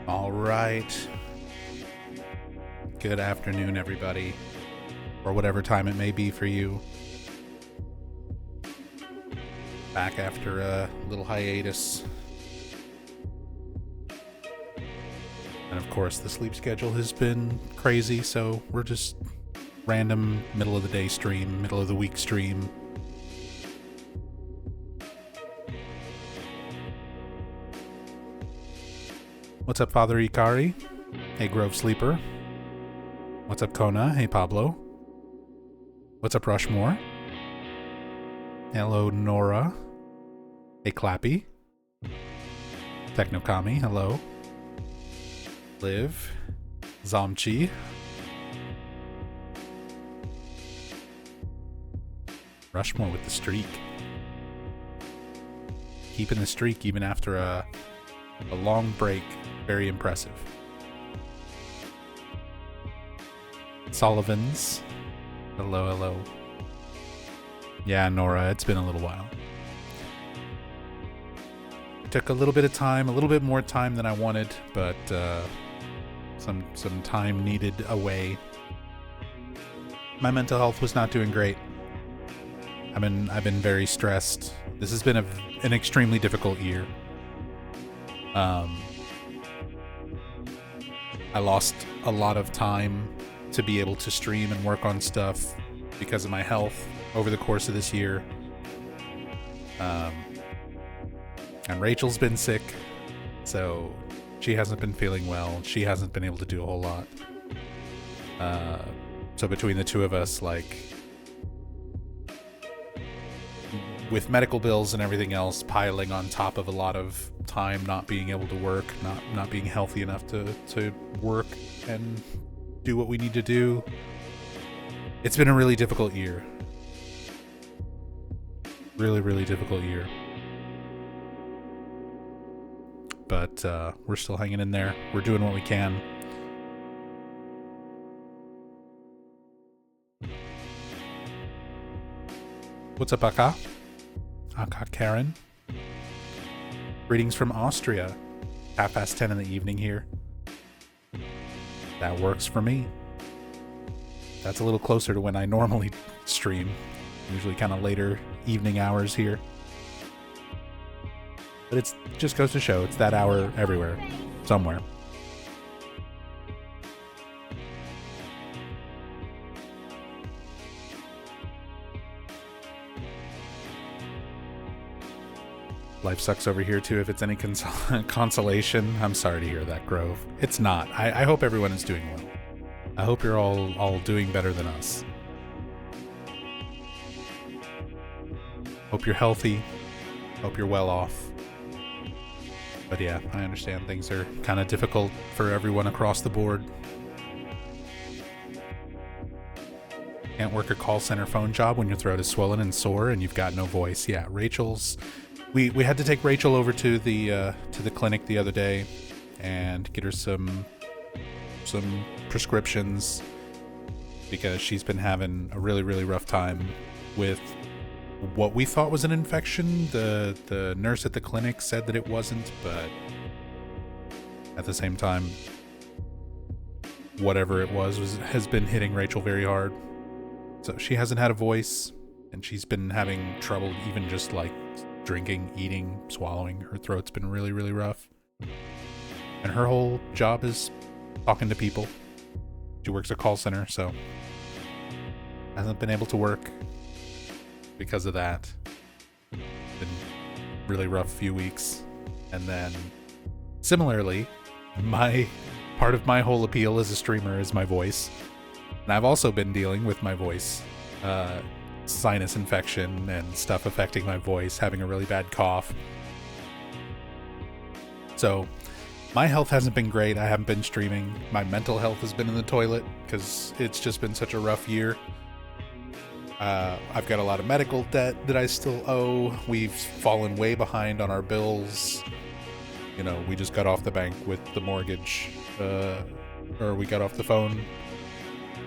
All right. Good afternoon, everybody, or whatever time it may be for you. Back after a little hiatus. And of course, the sleep schedule has been crazy, so we're just random middle of the day stream, middle of the week stream. What's up, Father Ikari? Hey, Grove Sleeper. What's up, Kona? Hey, Pablo. What's up, Rushmore? Hello, Nora. Hey, Clappy. Technokami, hello. Liv. Zomchi. Rushmore with the streak. Keeping the streak even after a long break. Very impressive. Sullivan's. Hello, hello. Yeah, Nora, it's been a little while. Took a little bit of time, a little bit more time than I wanted, but some time needed away. My mental health was not doing great. I've been very stressed. This has been an extremely difficult year. I lost a lot of time to be able to stream and work on stuff because of my health over the course of this year. And Rachel's been sick, so she hasn't been feeling well. She hasn't been able to do a whole lot. So between the two of us, like, with medical bills and everything else piling on top of a lot of time not being able to work, not being healthy enough to work and do what we need to do, it's been a really difficult year. Really, really difficult year. But we're still hanging in there. We're doing what we can. What's up, Aka? Aka Karen. Greetings from Austria. 10:30 in the evening here. That works for me. That's a little closer to when I normally stream. Usually kind of later evening hours here. But it just goes to show it's that hour everywhere. Somewhere. Life sucks over here too, if it's any consolation. I'm sorry to hear that, Grove. It's not. I hope everyone is doing well. I hope you're all doing better than us. Hope you're healthy. Hope you're well off. But yeah, I understand things are kind of difficult for everyone across the board. Can't work a call center phone job when your throat is swollen and sore and you've got no voice. Yeah, Rachel's... We had to take Rachel over to the clinic the other day and get her some prescriptions because she's been having a really, really rough time with what we thought was an infection. The nurse at the clinic said that it wasn't, but at the same time, whatever it has been hitting Rachel very hard. So she hasn't had a voice, and she's been having trouble even just like drinking, eating, swallowing. Her throat's been really, really rough. And her whole job is talking to people. She works a call center, so hasn't been able to work because of that. Been really rough few weeks. And then similarly, part of my whole appeal as a streamer is my voice. And I've also been dealing with my voice. Sinus infection and stuff affecting my voice, having a really bad cough. So my health hasn't been great. I haven't been streaming. My mental health has been in the toilet because it's just been such a rough year. I've got a lot of medical debt that I still owe. We've fallen way behind on our bills. You know, we just got off the bank with the mortgage, or we got off the phone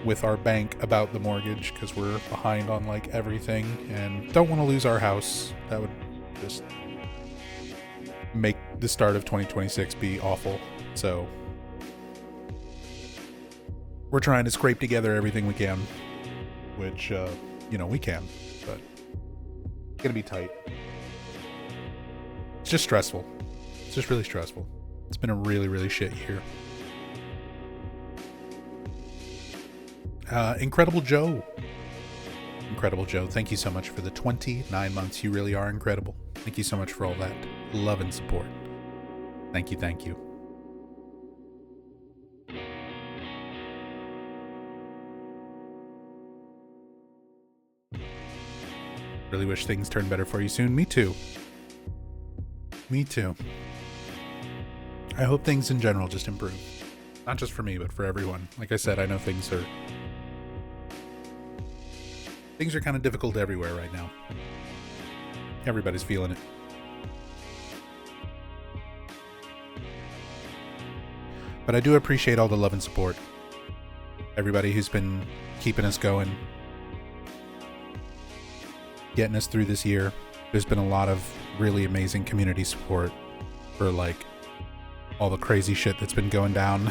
with our bank about the mortgage because we're behind on like everything and don't want to lose our house. That would just make the start of 2026 be awful. So we're trying to scrape together everything we can, which, we can, but it's gonna be tight. It's just stressful. It's just really stressful. It's been a really, really shit year. Incredible Joe. Incredible Joe, thank you so much for the 29 months. You really are incredible. Thank you so much for all that love and support. Thank you, thank you. Really wish things turned better for you soon. Me too. Me too. I hope things in general just improve. Not just for me, but for everyone. Like I said, I know things are kind of difficult everywhere right now. Everybody's feeling it. But I do appreciate all the love and support. Everybody who's been keeping us going, getting us through this year. There's been a lot of really amazing community support for like all the crazy shit that's been going down.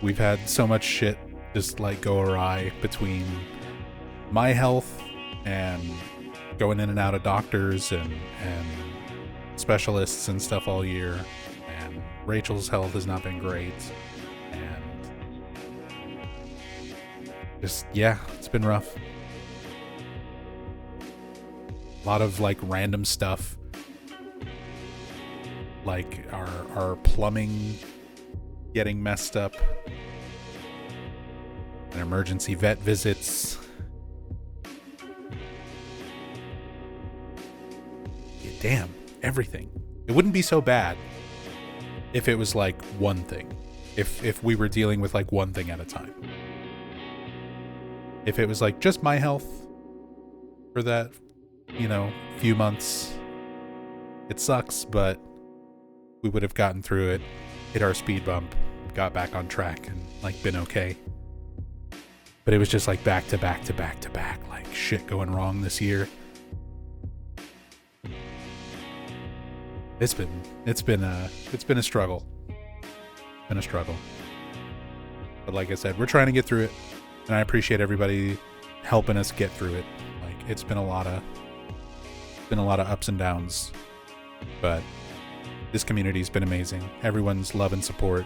We've had so much shit just like go awry between my health and going in and out of doctors and specialists and stuff all year, and Rachel's health has not been great, and just, yeah, it's been rough. A lot of like random stuff, like our plumbing getting messed up, and emergency vet visits. Damn, everything. It wouldn't be so bad if it was like one thing. If we were dealing with like one thing at a time. If it was like just my health for that, few months, it sucks, but we would have gotten through it, hit our speed bump, got back on track, and like been okay. But it was just like back to back to back to back, like shit going wrong this year. It's been a struggle. Been a struggle. But like I said, we're trying to get through it, and I appreciate everybody helping us get through it. Like it's been a lot of ups and downs, but this community's been amazing. Everyone's love and support,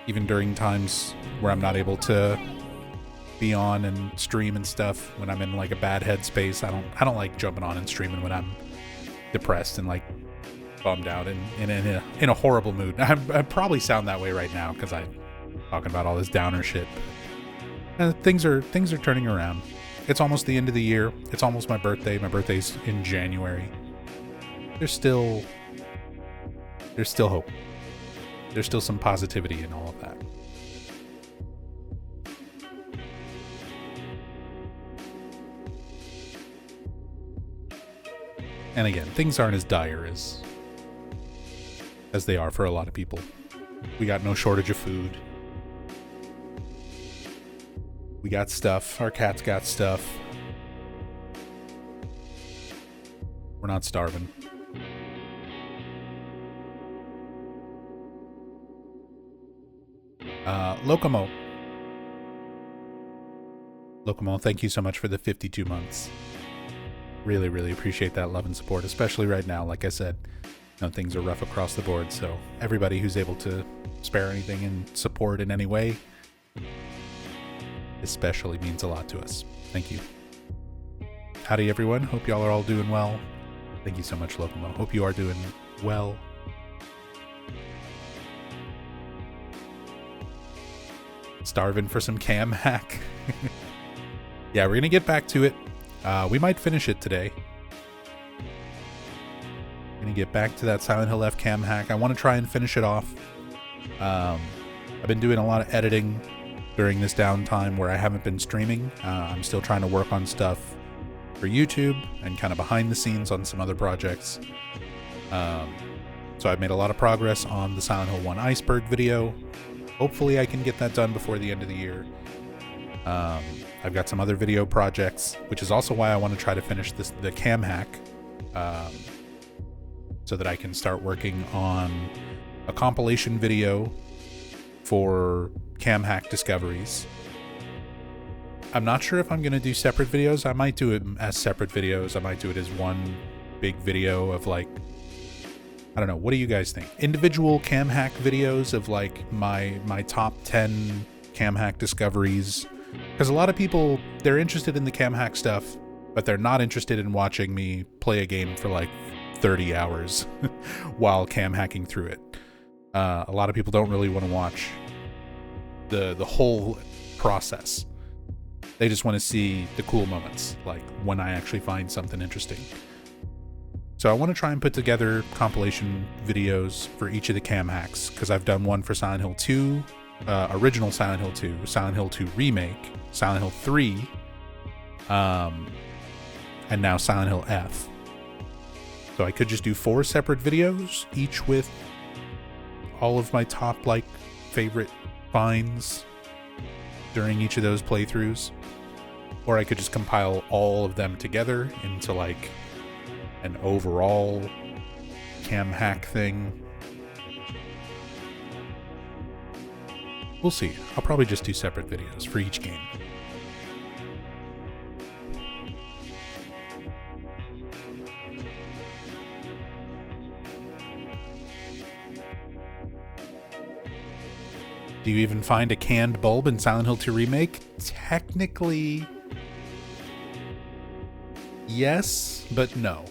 even during times where I'm not able to be on and stream and stuff, when I'm in like a bad headspace. I don't like jumping on and streaming when I'm depressed and like bummed out and in a horrible mood. I probably sound that way right now because I'm talking about all this downer shit. And things are turning around. It's almost the end of the year. It's almost my birthday. My birthday's in January. There's still hope. There's still some positivity in all of that. And again, things aren't as dire as they are for a lot of people. We got no shortage of food. We got stuff. Our cats got stuff. We're not starving. Locomo, thank you so much for the 52 months. Really, really appreciate that love and support, especially right now. Like I said, things are rough across the board, so everybody who's able to spare anything and support in any way especially means a lot to us. Thank you. Howdy everyone, hope y'all are all doing well. Thank you so much, Locomo. Hope you are doing well. Starving for some cam hack. Yeah, we're gonna get back to it. We might finish it today. Gonna get back to that Silent Hill F cam hack. I want to try and finish it off. I've been doing a lot of editing during this downtime where I haven't been streaming. I'm still trying to work on stuff for YouTube and kind of behind the scenes on some other projects. So I've made a lot of progress on the Silent Hill 1 Iceberg video. Hopefully I can get that done before the end of the year. I've got some other video projects, which is also why I want to try to finish the cam hack, so that I can start working on a compilation video for cam hack discoveries. I'm not sure if I'm going to do separate videos. I might do it as separate videos. I might do it as one big video of like, I don't know. What do you guys think? Individual cam hack videos of like my top 10 cam hack discoveries. Because a lot of people, they're interested in the cam hack stuff, but they're not interested in watching me play a game for like 30 hours while cam hacking through it. A lot of people don't really want to watch the whole process. They just want to see the cool moments, like when I actually find something interesting. So I want to try and put together compilation videos for each of the cam hacks, because I've done one for Silent Hill 2, original Silent Hill 2, Silent Hill 2 Remake, Silent Hill 3, and now Silent Hill F. So I could just do 4 separate videos, each with all of my top, like, favorite finds during each of those playthroughs. Or I could just compile all of them together into, like, an overall cam hack thing. We'll see. I'll probably just do separate videos for each game. Do you even find a canned bulb in Silent Hill 2 Remake? Technically, yes, but no.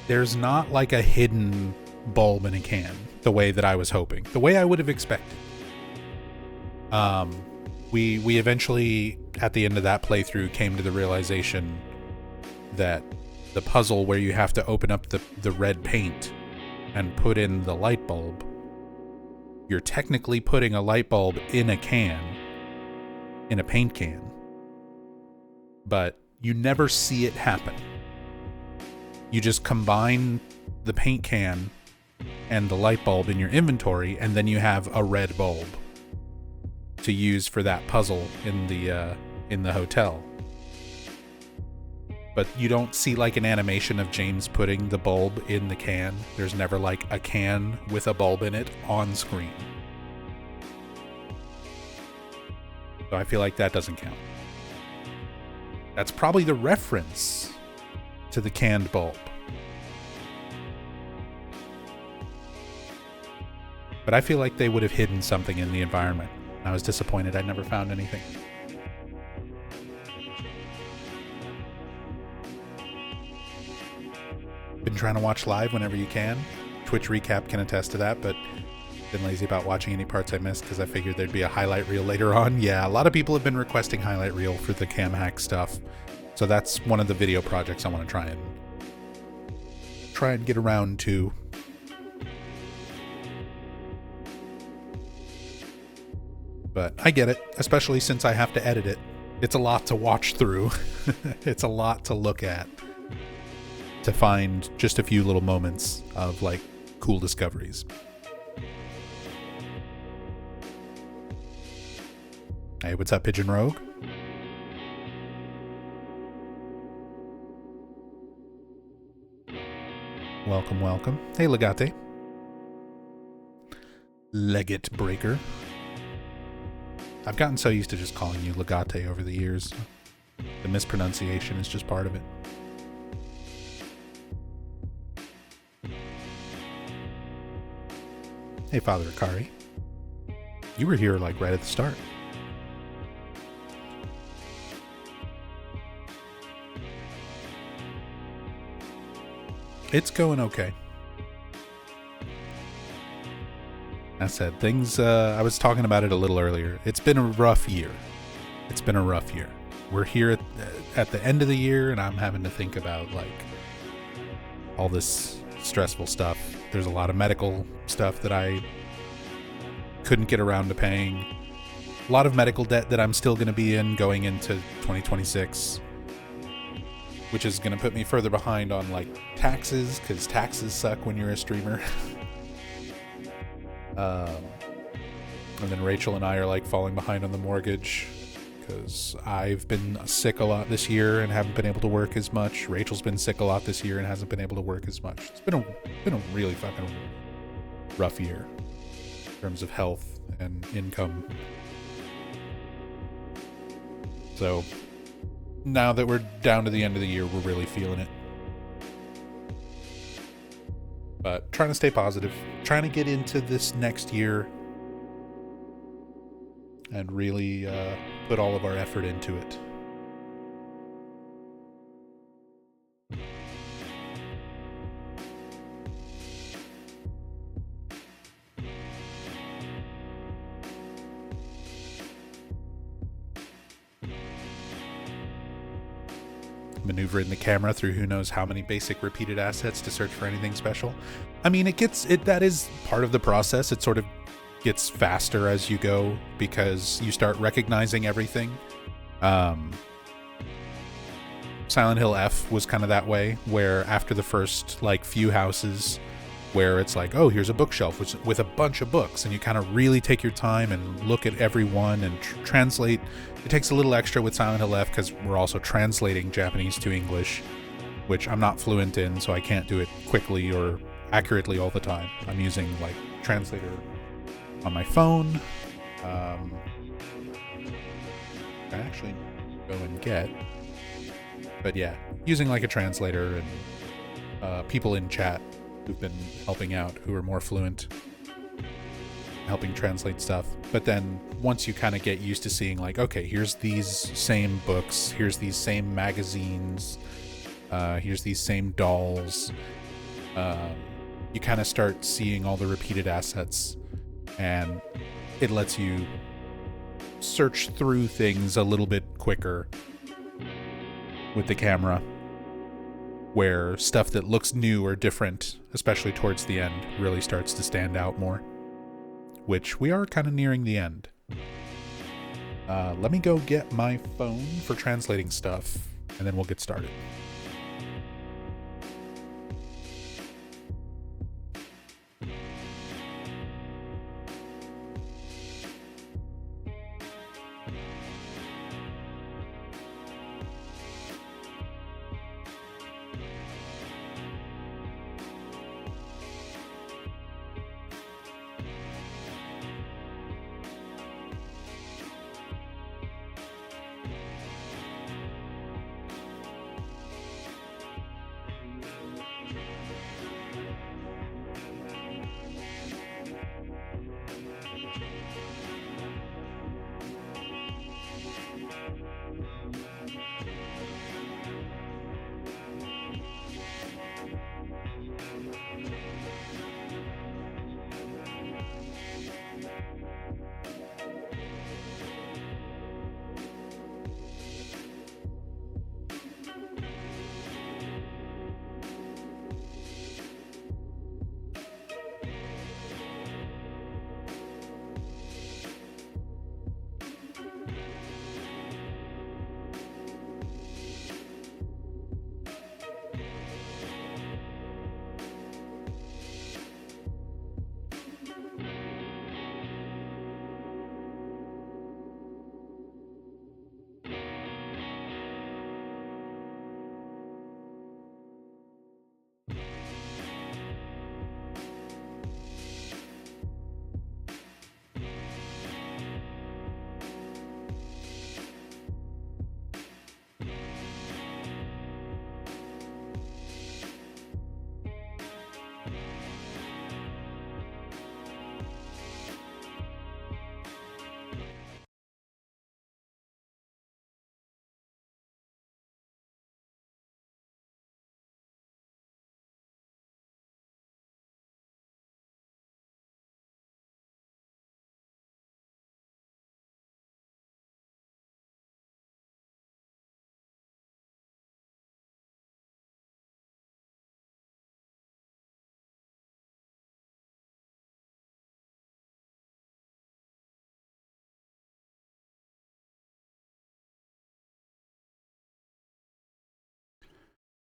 There's not like a hidden bulb in a can the way that I was hoping, the way I would have expected. We eventually, at the end of that playthrough, came to the realization that the puzzle where you have to open up the red paint and put in the light bulb, you're technically putting a light bulb in a can, in a paint can, but you never see it happen. You just combine the paint can and the light bulb in your inventory, and then you have a red bulb to use for that puzzle in the hotel. But you don't see like an animation of James putting the bulb in the can. There's never like a can with a bulb in it on screen. So I feel like that doesn't count. That's probably the reference to the canned bulb. But I feel like they would have hidden something in the environment. I was disappointed I never found anything. Been trying to watch live whenever you can. Twitch Recap can attest to that, but been lazy about watching any parts I missed because I figured there'd be a highlight reel later on. Yeah, a lot of people have been requesting highlight reel for the cam hack stuff. So that's one of the video projects I want to try and get around to. But I get it, especially since I have to edit it. It's a lot to watch through. It's a lot to look at to find just a few little moments of like cool discoveries. Hey, what's up, Pigeon Rogue? Welcome, welcome. Hey, Legate. Legate Breaker. I've gotten so used to just calling you Legate over the years. The mispronunciation is just part of it. Hey, Father Akari. You were here like right at the start. It's going okay. I said things, I was talking about it a little earlier. It's been a rough year. We're here at the end of the year, and I'm having to think about like all this stressful stuff. There's a lot of medical stuff that I couldn't get around to paying. A lot of medical debt that I'm still going to be in going into 2026, which is going to put me further behind on like taxes, because taxes suck when you're a streamer. And then Rachel and I are like falling behind on the mortgage because I've been sick a lot this year and haven't been able to work as much. Rachel's been sick a lot this year and hasn't been able to work as much. It's been a really fucking rough year. in terms of health and income. So now that we're down to the end of the year, we're really feeling it. But trying to stay positive, trying to get into this next year and really put all of our effort into it. Maneuvering the camera through who knows how many basic repeated assets to search for anything special. I mean, that is part of the process. It sort of gets faster as you go because you start recognizing everything. Silent Hill F was kind of that way, where after the first few houses where it's like, oh, here's a bookshelf with a bunch of books, and you kind of really take your time and look at every one and translate. It takes a little extra with Silent Hill F because we're also translating Japanese to English, which I'm not fluent in, so I can't do it quickly or accurately all the time. I'm using translator on my phone. I actually go and get, but yeah, using a translator and people in chat who've been helping out who are more fluent, helping translate stuff. But then once you kind of get used to seeing okay, here's these same books, here's these same magazines, here's these same dolls, you kind of start seeing all the repeated assets, and it lets you search through things a little bit quicker with the camera, where stuff that looks new or different, especially towards the end, really starts to stand out more, which we are kind of nearing the end. Let me go get my phone for translating stuff, and then we'll get started.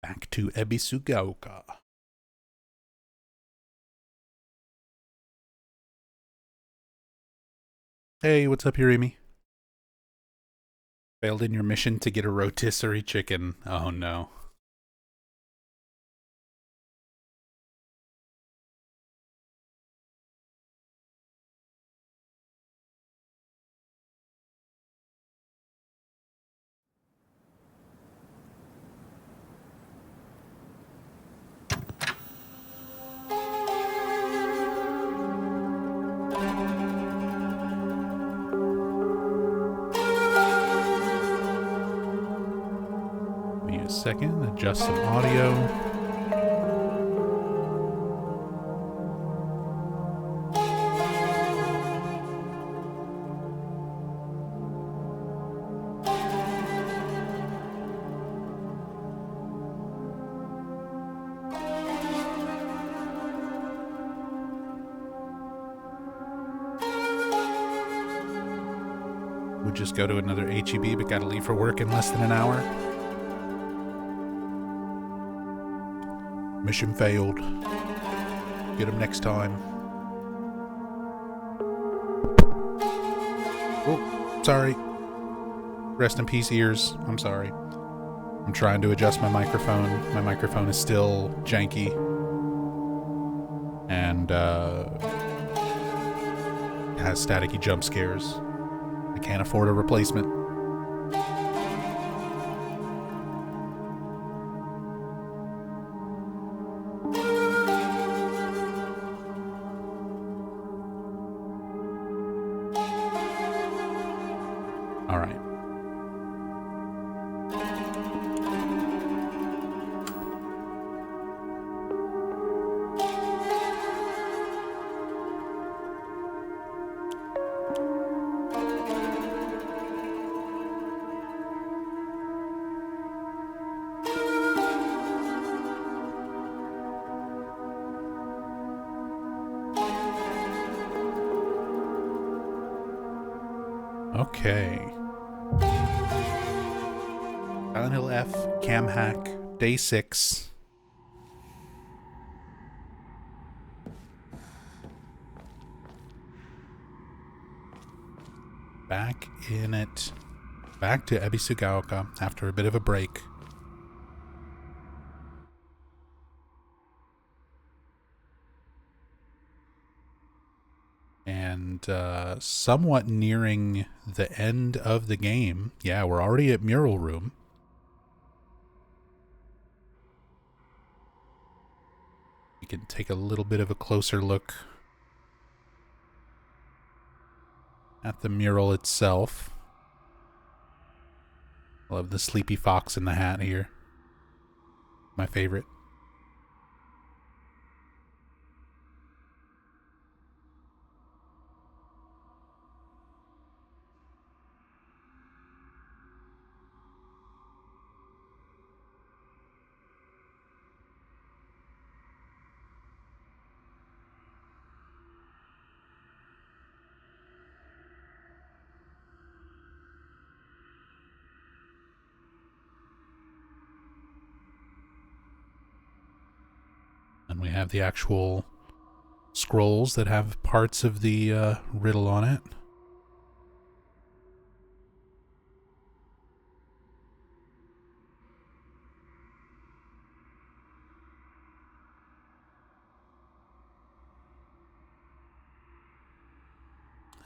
Back to Ebisugaoka. Hey, what's up, Hirimi? Failed in your mission to get a rotisserie chicken. Oh no. second, adjust some audio. Would just go to another HEB, but gotta leave for work in less than an hour. Mission failed. Get him next time. Oh, sorry. Rest in peace, ears. I'm sorry. I'm trying to adjust my microphone. My microphone is still janky. And, has staticky jump scares. I can't afford a replacement. All right. Okay. Silent Hill F, Cam Hack, Day 6. Back in it. Back to Ebisugaoka after a bit of a break. And somewhat nearing the end of the game. Yeah, we're already at Mural Room. You can take a little bit of a closer look at the mural itself. Love the sleepy fox in the hat here. My favorite. And we have the actual scrolls that have parts of the riddle on it.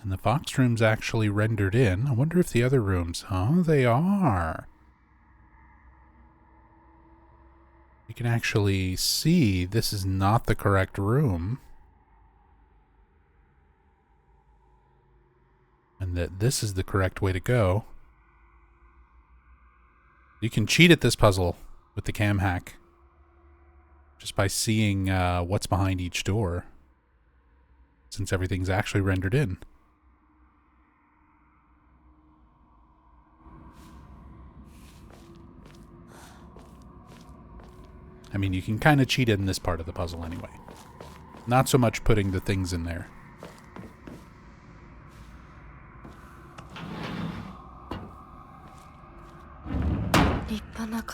And the fox room's actually rendered in. I wonder if the other rooms... Oh, they are. You can actually see this is not the correct room. And that this is the correct way to go. You can cheat at this puzzle with the cam hack. Just by seeing what's behind each door. Since everything's actually rendered in. I mean, you can kind of cheat in this part of the puzzle anyway. Not so much putting the things in there.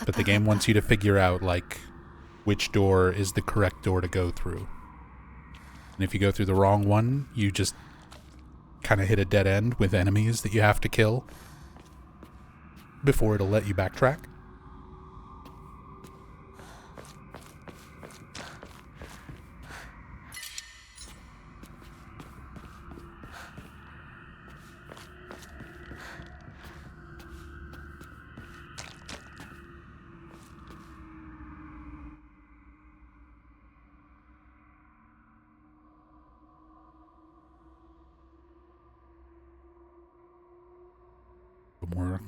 But the game wants you to figure out, like, which door is the correct door to go through. And if you go through the wrong one, you just kind of hit a dead end with enemies that you have to kill before it'll let you backtrack. More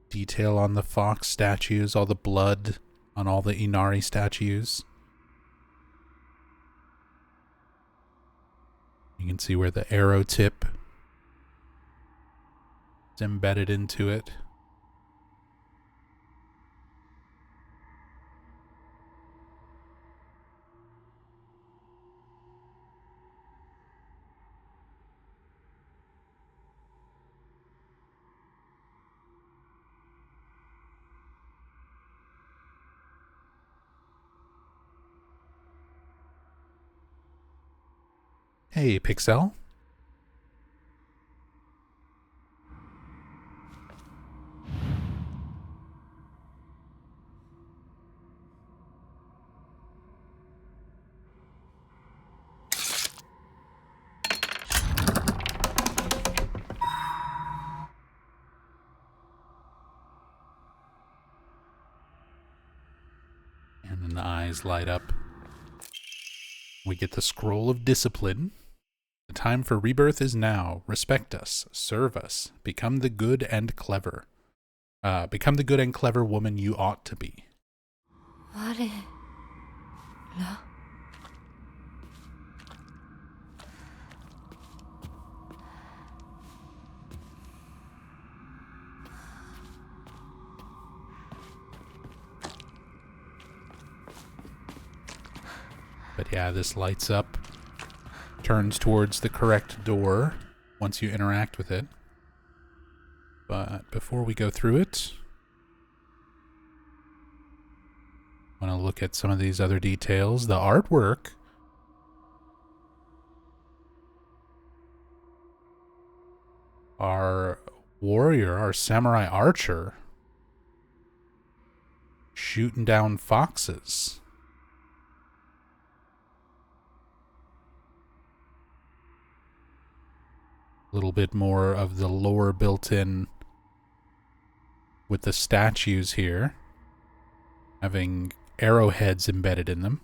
detail on the fox statues, all the blood on all the Inari statues. You can see where the arrow tip is embedded into it. Hey, Pixel. And then the eyes light up. We get the Scroll of Discipline. The time for rebirth is now. Respect us. Serve us. Become the good and clever. Become the good and clever woman you ought to be. But yeah, this lights up, turns towards the correct door once you interact with it. But before we go through it, I want to look at some of these other details. The artwork. Our warrior, our samurai archer, shooting down foxes. A little bit more of the lore built in with the statues here, having arrowheads embedded in them.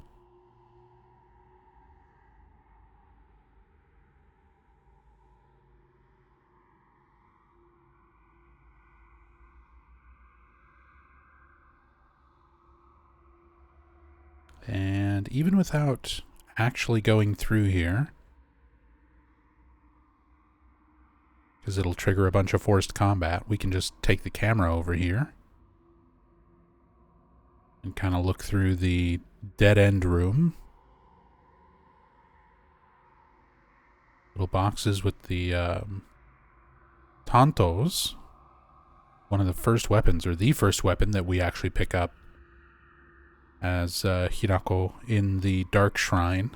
And even without actually going through here, because it'll trigger a bunch of forced combat, we can just take the camera over here and kind of look through the dead-end room. Little boxes with the tantos. One of the first weapons, or the first weapon that we actually pick up as Hinako in the Dark Shrine.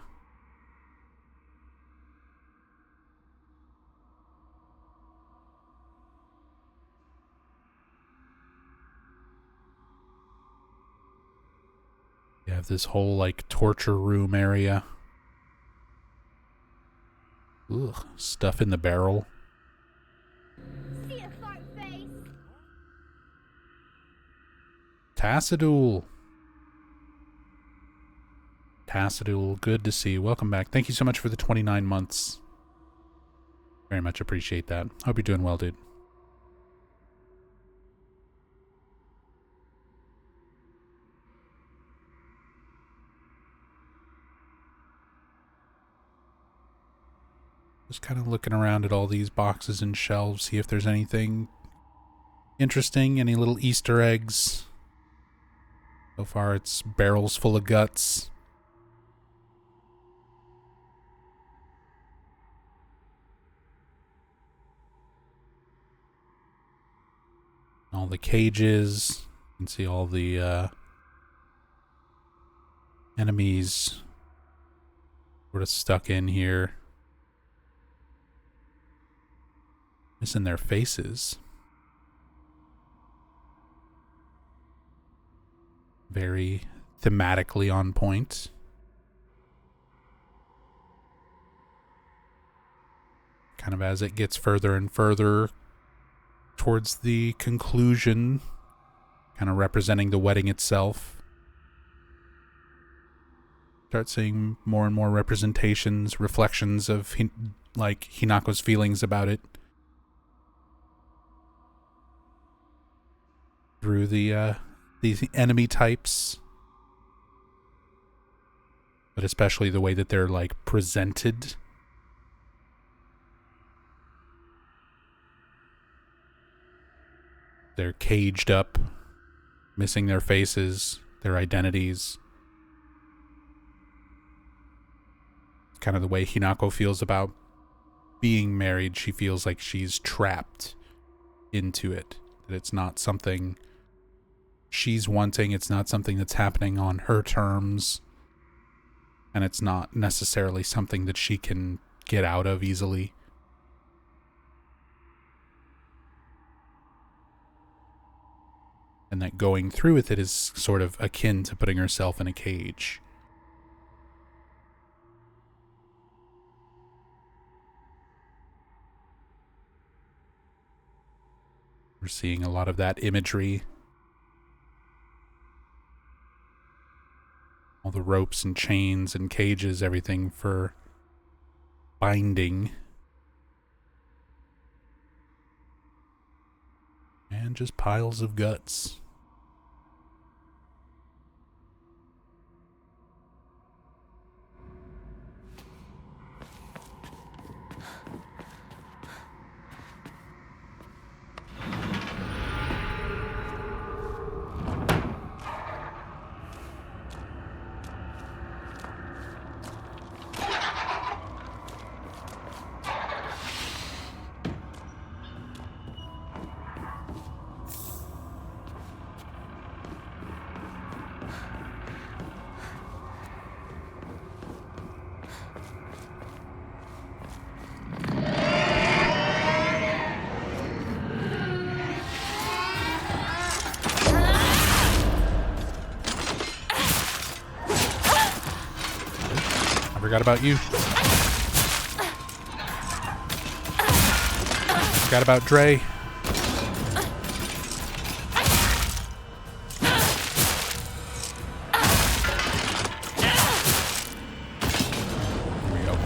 You have this whole, like, torture room area. Ugh, stuff in the barrel. Tassadul. Tassadul, good to see you. Welcome back. Thank you so much for the 29 months. Very much appreciate that. Hope you're doing well, dude. Just kind of looking around at all these boxes and shelves, see if there's anything interesting, any little Easter eggs. So far it's barrels full of guts. All the cages. You can see all the enemies sort of stuck in here. Missing their faces. Very thematically on point. Kind of as it gets further and further towards the conclusion, kind of representing the wedding itself. Start seeing more and more representations, reflections of Hinako's feelings about it. through these enemy types, but especially the way that they're like presented. They're caged up, missing their faces, their identities. Kind of the way Hinako feels about being married. She feels like she's trapped into it. That it's not something she's wanting. It's not something that's happening on her terms. And it's not necessarily something that she can get out of easily. And that going through with it is sort of akin to putting herself in a cage. We're seeing a lot of that imagery. All the ropes and chains and cages, everything for binding. And just piles of guts. Forgot about you. Forgot about Dre. Here we go.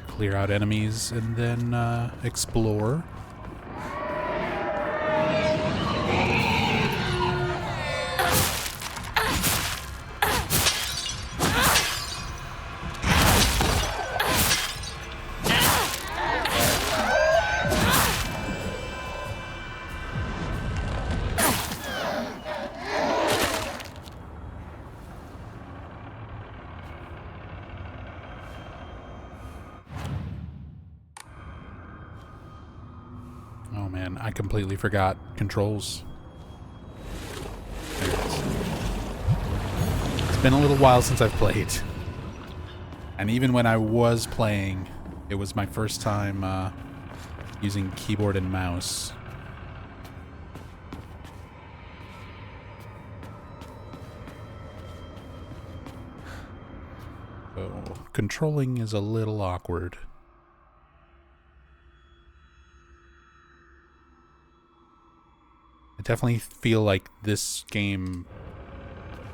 Clear out enemies and then explore. Oh man, I completely forgot controls. There it is. It's been a little while since I've played. And even when I was playing, it was my first time using keyboard and mouse. So controlling is a little awkward. I definitely feel like this game,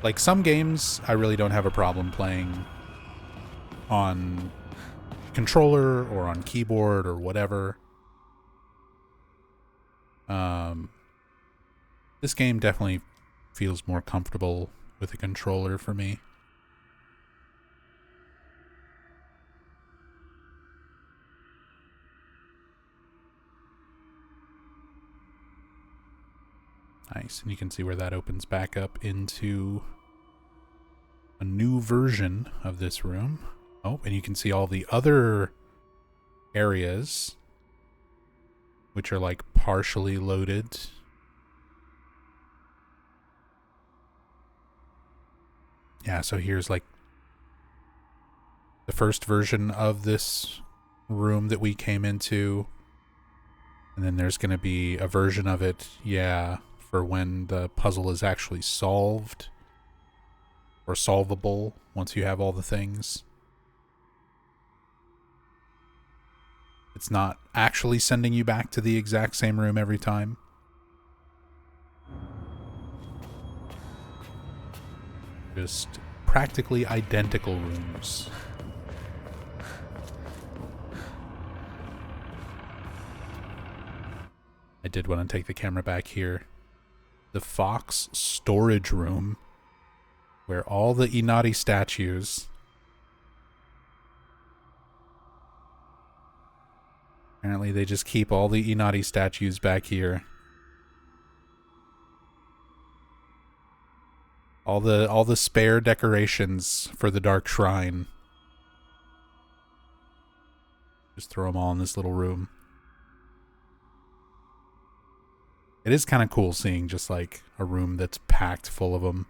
like some games, I really don't have a problem playing on controller or on keyboard or whatever. This game definitely feels more comfortable with a controller for me. Nice, and you can see where that opens back up into a new version of this room. Oh, and you can see all the other areas, which are like partially loaded. Yeah, so here's like the first version of this room that we came into. And then there's going to be a version of it, yeah, for when the puzzle is actually solved. Or solvable once you have all the things. It's not actually sending you back to the exact same room every time. Just practically identical rooms. I did want to take the camera back here. The Fox storage room, where all the Inari statues... Apparently they just keep all the Inari statues back here. All the spare decorations for the Dark Shrine. Just throw them all in this little room. It is kind of cool seeing just like a room that's packed full of them.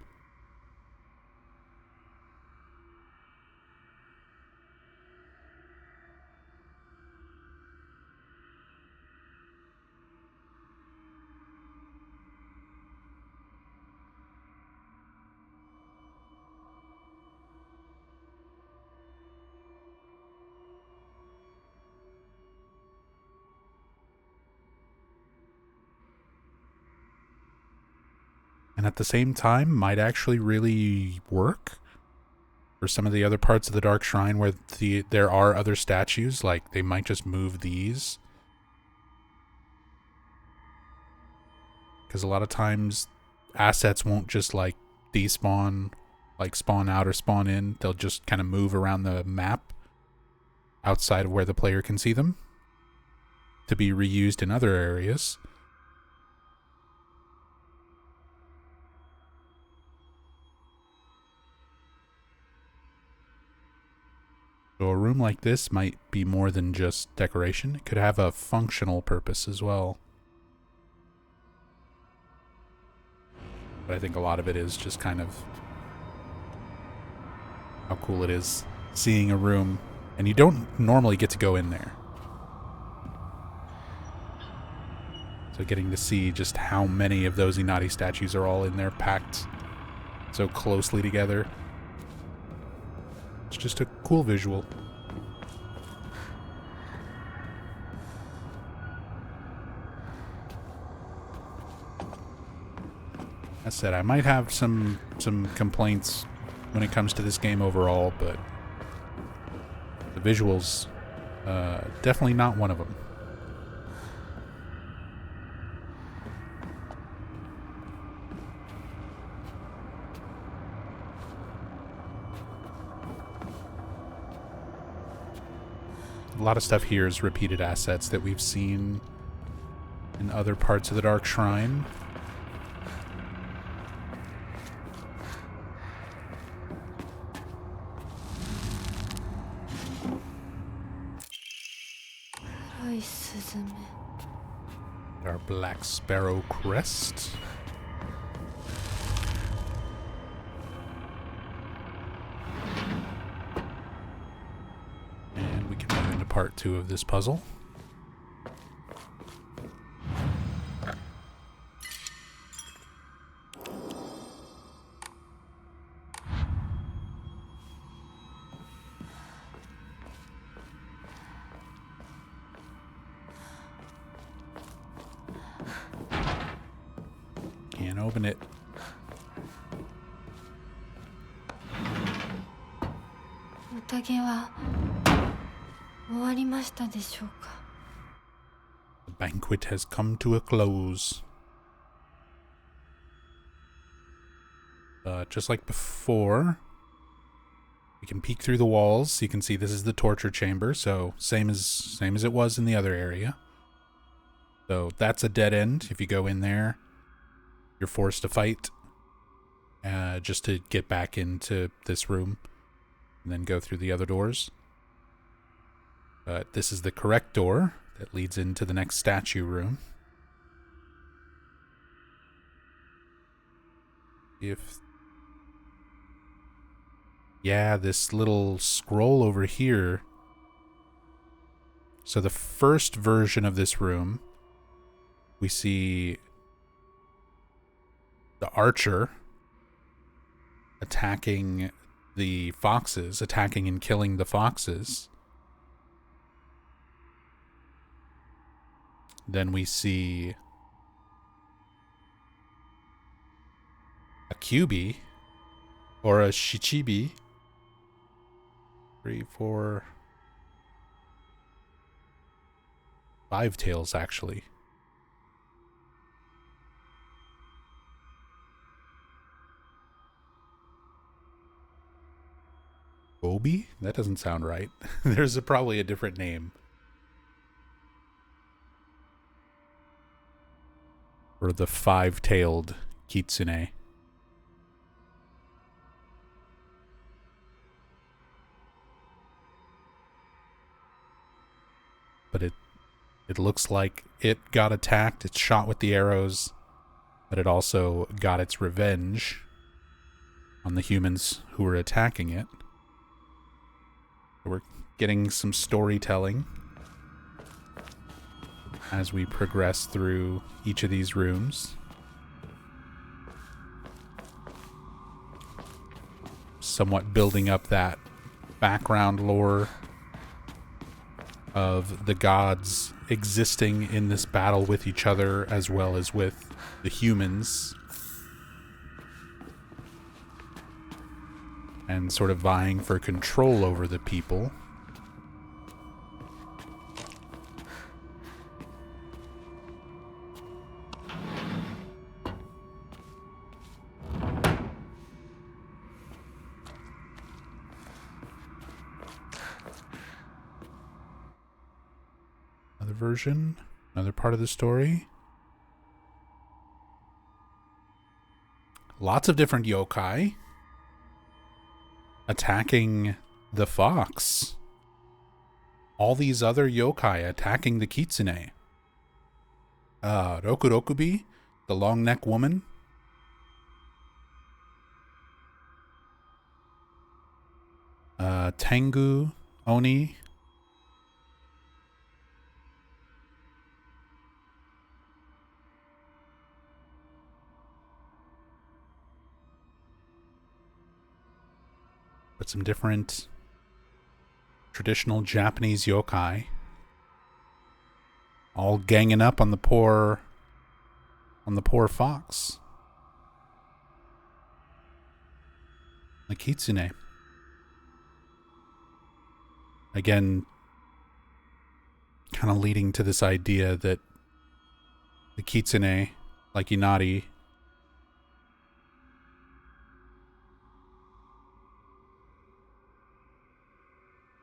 And at the same time might actually really work for some of the other parts of the Dark Shrine where there are other statues. Like they might just move these, because a lot of times assets won't just like despawn, like spawn out or spawn in. They'll just kind of move around the map outside of where the player can see them to be reused in other areas. So a room like this might be more than just decoration. It could have a functional purpose as well. But I think a lot of it is just kind of how cool it is seeing a room, and you don't normally get to go in there. So getting to see just how many of those Inari statues are all in there packed so closely together. It's just a cool visual. As said, I might have some complaints when it comes to this game overall, but the visuals, definitely not one of them. A lot of stuff here is repeated assets that we've seen in other parts of the Dark Shrine. Our Black Sparrow crest. And we can move into part 2 of this puzzle. Can't open it. The banquet has come to a close. Just like before, we can peek through the walls. You can see this is the torture chamber, so same as it was in the other area. So that's a dead end. If you go in there, you're forced to fight just to get back into this room and then go through the other doors. But this is the correct door that leads into the next statue room. Yeah, this little scroll over here. So the first version of this room, we see the archer attacking the foxes, attacking and killing the foxes. Then we see a Kyubi or a Shichibi. 3, 4, 5 tails actually. Obi? That doesn't sound right. There's probably a different name. Or the 5-tailed kitsune. But it looks like it got attacked, it's shot with the arrows, but it also got its revenge on the humans who were attacking it. We're getting some storytelling as we progress through each of these rooms. Somewhat building up that background lore of the gods existing in this battle with each other as well as with the humans. And sort of vying for control over the people. Another version, another part of the story. Lots of different yokai attacking the fox. All these other yokai attacking the kitsune. Rokurokubi, the long neck woman. Tengu Oni. But some different traditional Japanese yokai all ganging up on the poor fox. The kitsune. Again, kind of leading to this idea that the kitsune, like Inari,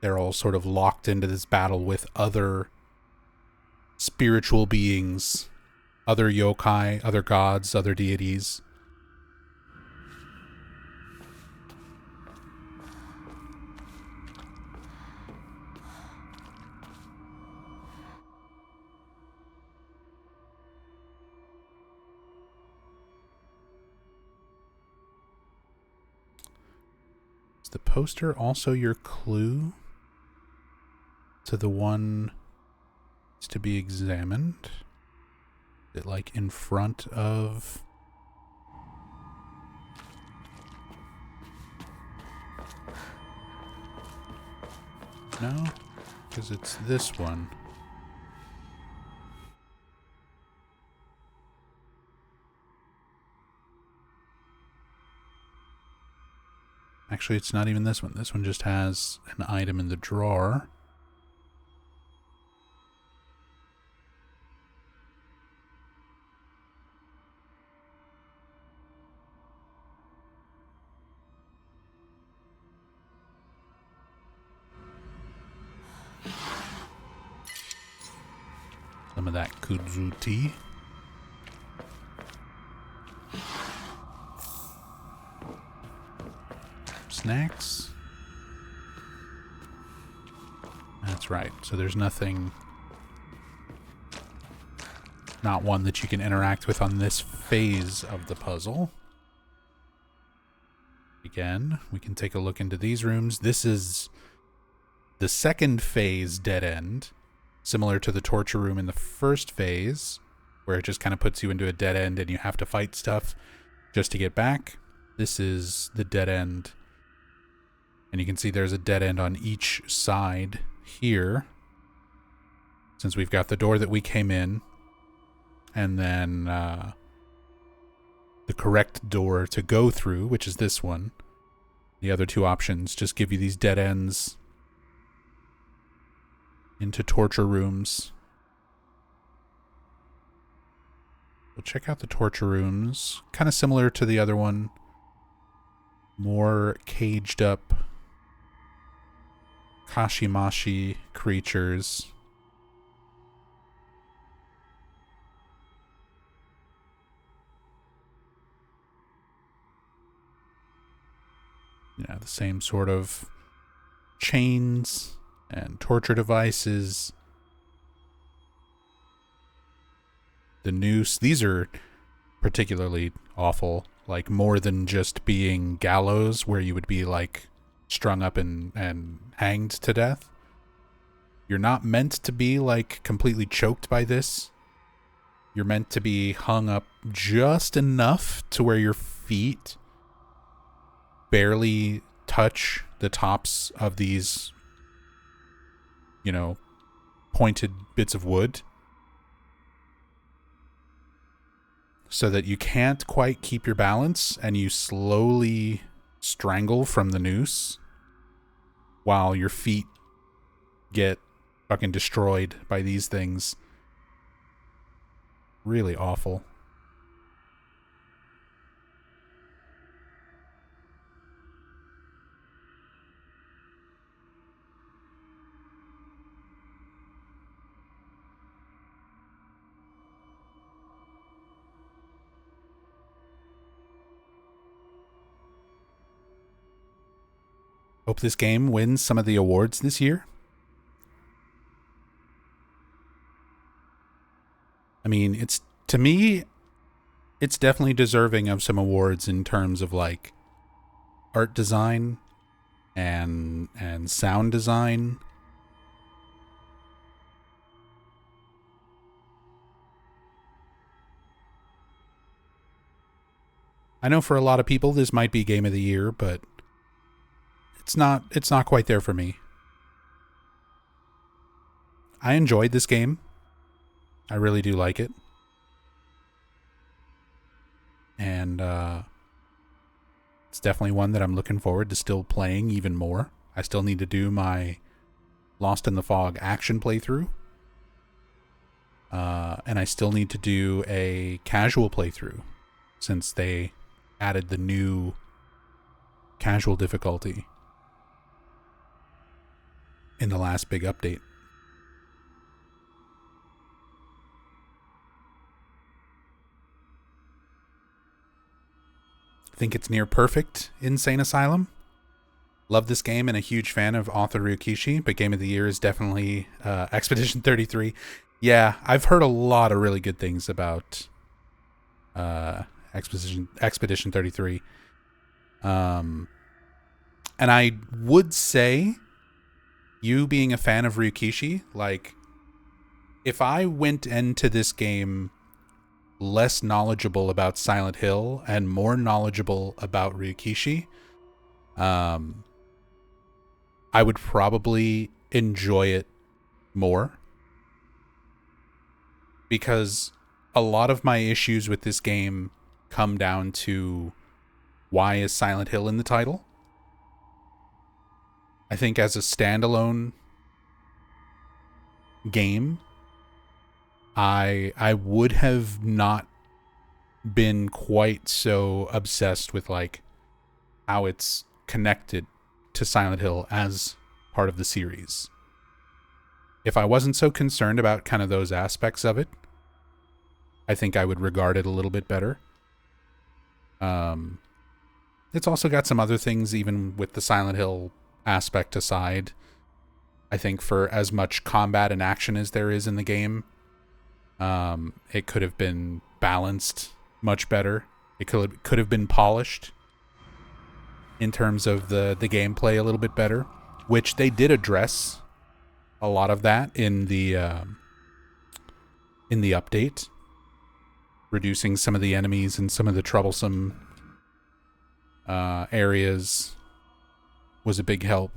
they're all sort of locked into this battle with other spiritual beings, other yokai, other gods, other deities. Is the poster also your clue to the one is to be examined? Is it like in front of... No? Because it's this one. Actually, it's not even this one. This one just has an item in the drawer. Some of that kudzu tea. Snacks. That's right. So there's nothing, not one that you can interact with on this phase of the puzzle. Again, we can take a look into these rooms. This is the second phase dead end, similar to the torture room in the first phase, where it just kind of puts you into a dead end and you have to fight stuff just to get back. This is the dead end. And you can see there's a dead end on each side here. Since we've got the door that we came in, and then the correct door to go through, which is this one. The other two options just give you these dead ends into torture rooms. We'll check out the torture rooms. Kind of similar to the other one. More caged up Kashimashi creatures. Yeah, the same sort of chains and torture devices. The noose. These are particularly awful. Like, more than just being gallows where you would be, like, strung up and hanged to death. You're not meant to be, like, completely choked by this. You're meant to be hung up just enough to where your feet barely touch the tops of these, you know, pointed bits of wood. So that you can't quite keep your balance and you slowly strangle from the noose while your feet get fucking destroyed by these things. Really awful. Hope this game wins some of the awards this year. I mean, to me, it's definitely deserving of some awards in terms of, like, art design and sound design. I know for a lot of people this might be game of the year, but it's not quite there for me. I enjoyed this game. I really do like it. And it's definitely one that I'm looking forward to still playing even more. I still need to do my Lost in the Fog action playthrough. And I still need to do a casual playthrough since they added the new casual difficulty in the last big update. I think it's near perfect, Insane Asylum. Love this game and a huge fan of author Ryukishi, but game of the year is definitely Expedition 33. Yeah, I've heard a lot of really good things about Expedition 33. And I would say, you being a fan of Ryukishi, like, if I went into this game less knowledgeable about Silent Hill and more knowledgeable about Ryukishi, I would probably enjoy it more. Because a lot of my issues with this game come down to, why is Silent Hill in the title? I think as a standalone game, I would have not been quite so obsessed with, like, how it's connected to Silent Hill as part of the series. If I wasn't so concerned about kind of those aspects of it, I think I would regard it a little bit better. It's also got some other things, even with the Silent Hill aspect aside. I think for as much combat and action as there is in the game, it could have been balanced much better. It could have been polished in terms of the gameplay a little bit better, which they did address a lot of that in the update, reducing some of the enemies and some of the troublesome areas was a big help.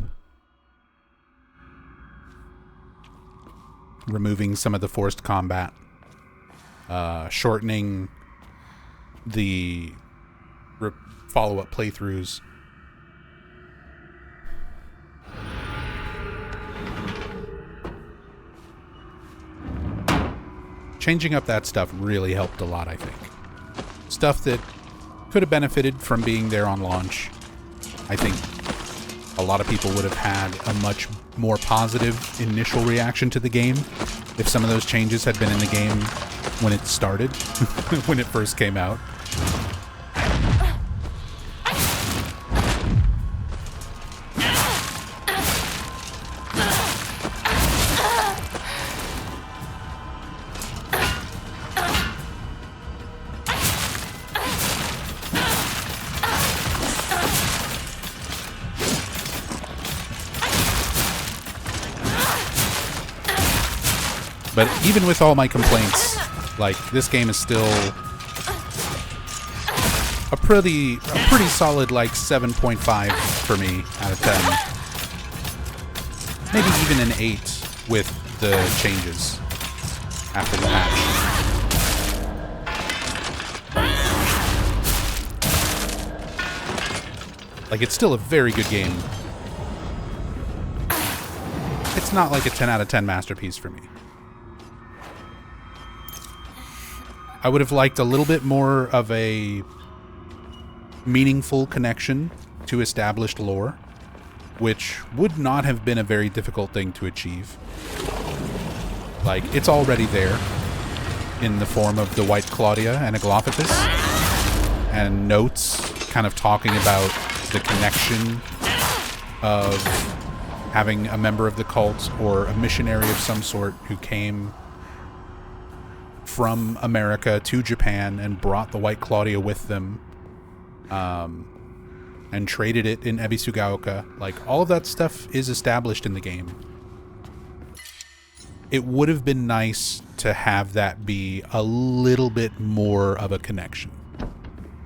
Removing some of the forced combat shortening the follow-up playthroughs. Changing up that stuff really helped a lot, I think. Stuff that could have benefited from being there on launch. I think a lot of people would have had a much more positive initial reaction to the game if some of those changes had been in the game when it started, when it first came out. But even with all my complaints, like, this game is still a pretty solid, like, 7.5 for me out of 10. Maybe even an 8 with the changes after the patch. Like, it's still a very good game. It's not like a 10 out of 10 masterpiece for me. I would have liked a little bit more of a meaningful connection to established lore, which would not have been a very difficult thing to achieve. Like, it's already there in the form of the White Claudia and Aglaophatus, and notes kind of talking about the connection of having a member of the cult or a missionary of some sort who came from America to Japan and brought the White Claudia with them, and traded it in Ebisugaoka. Like, all of that stuff is established in the game. It would have been nice to have that be a little bit more of a connection.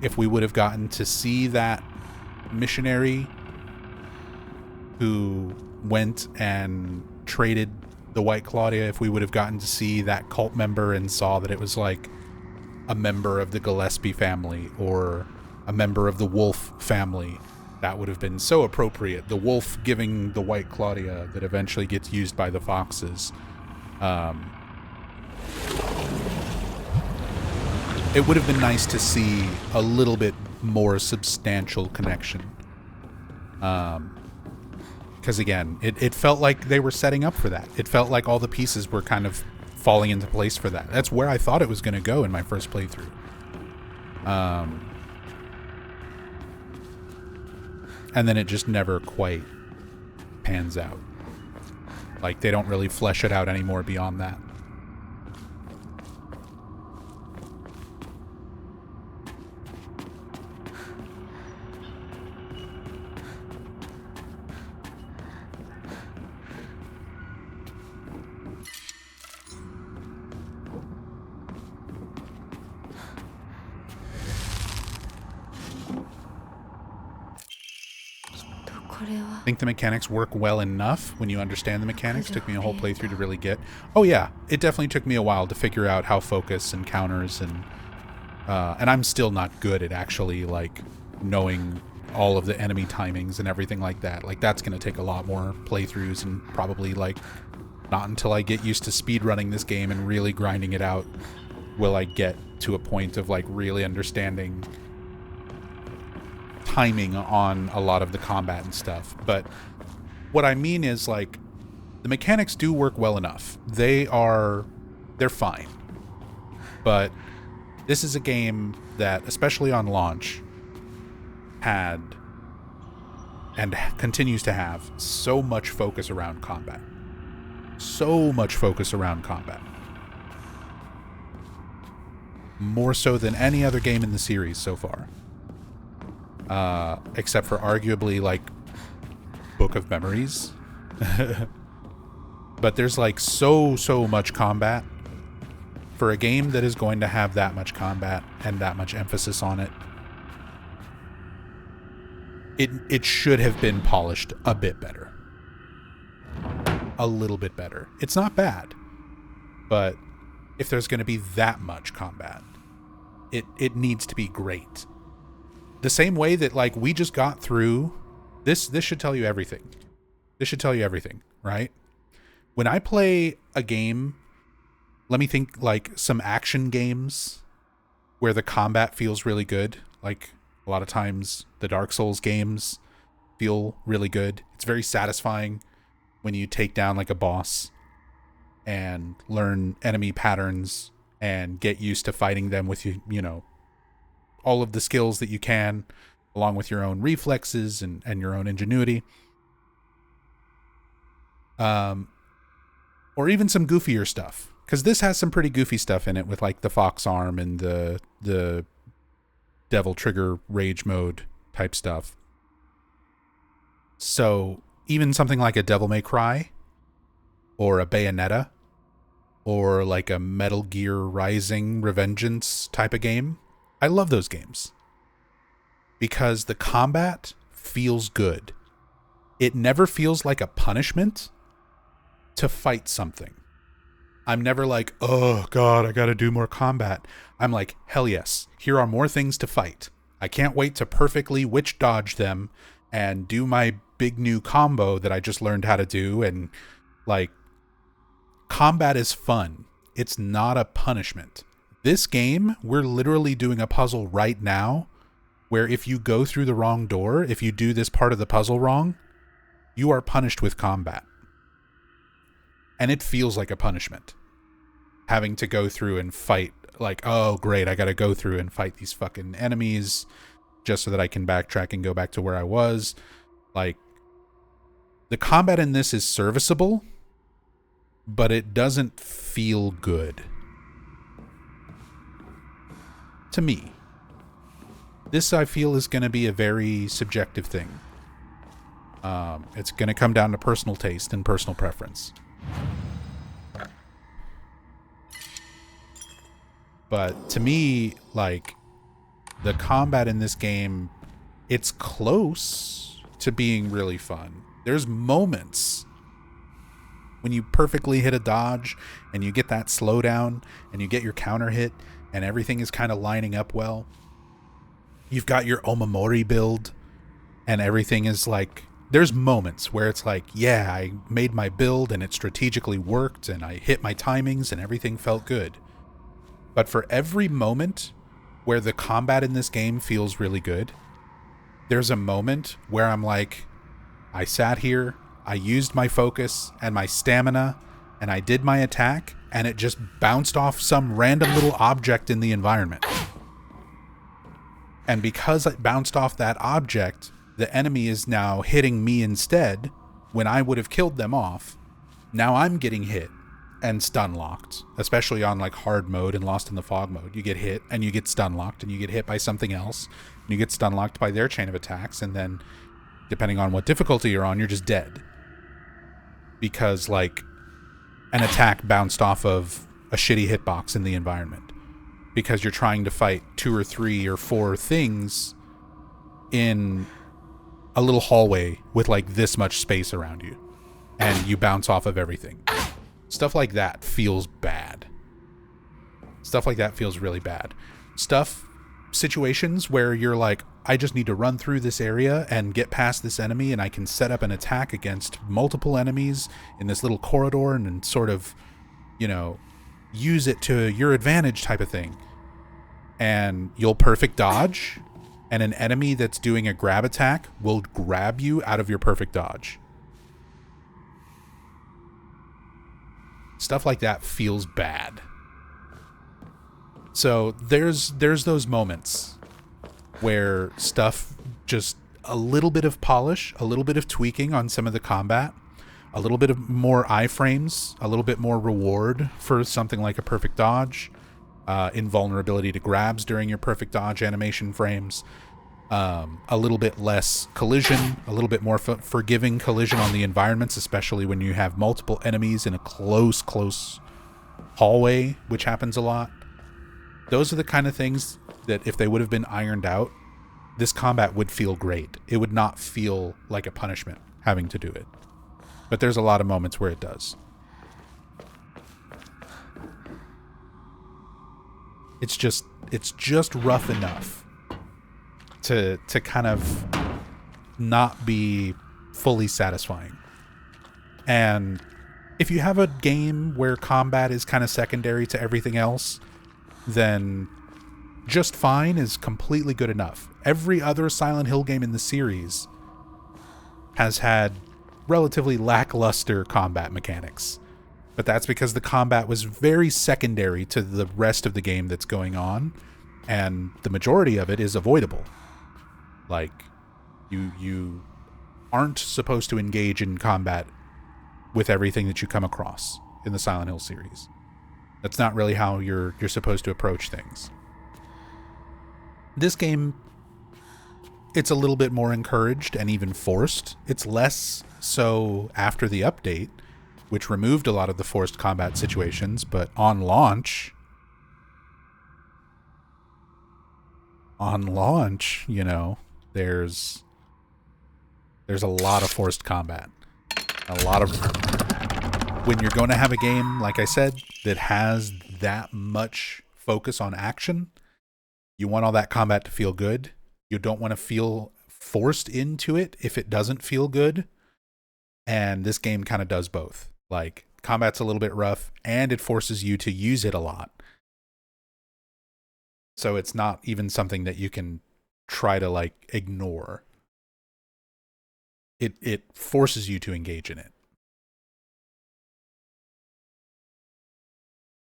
If we would have gotten to see that missionary who went and traded the White Claudia, if we would have gotten to see that cult member and saw that it was like a member of the Gillespie family or a member of the Wolf family, that would have been so appropriate. The wolf giving the White Claudia that eventually gets used by the foxes. It would have been nice to see a little bit more substantial connection. Because again, it felt like they were setting up for that. It felt like all the pieces were kind of falling into place for that. That's where I thought it was going to go in my first playthrough. And then it just never quite pans out. Like, they don't really flesh it out anymore beyond that. I think the mechanics work well enough when you understand the mechanics. Took me a whole playthrough to really get. Oh yeah, it definitely took me a while to figure out how focus and counters and I'm still not good at actually like knowing all of the enemy timings and everything like that. Like, that's going to take a lot more playthroughs, and probably like not until I get used to speedrunning this game and really grinding it out will I get to a point of like really understanding timing on a lot of the combat and stuff. But what I mean is, like, the mechanics do work well enough. They're fine. But this is a game that, especially on launch, had and continues to have so much focus around combat. So much focus around combat. More so than any other game in the series so far. Except for arguably, like, Book of Memories. But there's, like, so much combat. For a game that is going to have that much combat and that much emphasis on it, it should have been polished a bit better. A little bit better. It's not bad, but if there's going to be that much combat. It needs to be great. The same way that, like, we just got through this should tell you everything. This should tell you everything, right? When I play a game, let me think, like some action games where the combat feels really good. Like a lot of times the Dark Souls games feel really good. It's very satisfying when you take down like a boss and learn enemy patterns and get used to fighting them with you know, all of the skills that you can, along with your own reflexes and your own ingenuity. Or even some goofier stuff, because this has some pretty goofy stuff in it with like the fox arm and the devil trigger rage mode type stuff. So even something like a Devil May Cry or a Bayonetta or like a Metal Gear Rising Revengeance type of game, I love those games because the combat feels good. It never feels like a punishment to fight something. I'm never like, oh God, I gotta do more combat. I'm like, hell yes, here are more things to fight. I can't wait to perfectly witch dodge them and do my big new combo that I just learned how to do. And like, combat is fun. It's not a punishment. This game, we're literally doing a puzzle right now where if you go through the wrong door, if you do this part of the puzzle wrong, you are punished with combat. And it feels like a punishment. Having to go through and fight, like, oh great, I gotta go through and fight these fucking enemies just so that I can backtrack and go back to where I was. Like, the combat in this is serviceable, but it doesn't feel good. To me. This, I feel, is going to be a very subjective thing. It's going to come down to personal taste and personal preference. But to me, like, the combat in this game, it's close to being really fun. There's moments when you perfectly hit a dodge and you get that slowdown and you get your counter hit and everything is kind of lining up well. You've got your Omamori build and everything is like, there's moments where it's like, yeah, I made my build and it strategically worked and I hit my timings and everything felt good. But for every moment where the combat in this game feels really good, there's a moment where I'm like, I sat here, I used my focus and my stamina, and I did my attack, and it just bounced off some random little object in the environment. And because it bounced off that object, the enemy is now hitting me instead when I would have killed them off. Now I'm getting hit and stun locked, especially on like hard mode and Lost in the Fog mode. You get hit and you get stun locked and you get hit by something else and you get stun locked by their chain of attacks, and then depending on what difficulty you're on, you're just dead. Because like an attack bounced off of a shitty hitbox in the environment. Because you're trying to fight 2 or 3 or 4 things in a little hallway with like this much space around you. And you bounce off of everything. Stuff like that feels bad. Stuff like that feels really bad. Situations where you're like, I just need to run through this area and get past this enemy and I can set up an attack against multiple enemies in this little corridor and sort of, you know, use it to your advantage type of thing. And you'll perfect dodge, and an enemy that's doing a grab attack will grab you out of your perfect dodge. Stuff like that feels bad. So there's those moments where stuff, just a little bit of polish, a little bit of tweaking on some of the combat, a little bit of more iframes, a little bit more reward for something like a perfect dodge, invulnerability to grabs during your perfect dodge animation frames, a little bit less collision, a little bit more forgiving collision on the environments, especially when you have multiple enemies in a close hallway, which happens a lot. Those are the kind of things that if they would have been ironed out, this combat would feel great. It would not feel like a punishment having to do it. But there's a lot of moments where it does. it's just rough enough to kind of not be fully satisfying. And if you have a game where combat is kind of secondary to everything else, then just fine is completely good enough. Every other Silent Hill game in the series has had relatively lackluster combat mechanics. But that's because the combat was very secondary to the rest of the game that's going on, and the majority of it is avoidable. Like, you aren't supposed to engage in combat with everything that you come across in the Silent Hill series. That's not really how you're supposed to approach things. This game, it's a little bit more encouraged and even forced. It's less so after the update, which removed a lot of the forced combat situations, but on launch, you know, there's a lot of forced combat. A lot of... When you're going to have a game, like I said, that has that much focus on action, you want all that combat to feel good. You don't want to feel forced into it if it doesn't feel good. And this game kind of does both. Like, combat's a little bit rough, and it forces you to use it a lot. So it's not even something that you can try to, like, ignore. It forces you to engage in it.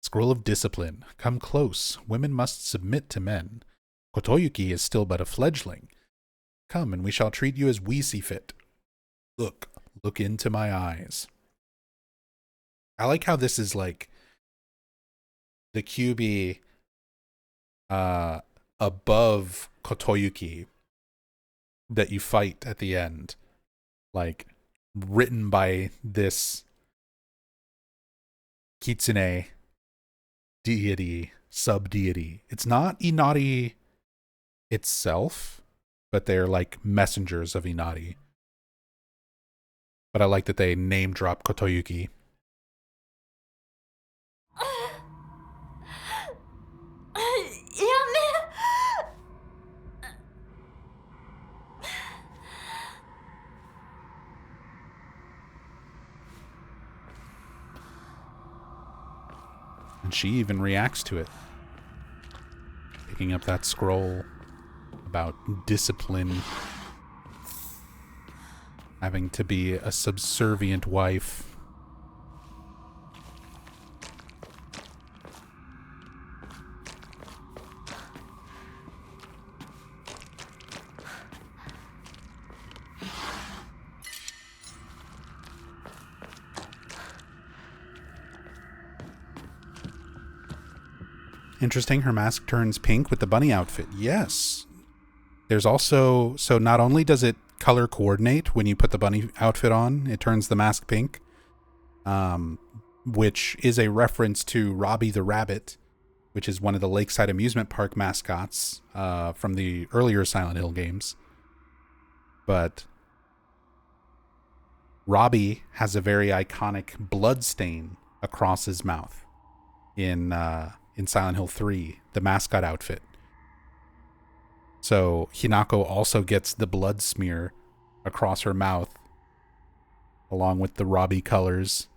Scroll of Discipline. Come close. Women must submit to men. Kotoyuki is still but a fledgling. Come, and we shall treat you as we see fit. Look into my eyes. I like how this is like the QB above Kotoyuki that you fight at the end. Like, written by this Kitsune deity, sub-deity. It's not Inari itself, but they're like messengers of Inari. But I like that they name drop Kotoyuki. And she even reacts to it. Picking up that scroll about discipline. Having to be a subservient wife. Interesting, her mask turns pink with the bunny outfit. Yes. There's also, so not only does it color coordinate when you put the bunny outfit on, it turns the mask pink, which is a reference to Robbie the Rabbit, which is one of the Lakeside Amusement Park mascots from the earlier Silent Hill games. But Robbie has a very iconic blood stain across his mouth in Silent Hill 3, the mascot outfit. So Hinako also gets the blood smear across her mouth, along with the Robbie colors.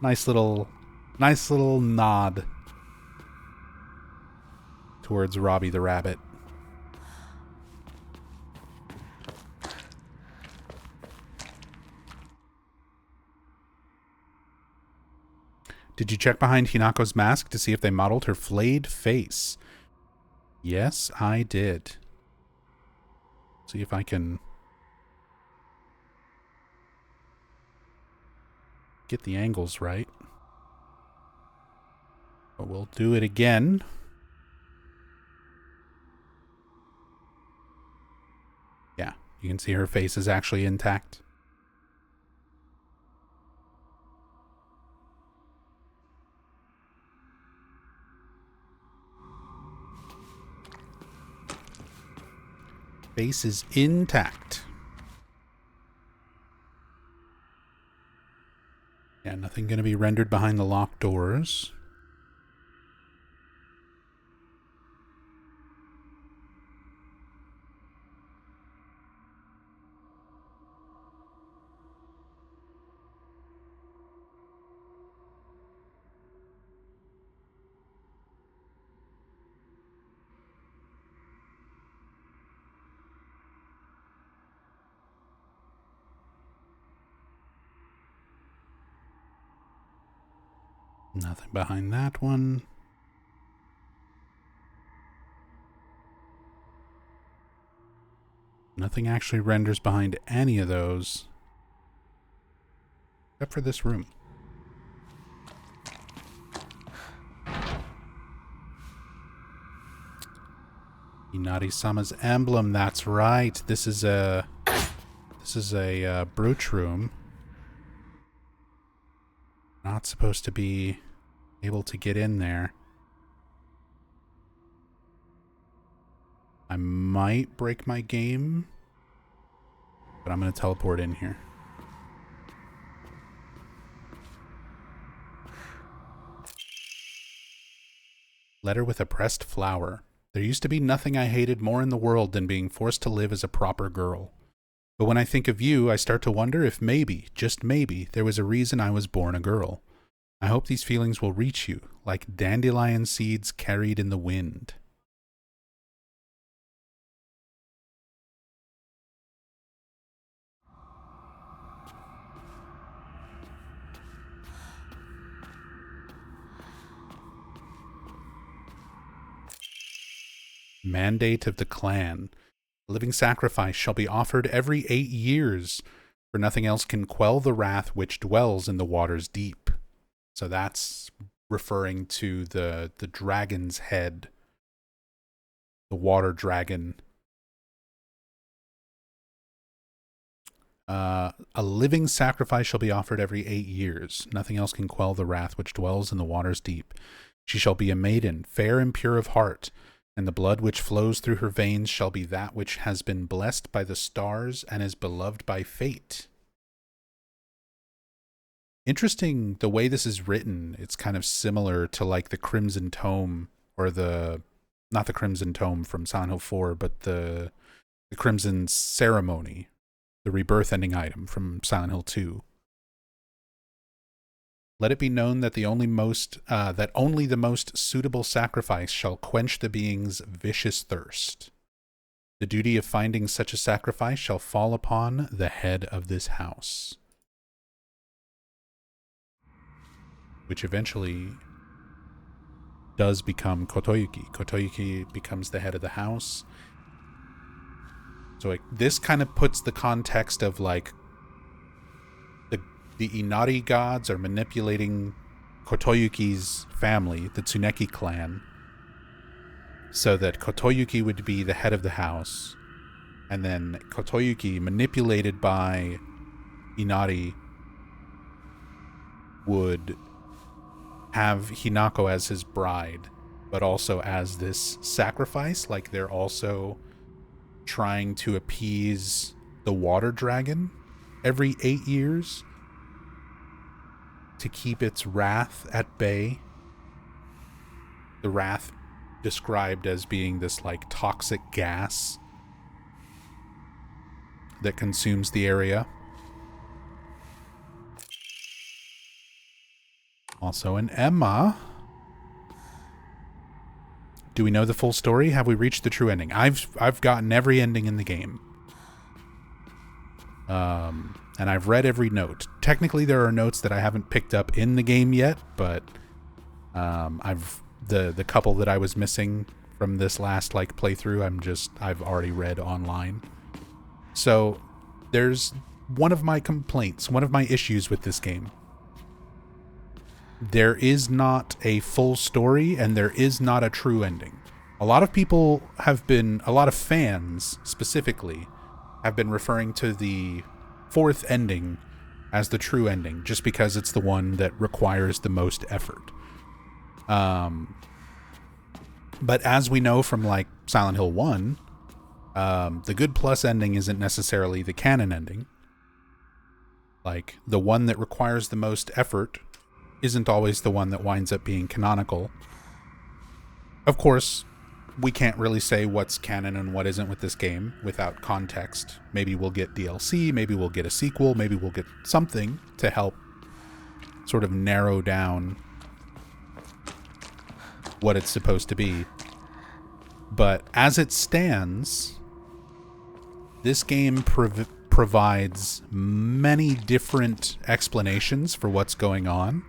Nice little nod towards Robbie the Rabbit. Did you check behind Hinako's mask to see if they modeled her flayed face? Yes, I did. See if I can get the angles right. But we'll do it again. Yeah, you can see her face is actually intact. Face is intact. Yeah, nothing going to be rendered behind the locked doors. Nothing behind that one. Nothing actually renders behind any of those. Except for this room. Inari-sama's emblem, that's right. This is a brooch room. Not supposed to be able to get in there. I might break my game, but I'm going to teleport in here. Letter with a pressed flower. There used to be nothing I hated more in the world than being forced to live as a proper girl. But when I think of you, I start to wonder if maybe, just maybe, there was a reason I was born a girl. I hope these feelings will reach you, like dandelion seeds carried in the wind. Mandate of the clan. A living sacrifice shall be offered every 8 years, for nothing else can quell the wrath which dwells in the waters deep. So that's referring to the dragon's head, the water dragon. A living sacrifice shall be offered every 8 years. Nothing else can quell the wrath which dwells in the waters deep. She shall be a maiden, fair and pure of heart, and the blood which flows through her veins shall be that which has been blessed by the stars and is beloved by fate. Interesting the way this is written. It's kind of similar to like the Crimson Tome, or not the Crimson Tome from Silent Hill 4, but the Crimson Ceremony, the rebirth ending item from Silent Hill 2. Let it be known that only the most suitable sacrifice shall quench the being's vicious thirst. The duty of finding such a sacrifice shall fall upon the head of this house. Which eventually does become Kotoyuki. Kotoyuki becomes the head of the house. So like, this kind of puts the context of like the Inari gods are manipulating Kotoyuki's family, the Tsuneki clan, so that Kotoyuki would be the head of the house, and then Kotoyuki, manipulated by Inari, would have Hinako as his bride, but also as this sacrifice. Like, they're also trying to appease the water dragon every 8 years to keep its wrath at bay. The wrath described as being this like toxic gas that consumes the area. Also an Emma. Do we know the full story? Have we reached the true ending? I've gotten every ending in the game. And I've read every note. Technically, there are notes that I haven't picked up in the game yet, but the couple that I was missing from this last like playthrough, I've already read online. So there's one of my complaints, one of my issues with this game. There is not a full story, and there is not a true ending. A lot of fans specifically have been referring to the fourth ending as the true ending, just because it's the one that requires the most effort. But as we know from like Silent Hill 1, the good plus ending isn't necessarily the canon ending. Like, the one that requires the most effort isn't always the one that winds up being canonical. Of course, we can't really say what's canon and what isn't with this game without context. Maybe we'll get DLC, maybe we'll get a sequel, maybe we'll get something to help sort of narrow down what it's supposed to be. But as it stands, this game provides many different explanations for what's going on.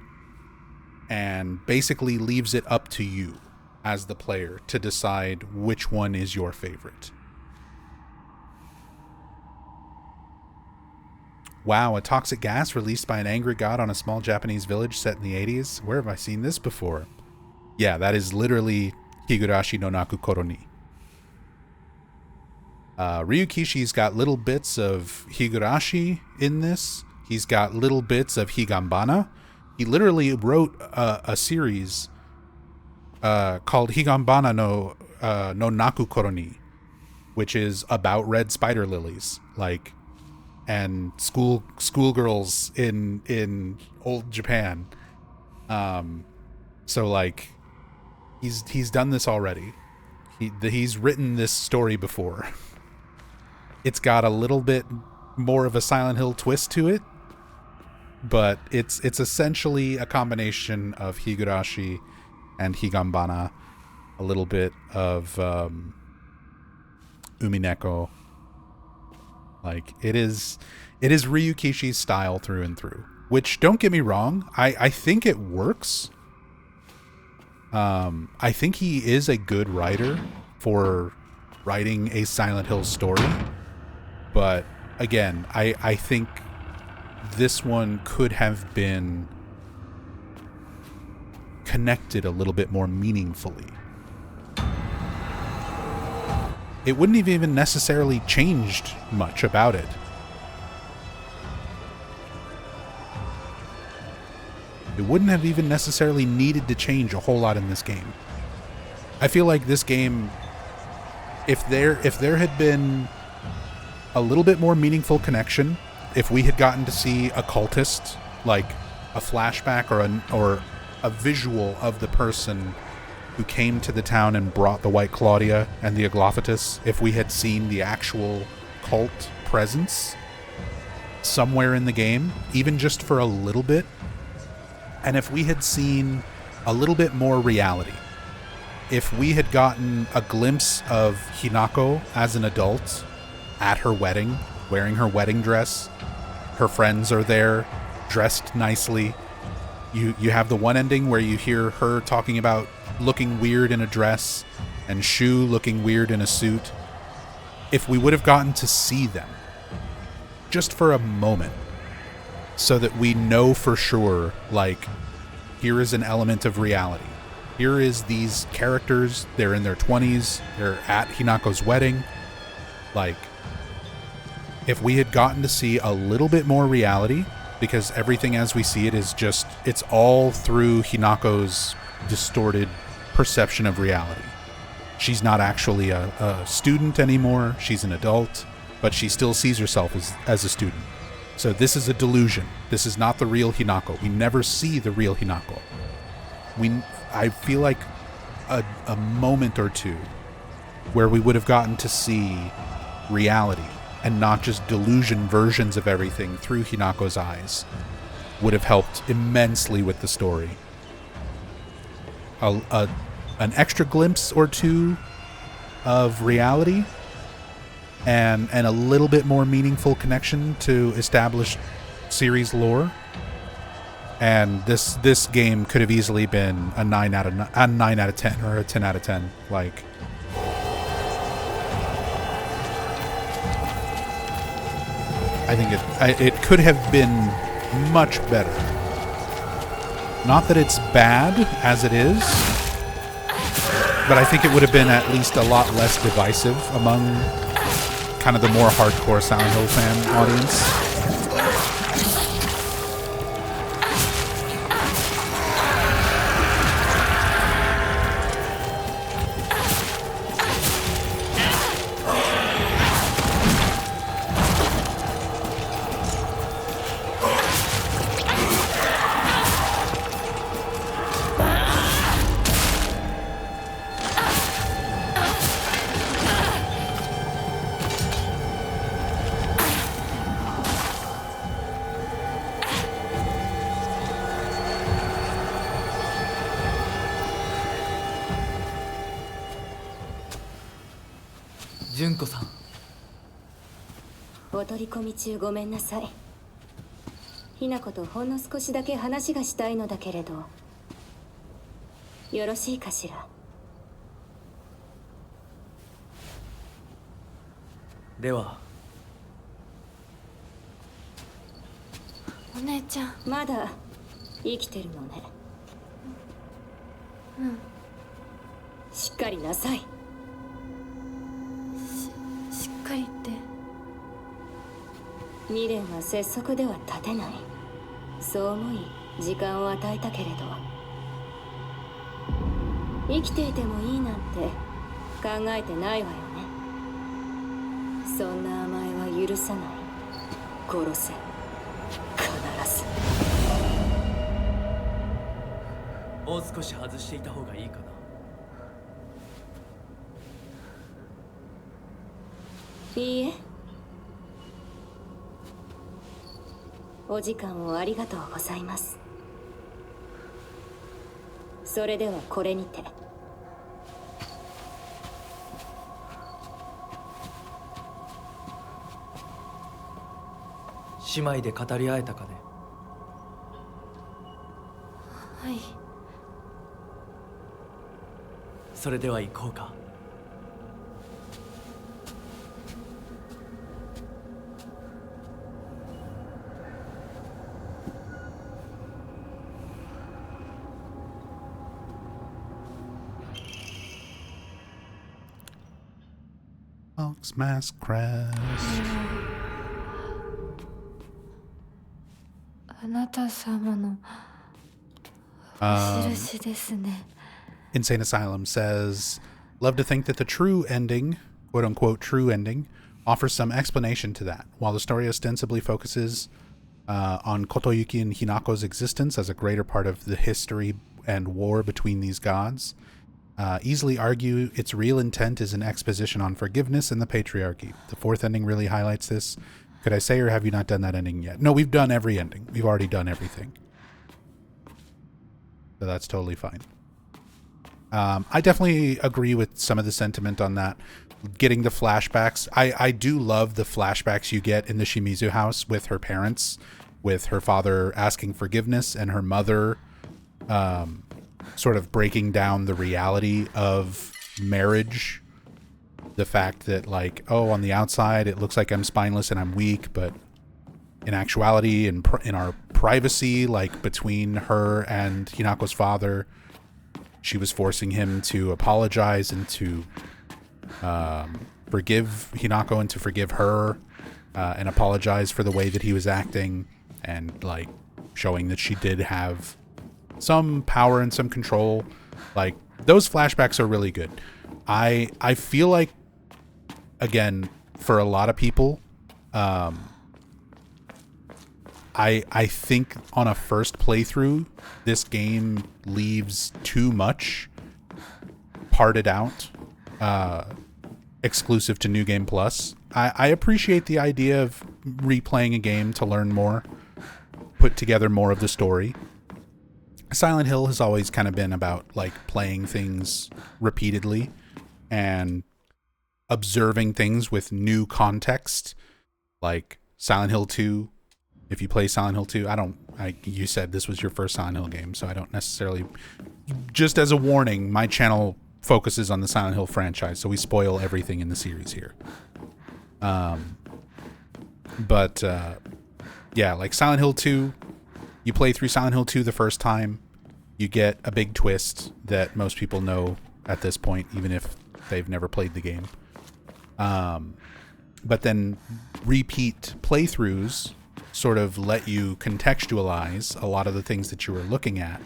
and basically leaves it up to you as the player to decide which one is your favorite. Wow, a toxic gas released by an angry god on a small Japanese village set in the 80s? Where have I seen this before? Yeah, that is literally Higurashi no Naku Koroni. Ryukishi's got little bits of Higurashi in this. He's got little bits of Higanbana. He literally wrote a series called Higanbana no Naku Koroni, which is about red spider lilies, like, and schoolgirls in old Japan. So like, he's done this already. He's written this story before. It's got a little bit more of a Silent Hill twist to it, but it's essentially a combination of Higurashi and Higanbana, a little bit of Umineko. Like, it is Ryukishi's style through and through, which, don't get me wrong, I think it works. I think he is a good writer for writing a Silent Hill story. But again, I think this one could have been connected a little bit more meaningfully. It wouldn't have even necessarily changed much about it. It wouldn't have even necessarily needed to change a whole lot in this game. I feel like this game, if there had been a little bit more meaningful connection, if we had gotten to see a cultist, like a flashback or a visual of the person who came to the town and brought the White Claudia and the Aglophilus, if we had seen the actual cult presence somewhere in the game, even just for a little bit, and if we had seen a little bit more reality, if we had gotten a glimpse of Hinako as an adult at her wedding, wearing her wedding dress, her friends are there, dressed nicely. You have the one ending where you hear her talking about looking weird in a dress and Shu looking weird in a suit. If we would have gotten to see them just for a moment, so that we know for sure, like, here is an element of reality. Here is these characters, they're in their 20s, they're at Hinako's wedding. Like, if we had gotten to see a little bit more reality, because everything as we see it is just, it's all through Hinako's distorted perception of reality. She's not actually a student anymore, she's an adult, but she still sees herself as a student. So this is a delusion. This is not the real Hinako. We never see the real Hinako. I feel like a moment or two where we would have gotten to see reality and not just delusion versions of everything through Hinako's eyes would have helped immensely with the story. An extra glimpse or two of reality and a little bit more meaningful connection to established series lore, and this game could have easily been a 9 out of 10 or a 10 out of 10. Like, I think it could have been much better. Not that it's bad as it is, but I think it would have been at least a lot less divisive among kind of the more hardcore Silent Hill fan audience. Junko-san. お取り込み中ごめんなさい。ひなことほんの少しだけ話がしたいのだけれど。よろしいかしら。ではお姉ちゃん。まだ生きてるのね。うん。しっかりなさい。しっかりって。未練は拙速では立てない。そう思い時間を与えたけれど、生きていてもいいなんて考えてないわよね。そんな甘えは許さない。殺せ、必ず。もう少し外していた方がいいかな。いいえ。お時間をありがとうございます。それではこれにて。姉妹で語り合えたかね。はい。それでは行こうか。Fox Mask Crest. あなた様の印ですね。Insane Asylum says, love to think that the true ending, quote unquote true ending, offers some explanation to that. While the story ostensibly focuses on Kotoyuki and Hinako's existence as a greater part of the history and war between these gods, easily argue its real intent is an exposition on forgiveness and the patriarchy. The fourth ending really highlights this. Could I say, or have you not done that ending yet? No, we've done every ending. We've already done everything. So that's totally fine. I definitely agree with some of the sentiment on that. Getting the flashbacks. I do love the flashbacks you get in the Shimizu house with her parents, with her father asking forgiveness and her mother sort of breaking down the reality of marriage. The fact that, like, oh, on the outside it looks like I'm spineless and I'm weak, but in actuality, in our privacy, like between her and Hinako's father, she was forcing him to apologize and to forgive Hinako and to forgive her and apologize for the way that he was acting, and like showing that she did have some power and some control. Like, those flashbacks are really good. I feel like, again, for a lot of people, I think on a first playthrough, this game leaves too much parted out, exclusive to New Game Plus. I appreciate the idea of replaying a game to learn more, put together more of the story. Silent Hill has always kind of been about like playing things repeatedly and observing things with new context. Like Silent Hill 2, if you play Silent Hill 2, you said this was your first Silent Hill game, so I don't necessarily, just as a warning, my channel focuses on the Silent Hill franchise, so we spoil everything in the series here. Yeah, like Silent Hill 2, you play through Silent Hill 2 the first time, you get a big twist that most people know at this point, even if they've never played the game. But then repeat playthroughs sort of let you contextualize a lot of the things that you were looking at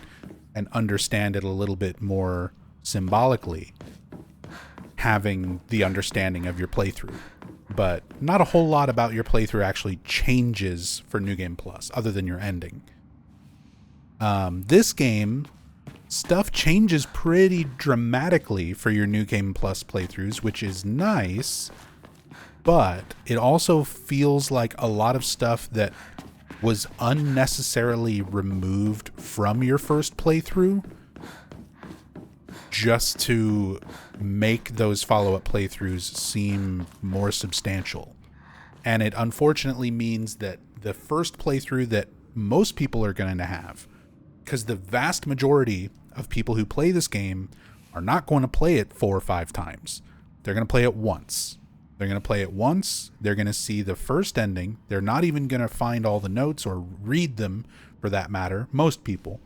and understand it a little bit more symbolically, having the understanding of your playthrough. But not a whole lot about your playthrough actually changes for New Game Plus, other than your ending. This game, stuff changes pretty dramatically for your New Game Plus playthroughs, which is nice, but it also feels like a lot of stuff that was unnecessarily removed from your first playthrough just to make those follow-up playthroughs seem more substantial. And it unfortunately means that the first playthrough that most people are going to have, because the vast majority of people who play this game are not going to play it 4 or 5 times. They're going to play it once. They're going to play it once. They're going to see the first ending. They're not even going to find all the notes or read them, for that matter. Most people,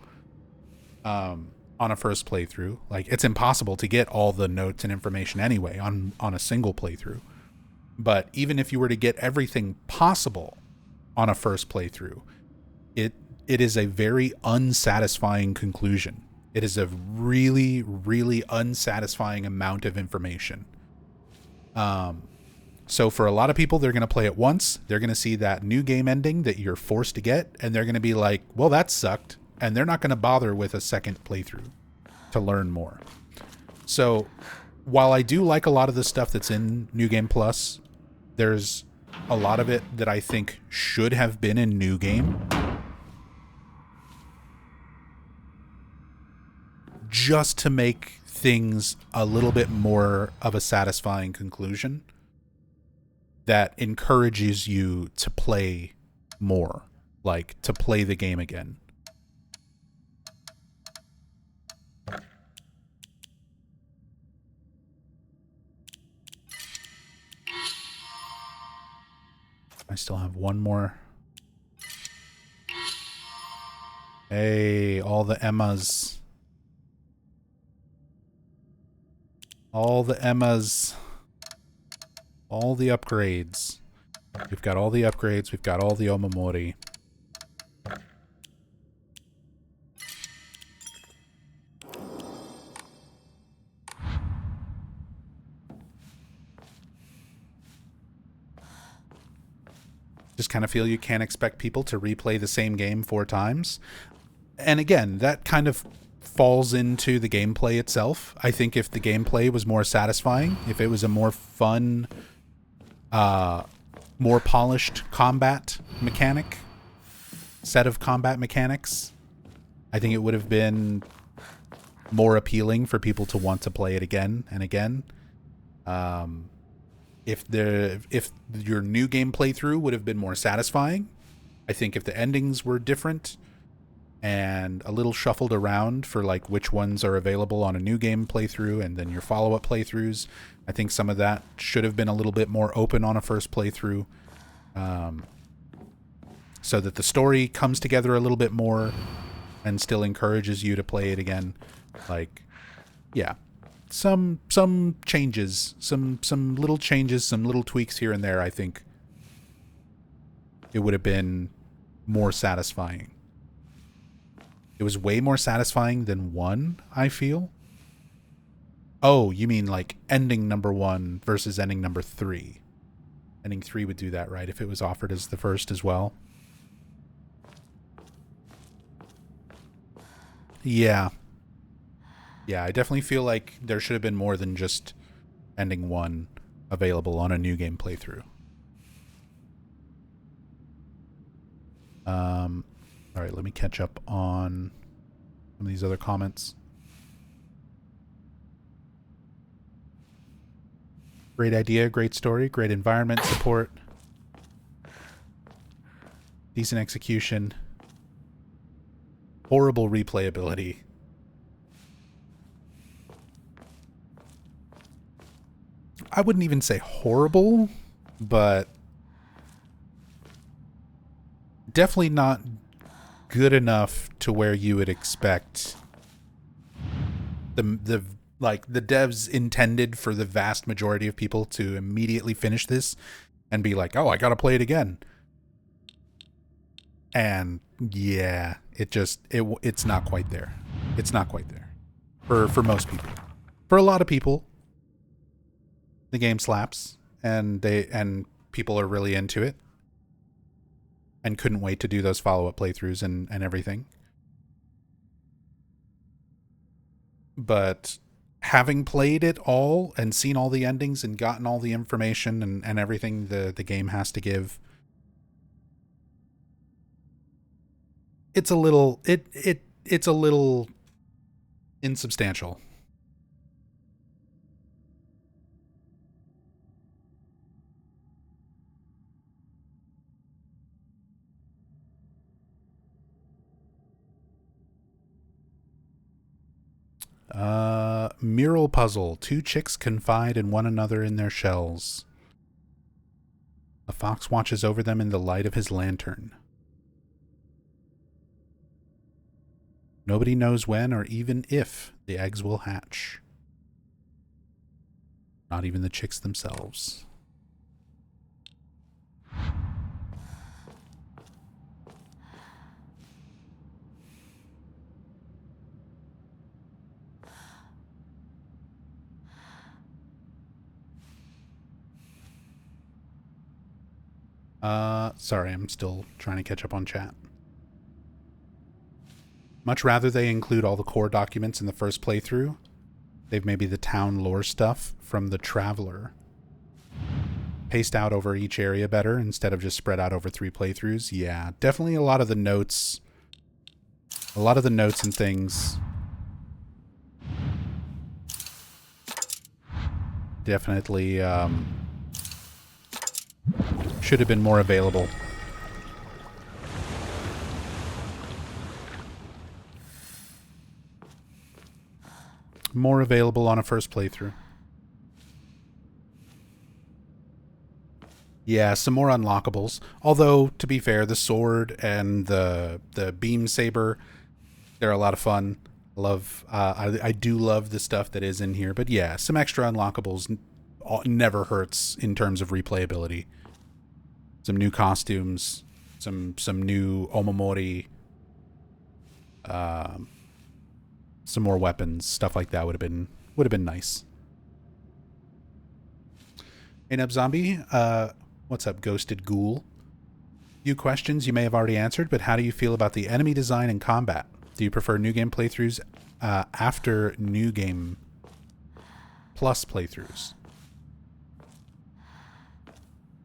on a first playthrough, like, it's impossible to get all the notes and information anyway on a single playthrough. But even if you were to get everything possible on a first playthrough, it is a very unsatisfying conclusion. It is a really, really unsatisfying amount of information. So for a lot of people, they're going to play it once. They're going to see that new game ending that you're forced to get, and they're going to be like, well, that sucked. And they're not going to bother with a second playthrough to learn more. So while I do like a lot of the stuff that's in New Game Plus, there's a lot of it that I think should have been in New Game, just to make things a little bit more of a satisfying conclusion that encourages you to play more, like to play the game again. I still have one more. Hey, all the Emmas. All the Emmas. All the upgrades. We've got all the upgrades. We've got all the Omamori. Just kind of feel you can't expect people to replay the same game 4 times. And again, that kind of falls into the gameplay itself. I think if the gameplay was more satisfying, if it was a more fun, more polished combat mechanic, set of combat mechanics, I think it would have been more appealing for people to want to play it again and again. If your new game playthrough would have been more satisfying, I think if the endings were different and a little shuffled around for like which ones are available on a new game playthrough and then your follow-up playthroughs, I think some of that should have been a little bit more open on a first playthrough, so that the story comes together a little bit more and still encourages you to play it again. Like, yeah, some changes, some little changes, some little tweaks here and there. I think it would have been more satisfying. It was way more satisfying than 1, I feel. Oh, you mean like ending number 1 versus ending number 3. Ending 3 would do that, right? If it was offered as the first as well. Yeah. Yeah, I definitely feel like there should have been more than just ending 1 available on a new game playthrough. All right, let me catch up on some of these other comments. Great idea, great story, great environment support, decent execution, horrible replayability. I wouldn't even say horrible, but definitely not good enough to where you would expect the devs intended for the vast majority of people to immediately finish this and be like, oh, I gotta play it again. And yeah, it's not quite there. It's not quite there for most people. For a lot of people, the game slaps and people are really into it and couldn't wait to do those follow-up playthroughs and everything. But having played it all and seen all the endings and gotten all the information and everything the game has to give, it's a little insubstantial. Mural puzzle. 2 chicks confide in one another in their shells. A fox watches over them in the light of his lantern. Nobody knows when or even if the eggs will hatch. Not even the chicks themselves. Sorry, I'm still trying to catch up on chat. Much rather they include all the core documents in the first playthrough. They've maybe the town lore stuff from the Traveler paced out over each area better instead of just spread out over 3 playthroughs. Yeah, definitely a lot of the notes and things definitely should have been more available. More available on a first playthrough. Yeah, some more unlockables. Although, to be fair, the sword and the beam saber, they're a lot of fun. I do love the stuff that is in here. But yeah, some extra unlockables never hurts in terms of replayability. Some new costumes, some new omamori, some more weapons, stuff like that would have been nice. Hey Nub Zombie, what's up, Ghosted Ghoul? Few questions you may have already answered, but how do you feel about the enemy design and combat? Do you prefer New Game playthroughs after New Game Plus playthroughs?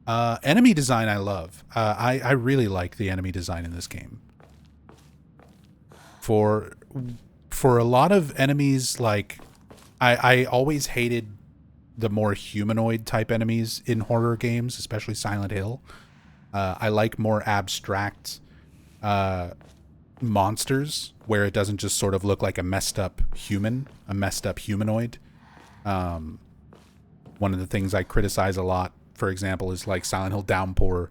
Enemy design I love. I really like the enemy design in this game. For a lot of enemies, like, I always hated the more humanoid type enemies in horror games, especially Silent Hill. I like more abstract monsters where it doesn't just sort of look like a messed up humanoid. One of the things I criticize a lot, for example, is like Silent Hill Downpour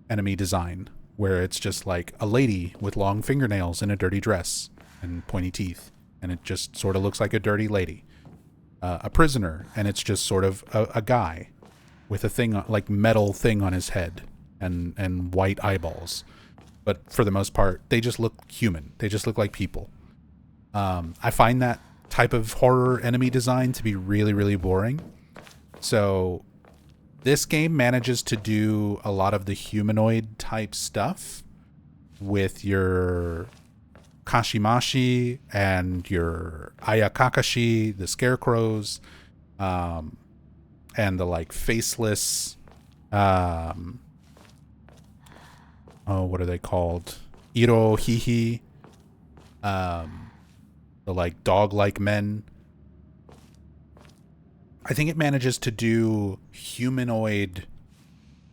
enemy design, where it's just like a lady with long fingernails in a dirty dress and pointy teeth, and it just sort of looks like a dirty lady. A prisoner, and it's just sort of a guy with a thing, like metal thing on his head and white eyeballs. But for the most part, they just look human. They just look like people. I find that type of horror enemy design to be really, really boring. So this game manages to do a lot of the humanoid type stuff with your Kashimashi and your Ayakakashi, the scarecrows, and the like faceless, what are they called? Irohihi, the like dog-like men. I think it manages to do humanoid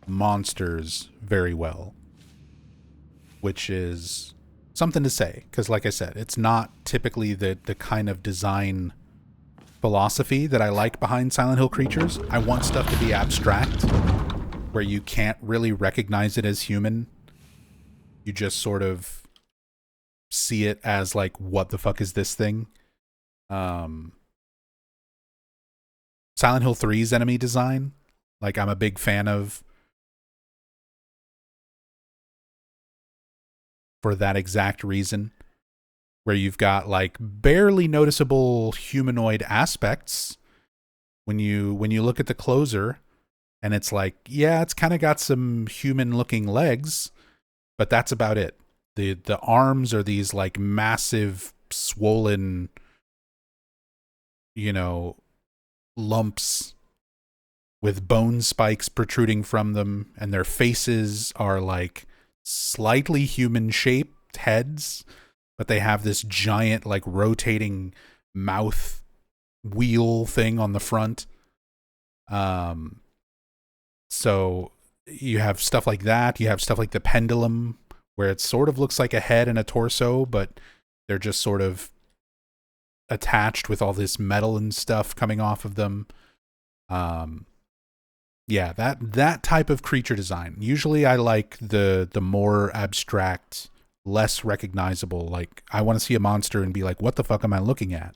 monsters very well, which is something to say, because like I said, it's not typically the kind of design philosophy that I like behind Silent Hill creatures. I want stuff to be abstract, where you can't really recognize it as human. You just sort of see it as like, what the fuck is this thing? Silent Hill 3's enemy design, like, I'm a big fan of, for that exact reason, where you've got like barely noticeable humanoid aspects when you look at the closer, and it's like, yeah, it's kind of got some human looking legs, but that's about it. The arms are these like massive swollen, lumps with bone spikes protruding from them, and their faces are like slightly human shaped heads, but they have this giant like rotating mouth wheel thing on the front. So you have stuff like that. You have stuff like the pendulum, where it sort of looks like a head and a torso, but they're just sort of attached with all this metal and stuff coming off of them. Yeah, that type of creature design. Usually I like the more abstract, less recognizable. Like, I want to see a monster and be like, what the fuck am I looking at?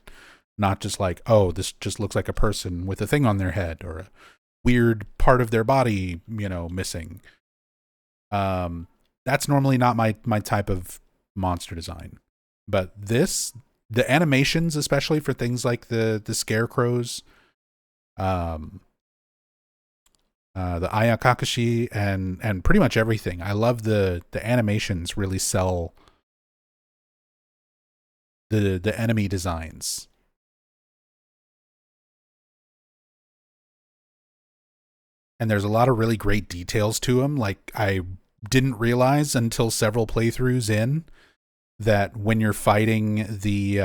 Not just like, oh, this just looks like a person with a thing on their head or a weird part of their body, missing. That's normally not my type of monster design. But the animations, especially for things like the scarecrows, the Ayakashi and pretty much everything. I love the animations really sell the enemy designs. And there's a lot of really great details to them. Like, I didn't realize until several playthroughs in that when you're fighting the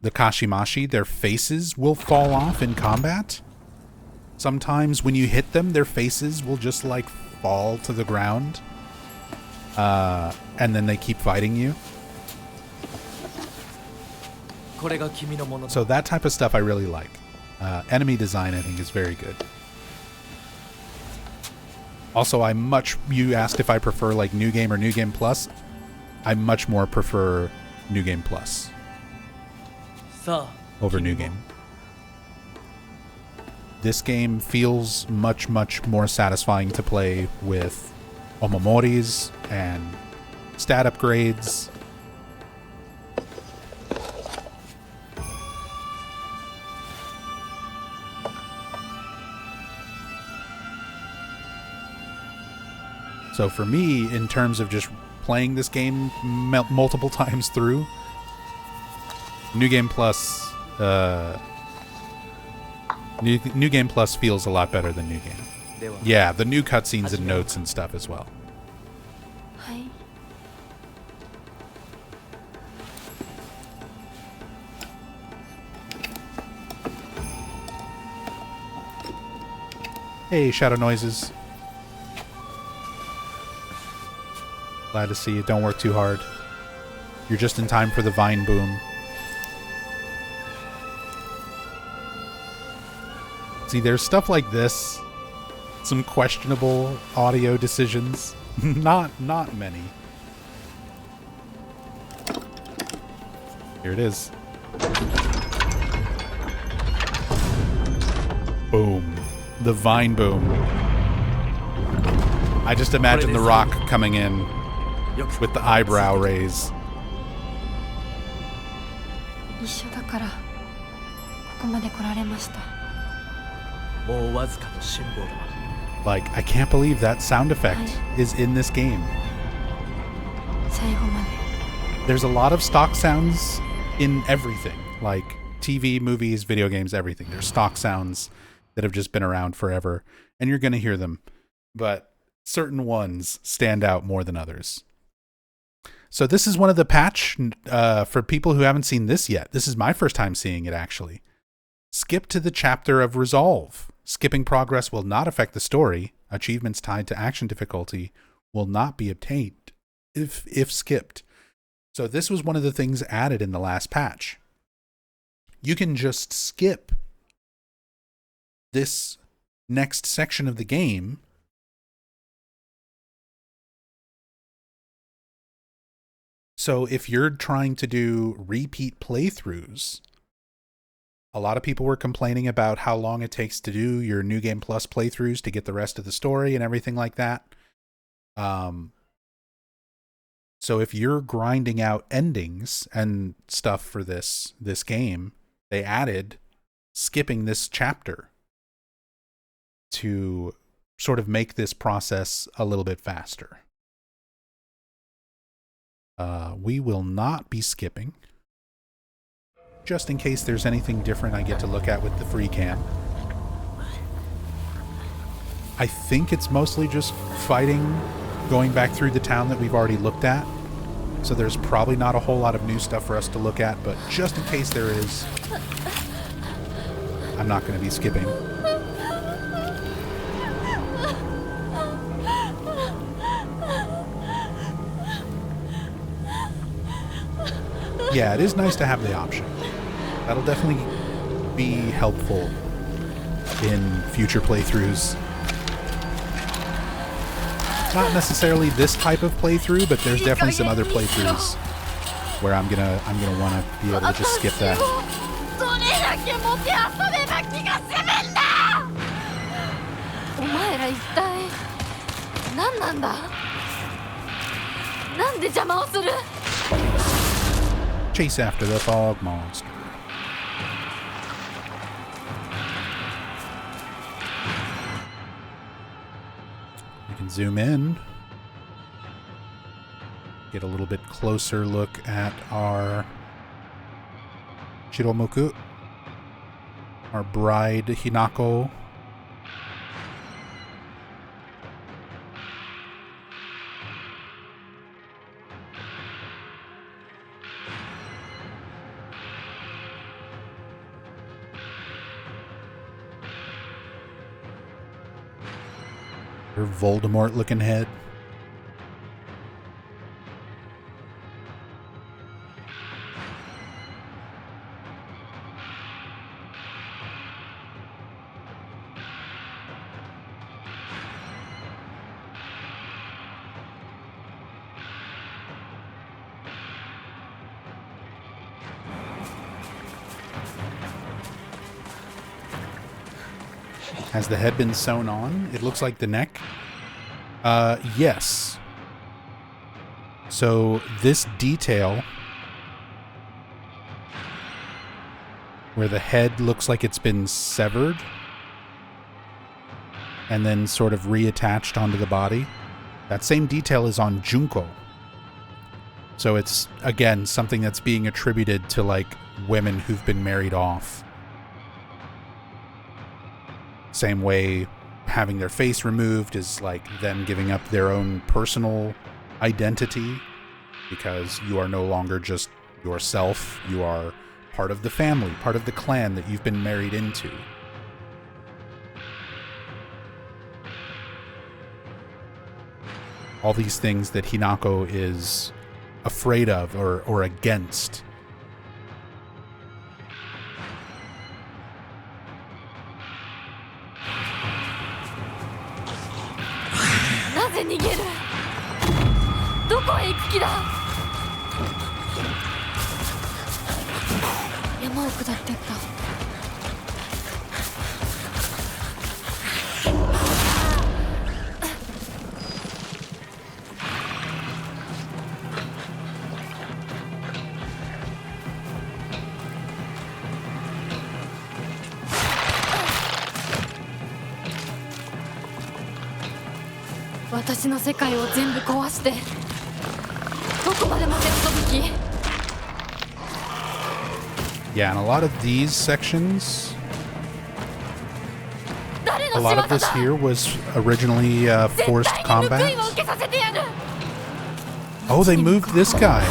Kashimashi, their faces will fall off in combat. Sometimes when you hit them, their faces will just like fall to the ground. And then they keep fighting you. So that type of stuff I really like. Enemy design, I think, is very good. Also, you asked if I prefer like New Game or New Game Plus. I much more prefer New Game Plus over New Game. This game feels much, much more satisfying to play with omomoris and stat upgrades. So for me, in terms of just playing this game multiple times through, New Game Plus, New Game Plus feels a lot better than New Game. Yeah, the new cutscenes and notes and stuff as well. Hi. Hey, Shadow Noises. Glad to see you. Don't work too hard. You're just in time for the Vine boom. See, there's stuff like this. Some questionable audio decisions. Not many. Here it is. Boom. The Vine boom. I just imagine The Rock coming in with the eyebrow raise. 一緒だからここまで来られました。 Like, I can't believe that sound effect is in this game. 最後まで There's a lot of stock sounds in everything. Like TV, movies, video games, everything. There's stock sounds that have just been around forever, and you're going to hear them. But certain ones stand out more than others. So this is one of the patch for people who haven't seen this yet. This is my first time seeing it, actually. Skip to the chapter of Resolve. Skipping progress will not affect the story. Achievements tied to action difficulty will not be obtained if skipped. So this was one of the things added in the last patch. You can just skip this next section of the game So if you're trying to do repeat playthroughs, a lot of people were complaining about how long it takes to do your New Game Plus playthroughs to get the rest of the story and everything like that. So if you're grinding out endings and stuff for this game, they added skipping this chapter to sort of make this process a little bit faster. We will not be skipping, just in case there's anything different I get to look at with the free cam. I think it's mostly just fighting, going back through the town that we've already looked at. So there's probably not a whole lot of new stuff for us to look at, but just in case there is, I'm not going to be skipping. Yeah, it is nice to have the option. That'll definitely be helpful in future playthroughs. Not necessarily this type of playthrough, but there's definitely some other playthroughs where I'm gonna want to be able to just skip that. それだけもてあそべば気が済むんだ。お前ら一体何なんだ。なんで邪魔をする。 Chase after the fog monster. We can zoom in. Get a little bit closer look at our Shiromoku, our bride Hinako. Her Voldemort-looking head. Has the head been sewn on? It looks like the neck. Yes. So this detail where the head looks like it's been severed and then sort of reattached onto the body, that same detail is on Junko. So it's, again, something that's being attributed to, like, women who've been married off. Same way having their face removed is like them giving up their own personal identity, because you are no longer just yourself. You are part of the family, part of the clan that you've been married into. All these things that Hinako is afraid of or against. Yeah, and a lot of these sections, a lot of this here was originally forced combat. Oh, they moved this guy.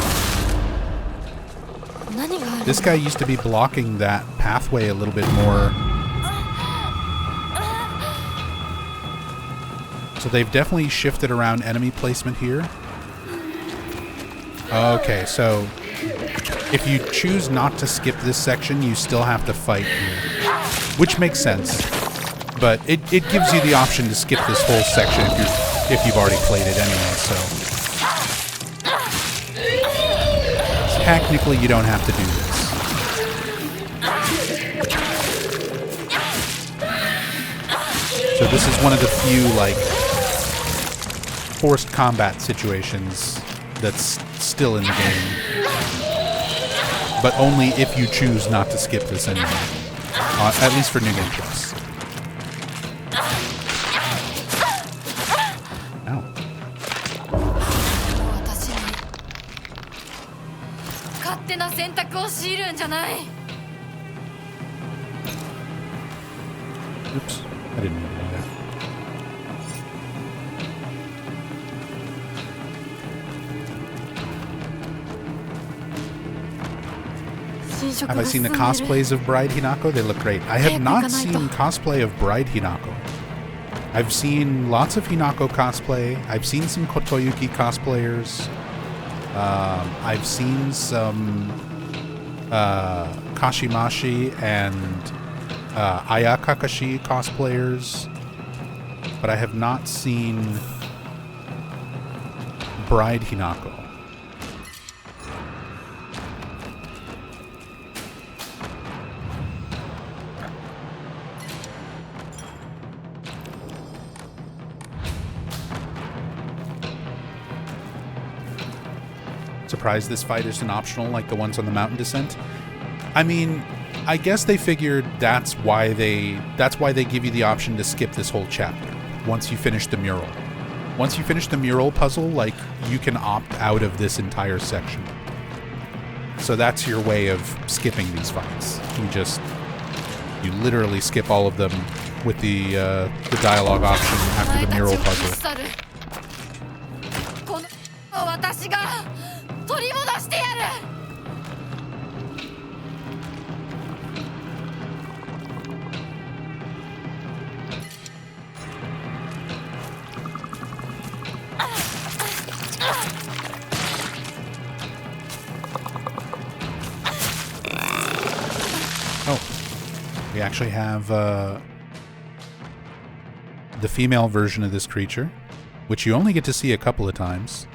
This guy used to be blocking that pathway a little bit more. So they've definitely shifted around enemy placement here. Okay, so if you choose not to skip this section, you still have to fight here, which makes sense. But it gives you the option to skip this whole section if you've already played it anyway. So technically, you don't have to do this. So this is one of the few like forced combat situations that's still in the game. But only if you choose not to skip this anymore. At least for New Game Plus. Ow. Oops. I didn't mean to do that. Have I seen the cosplays of Bride Hinako? They look great. I have not seen cosplay of Bride Hinako. I've seen lots of Hinako cosplay. I've seen some Kotoyuki cosplayers. I've seen some Kashimashi and Ayakakashi cosplayers, but I have not seen Bride Hinako. Surprised this fight isn't optional like the ones on the mountain descent. I mean, I guess they figured that's why they give you the option to skip this whole chapter once you finish the mural. Once you finish the mural puzzle, like, you can opt out of this entire section. So that's your way of skipping these fights. You literally skip all of them with the dialogue option after the mural puzzle. この私が取り戻してやる。Oh, we actually have the female version of this creature, which you only get to see a couple of times.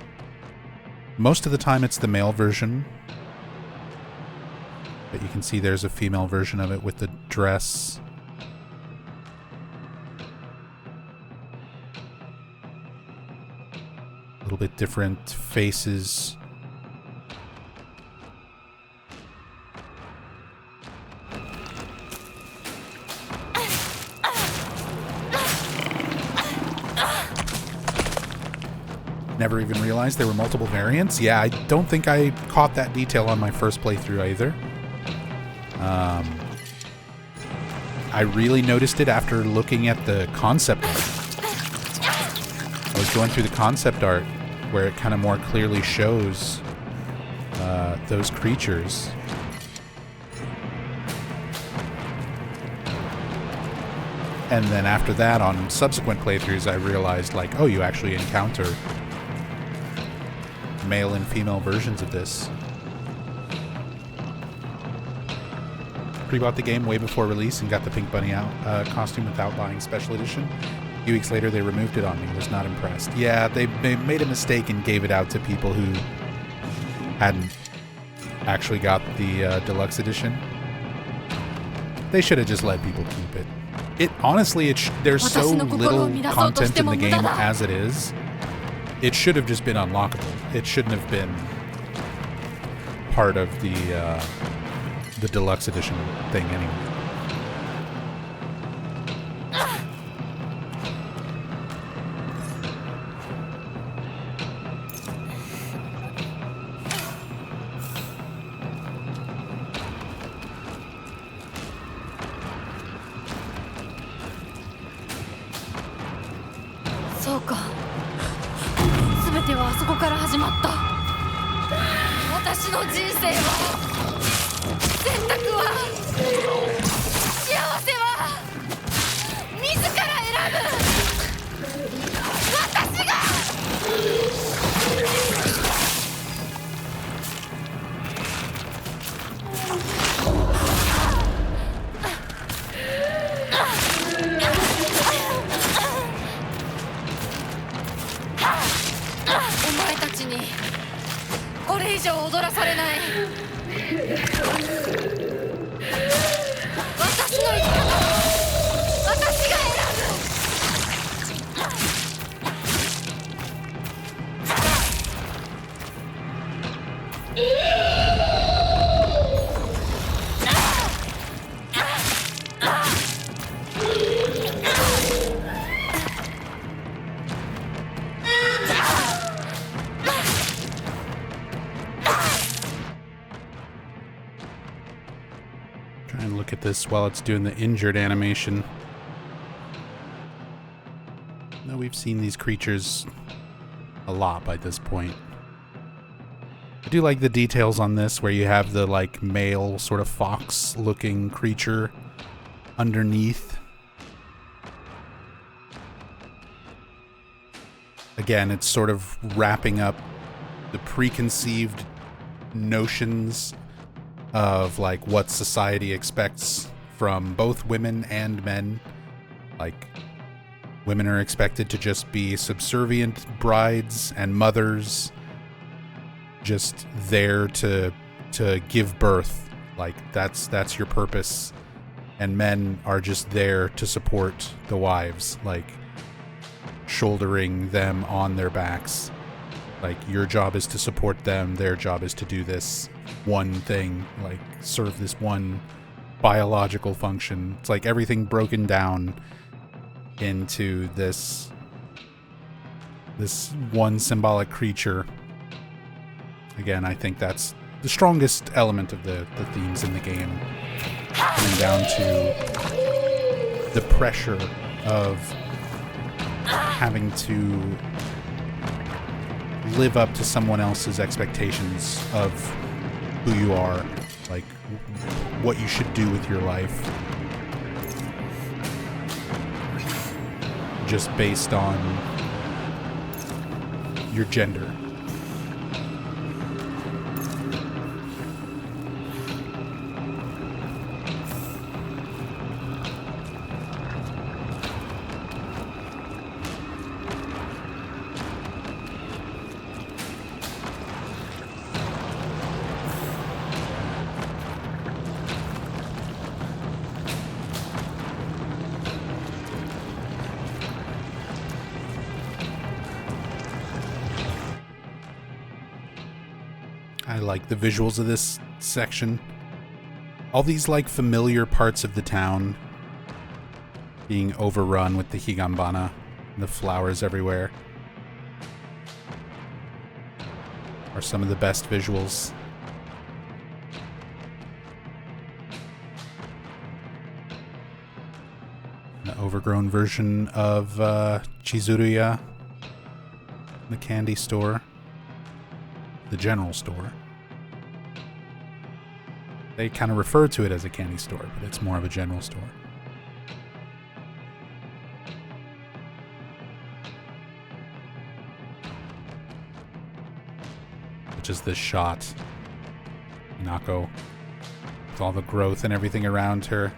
Most of the time it's the male version, but you can see there's a female version of it with the dress. A little bit different faces. Never even realized there were multiple variants. Yeah, I don't think I caught that detail on my first playthrough either. I really noticed it after looking at the concept art. I was going through the concept art where it kind of more clearly shows those creatures. And then after that, on subsequent playthroughs, I realized, like, oh, you actually encounter male and female versions of this. Pre-bought the game way before release and got the Pink Bunny out costume without buying Special Edition. A few weeks later, they removed it on me. Was not impressed. Yeah, they made a mistake and gave it out to people who hadn't actually got the Deluxe Edition. They should have just let people keep it. It honestly, there's so little content in the game as it is. It should have just been unlockable. It shouldn't have been part of the Deluxe Edition thing anyway.そうか。全てはあそこから始まった。私の人生は、選択は、幸せは自ら選ぶ。私が。お前たちにこれ以上踊らされない。私の生き方は私が選ぶ。Try and look at this while it's doing the injured animation. Now we've seen these creatures a lot by this point. I do like the details on this where you have the like male sort of fox looking creature underneath. Again, it's sort of wrapping up the preconceived notions of like what society expects from both women and men. Like, women are expected to just be subservient brides and mothers, just there to give birth. Like, that's your purpose. And men are just there to support the wives, like shouldering them on their backs. Like, your job is to support them, their job is to do this one thing, like serve this one biological function. It's like everything broken down into this one symbolic creature. Again, I think that's the strongest element of the themes in the game, coming down to the pressure of having to live up to someone else's expectations of who you are, like what you should do with your life, just based on your gender. I like the visuals of this section. All these like familiar parts of the town being overrun with the Higambana, and the flowers everywhere, are some of the best visuals. An overgrown version of Chizuruya, the candy store. The general store. They kind of refer to it as a candy store, but it's more of a general store. Which is this shot. Hinako, with all the growth and everything around her.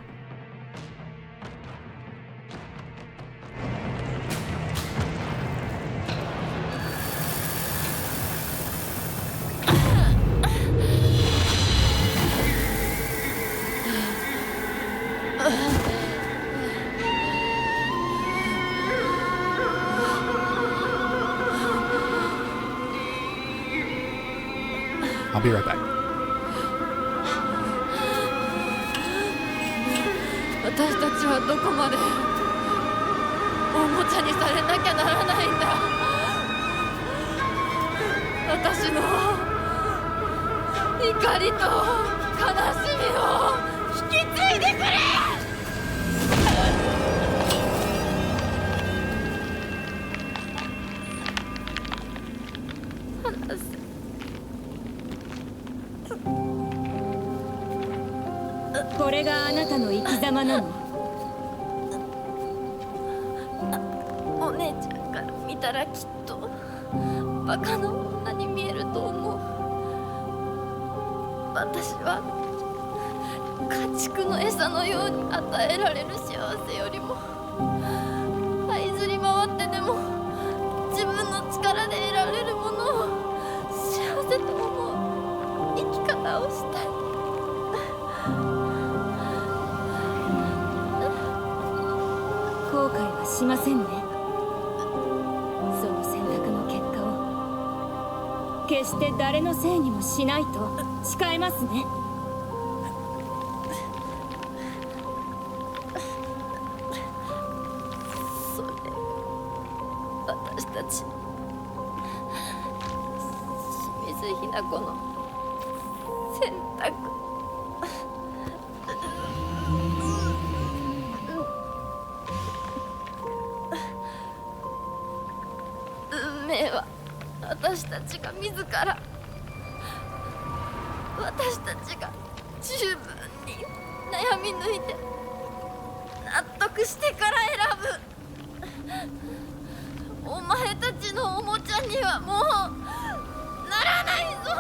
I'll be right back. 私たちはどこまでおもちゃにされなきゃならないんだ。私の怒りと悲しみを引き継いでくれ。話せ。これがあなたの生き様なの？お姉ちゃんから見たらきっとバカな女に見えると思う。私は家畜の餌のように与えられる幸せよりも這いずり回ってでも自分の力で得られるものを幸せと思う生き方をしたい。後悔はしませんね。その選択の結果を決して誰のせいにもしないと誓えますね。それ私たち清水ひな子の選択。運命は私たちが自ら、私たちが十分に悩み抜いて納得してから選ぶ。お前たちのおもちゃにはもうならないぞ。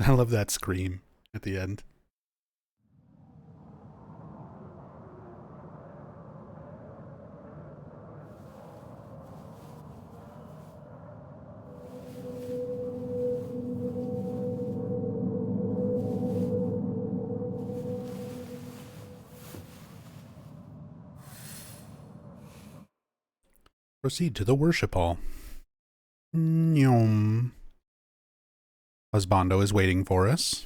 I love that scream at the end. Proceed to the worship hall. Nyom. Husbando is waiting for us.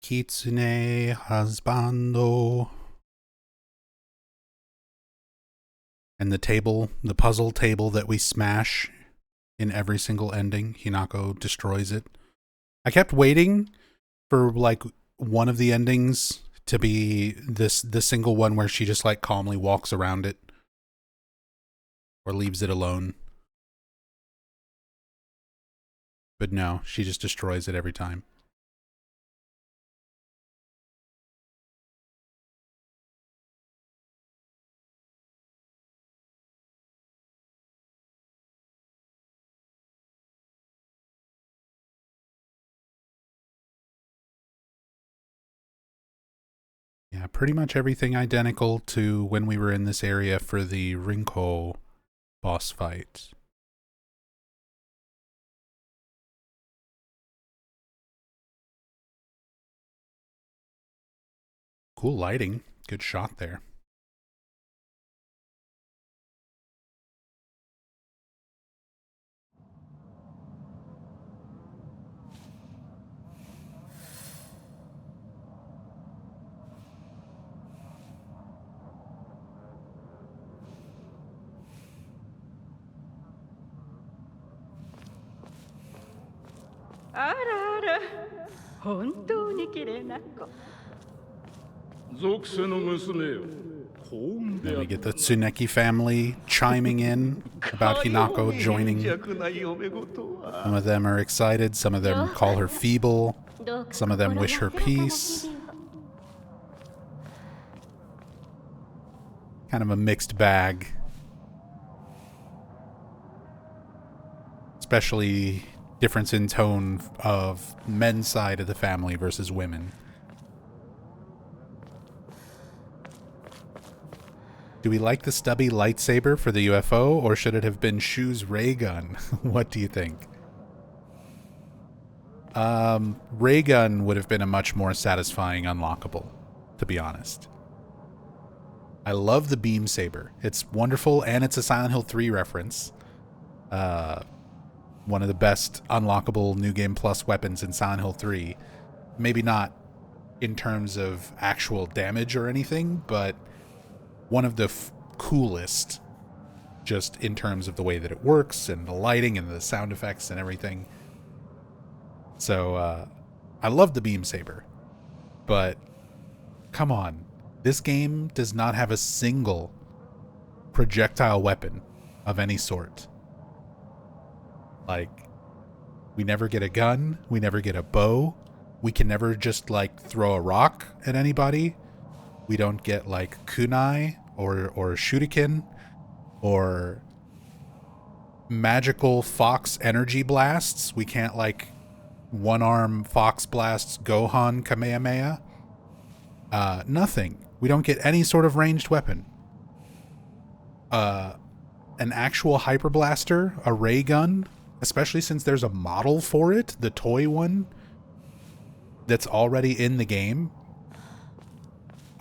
Kitsune Husbando. And the table, the puzzle table that we smash in every single ending, Hinako destroys it. I kept waiting for like one of the endings to be the single one where she just like calmly walks around it or leaves it alone. But no, she just destroys it every time. Yeah, pretty much everything identical to when we were in this area for the Rinko boss fight. Cool lighting. Good shot there. Then we get the Tsuneki family chiming in about Hinako joining. Some of them are excited, some of them call her feeble, some of them wish her peace. Kind of a mixed bag. Especially difference in tone of men's side of the family versus women. Do we like the stubby lightsaber for the UFO, or should it have been Shu's ray gun? What do you think? Ray gun would have been a much more satisfying unlockable, to be honest. I love the beam saber. It's wonderful, and it's a Silent Hill 3 reference. One of the best unlockable New Game Plus weapons in Silent Hill 3. Maybe not in terms of actual damage or anything, but one of the coolest just in terms of the way that it works and the lighting and the sound effects and everything. So I love the beam saber, but come on, this game does not have a single projectile weapon of any sort. Like, we never get a gun, we never get a bow, we can never just like throw a rock at anybody. We don't get like kunai or shuriken or magical fox energy blasts. We can't like one arm fox blasts Gohan Kamehameha. Nothing. We don't get any sort of ranged weapon. An actual hyper blaster, a ray gun, especially since there's a model for it, the toy one that's already in the game.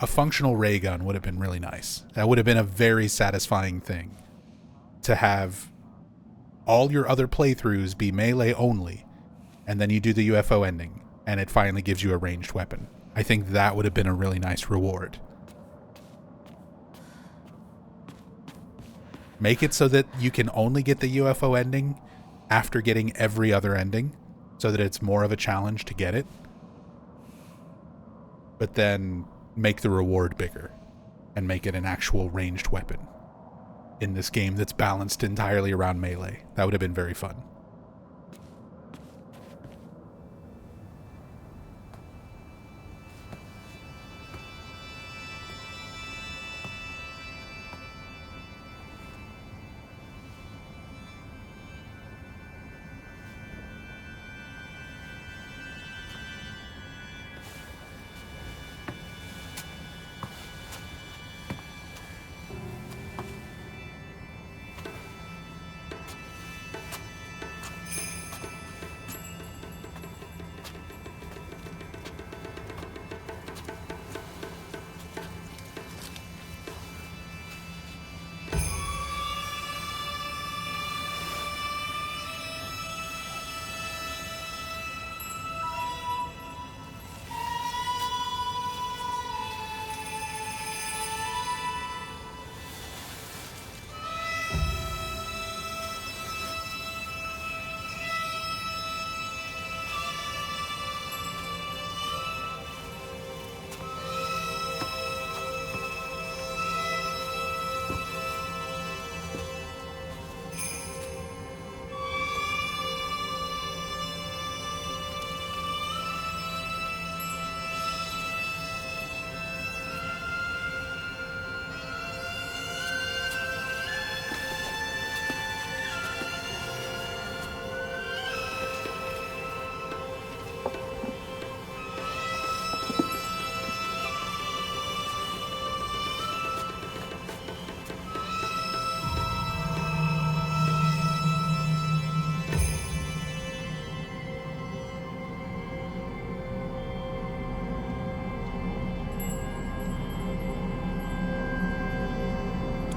A functional ray gun would have been really nice. That would have been a very satisfying thing to have all your other playthroughs be melee only, and then you do the UFO ending, and it finally gives you a ranged weapon. I think that would have been a really nice reward. Make it so that you can only get the UFO ending after getting every other ending, so that it's more of a challenge to get it. But then make the reward bigger and make it an actual ranged weapon in this game that's balanced entirely around melee. That would have been very fun.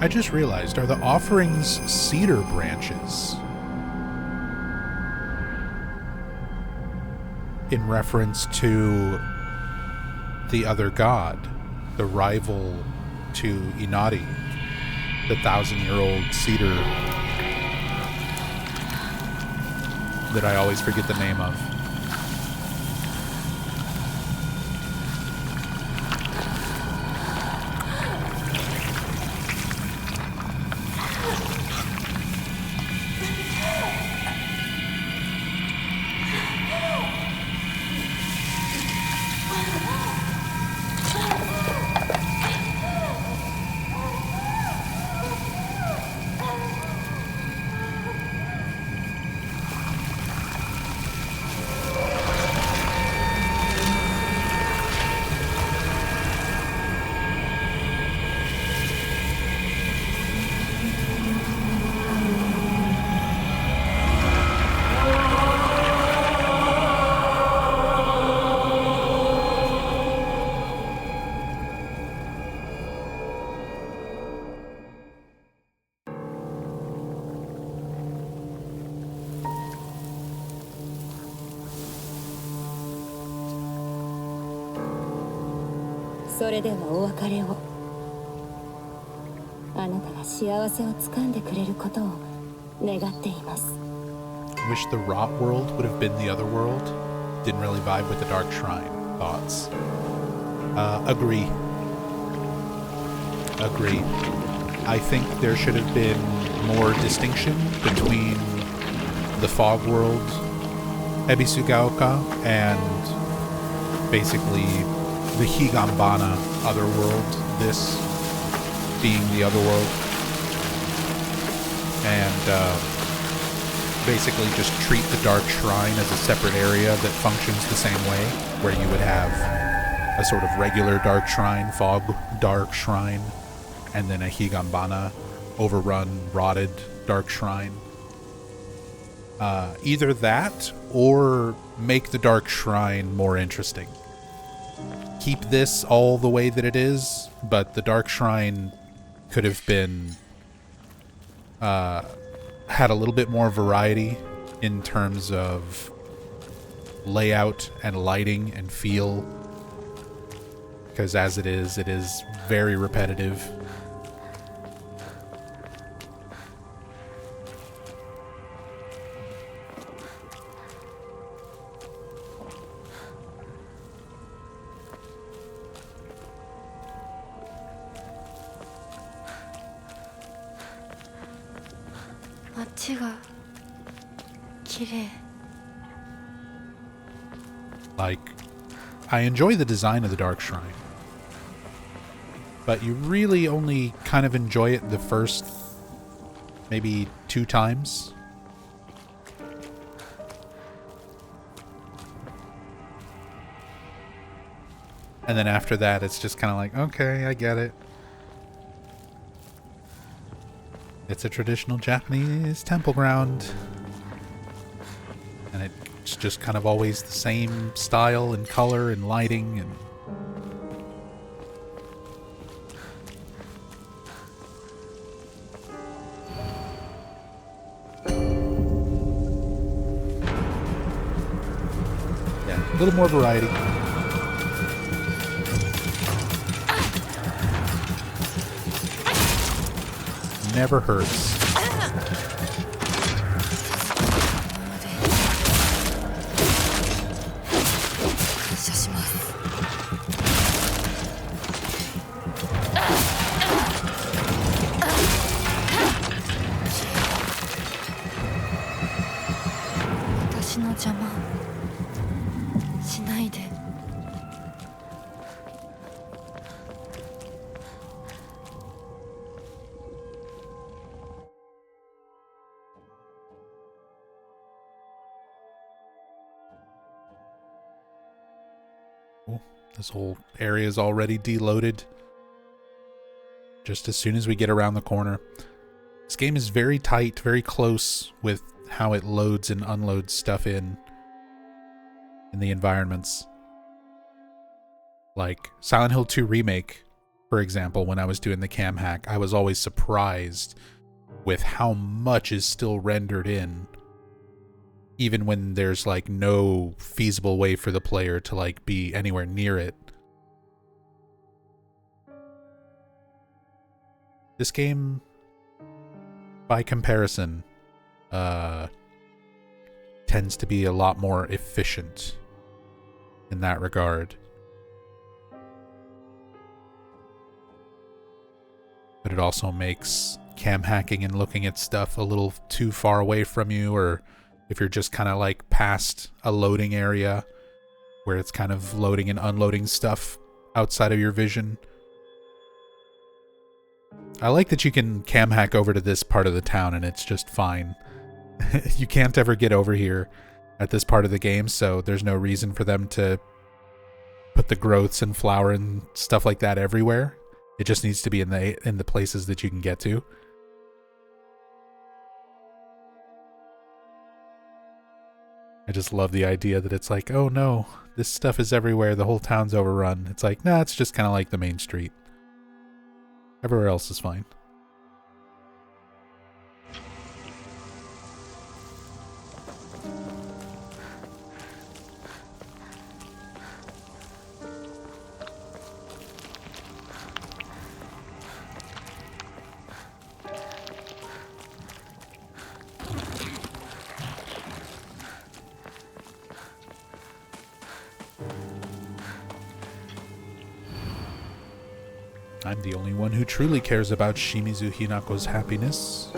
I just realized, are the offerings cedar branches? In reference to the other god, the rival to Inari, the 1,000-year-old cedar that I always forget the name of.それではお別れを。あなたが幸せをつかんでくれることを願っています。 Wish the rot world would have been the other world. Didn't really vibe with the dark shrine. Thoughts? Agree. I think there should have been more distinction between the fog world, Ebisugaoka, and basically the Higambana other world, this being the other world. And basically just treat the Dark Shrine as a separate area that functions the same way, where you would have a sort of regular Dark Shrine, Fog Dark Shrine, and then a Higambana, overrun, rotted Dark Shrine. Either that, or make the Dark Shrine more interesting. Keep this all the way that it is, but the Dark Shrine could have been had a little bit more variety in terms of layout and lighting and feel, because as it is very repetitive. Like, I enjoy the design of the Dark Shrine, but you really only kind of enjoy it the first maybe 2 times. And then after that, it's just kind of like, okay, I get it. It's a traditional Japanese temple ground. And it's just kind of always the same style and color and lighting and... yeah, a little more variety. Never hurts. This whole area is already deloaded. Just as soon as we get around the corner. This game is very tight, very close with how it loads and unloads stuff in the environments. Like Silent Hill 2 Remake, for example, when I was doing the cam hack, I was always surprised with how much is still rendered in, even when there's like no feasible way for the player to like be anywhere near it. This game, by comparison, tends to be a lot more efficient in that regard. But it also makes cam hacking and looking at stuff a little too far away from you, or if you're just kind of like past a loading area where it's kind of loading and unloading stuff outside of your vision. I like that you can cam hack over to this part of the town and it's just fine. You can't ever get over here at this part of the game, so there's no reason for them to put the growths and flower and stuff like that everywhere. It just needs to be in the places that you can get to. I just love the idea that it's like, oh no, this stuff is everywhere, the whole town's overrun. It's like, nah, it's just kind of like the main street. Everywhere else is fine. I'm the only one who truly cares about Shimizu Hinako's happiness.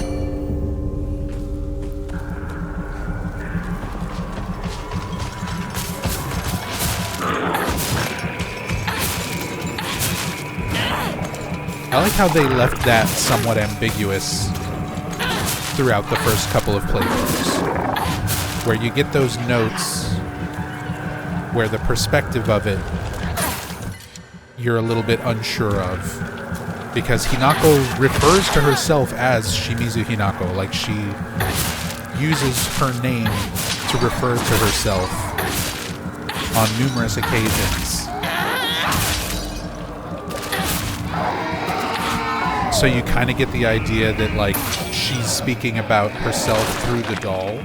I like how they left that somewhat ambiguous throughout the first couple of playthroughs, where you get those notes where the perspective of it you're a little bit unsure of, because Hinako refers to herself as Shimizu Hinako, like she uses her name to refer to herself on numerous occasions. So you kind of get the idea that like she's speaking about herself through the doll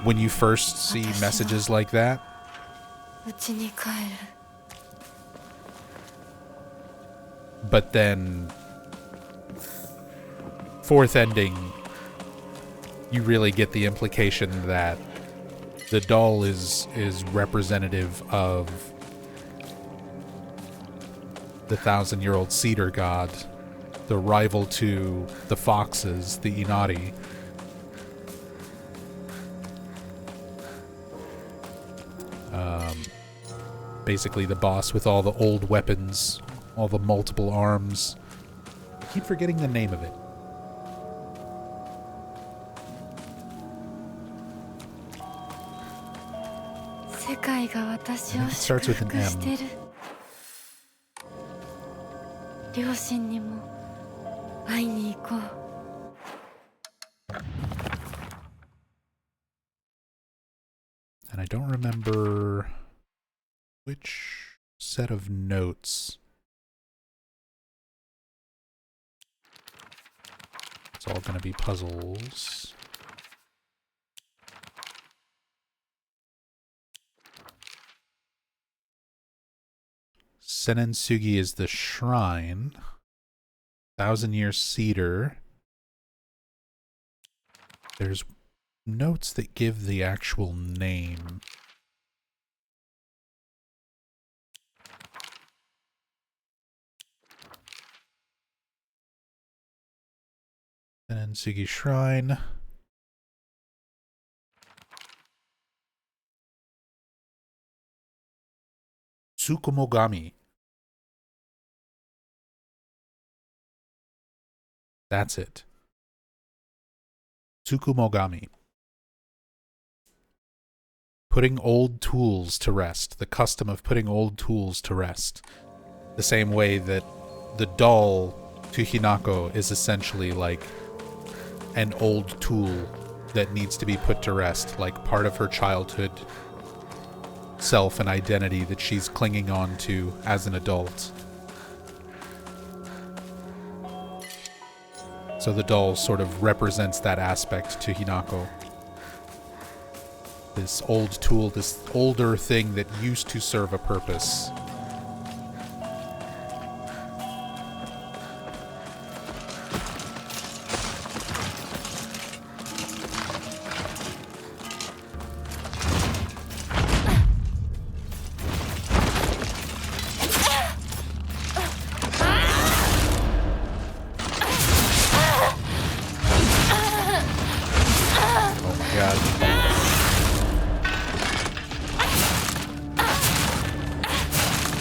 when you first see messages like that. But then, fourth ending, you really get the implication that the doll is representative of the 1,000-year-old cedar god, the rival to the foxes, the Inari. Basically the boss with all the old weapons, all the multiple arms. I keep forgetting the name of it. It starts with an M. And I don't remember which set of notes. It's all going to be puzzles. Senensugi is the shrine. 1,000-year cedar. There's notes that give the actual name. Senensugi Shrine. Tsukumogami. That's it. Tsukumogami. Putting old tools to rest. The custom of putting old tools to rest. The same way that the doll to Hinako is essentially like an old tool that needs to be put to rest, like part of her childhood self and identity that she's clinging on to as an adult. So the doll sort of represents that aspect to Hinako. This old tool, this older thing that used to serve a purpose.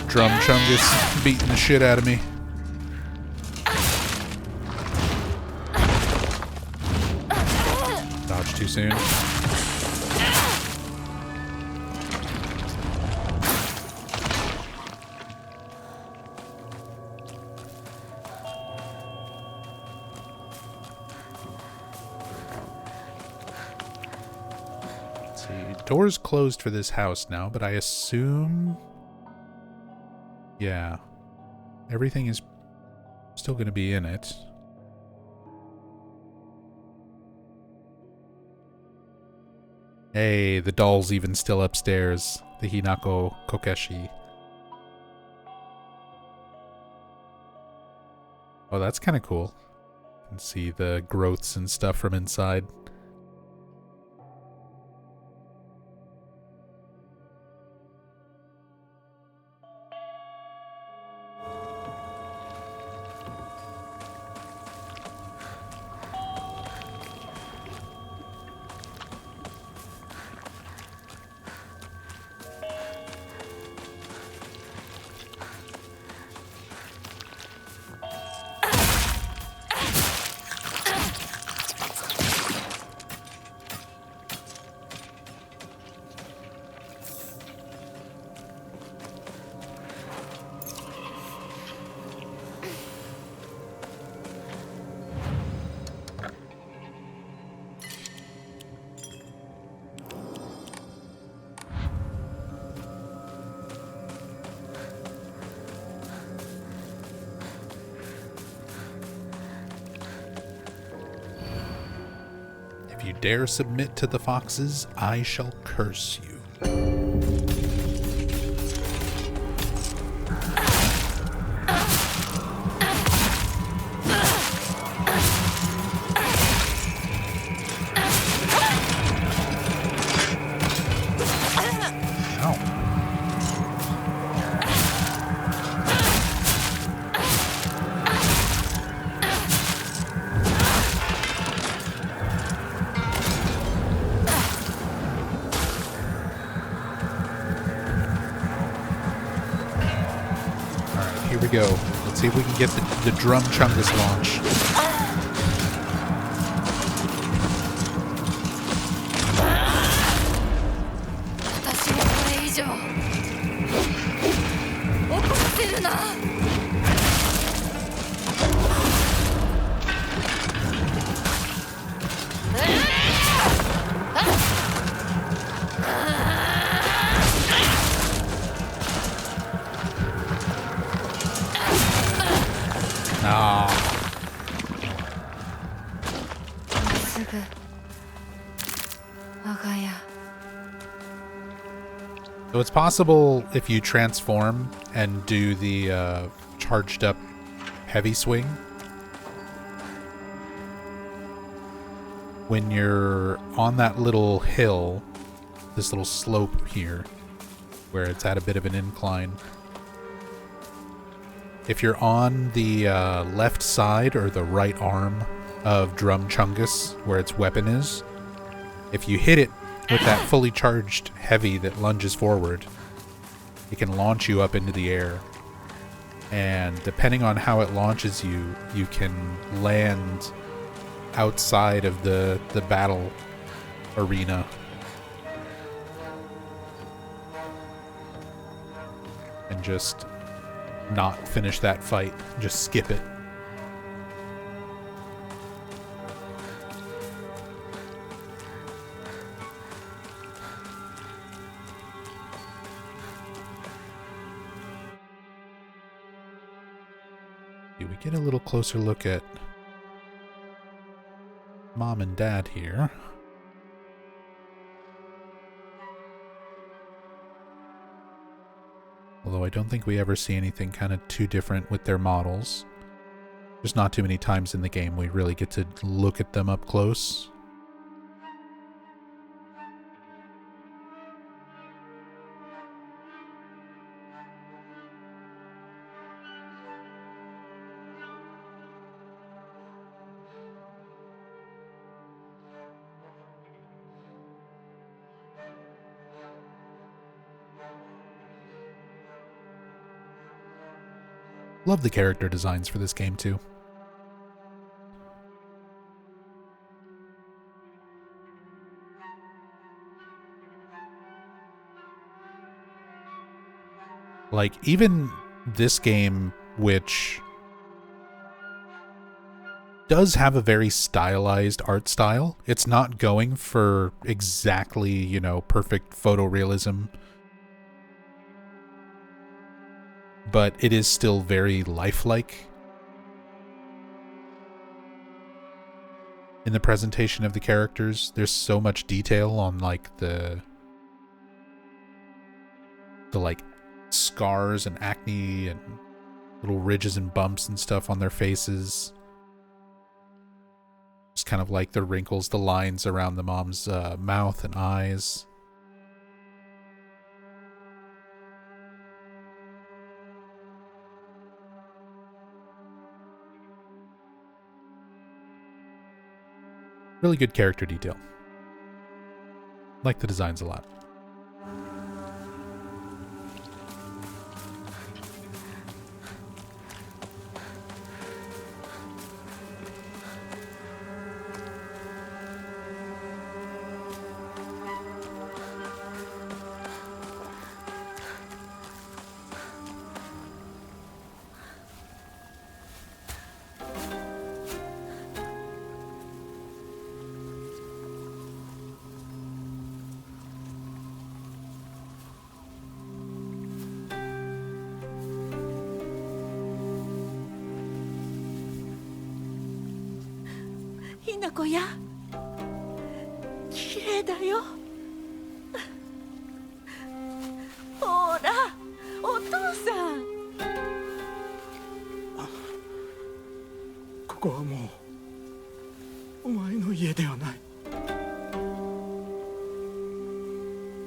Drum Chungus beating the shit out of me. Dodge too soon. Let's see. Doors closed for this house now, but I assume... yeah. Everything is still going to be in it. Hey, the doll's even still upstairs. The Hinako Kokeshi. Oh, that's kind of cool. You can see the growths and stuff from inside. If you dare submit to the foxes, I shall curse you. Here we go. Let's see if we can get the Drum Chungus launch. So it's possible if you transform and do the charged up heavy swing, when you're on that little hill, this little slope here, where it's at a bit of an incline, if you're on the left side or the right arm of Drum Chungus, where its weapon is, if you hit it with that fully charged heavy that lunges forward, it can launch you up into the air. And depending on how it launches you, you can land outside of the battle arena. And just not finish that fight. Just skip it. We get a little closer look at mom and dad here. Although I don't think we ever see anything kind of too different with their models. There's not too many times in the game we really get to look at them up close. Love the character designs for this game too. Like, even this game, which does have a very stylized art style, it's not going for exactly, you know, perfect photorealism, but it is still very lifelike in the presentation of the characters. There's so much detail on like the like scars and acne and little ridges and bumps and stuff on their faces. Just kind of like the wrinkles, the lines around the mom's mouth and eyes. Really good character detail. Like the designs a lot.ひなこや綺麗だよほらお父さんここはもうお前の家ではない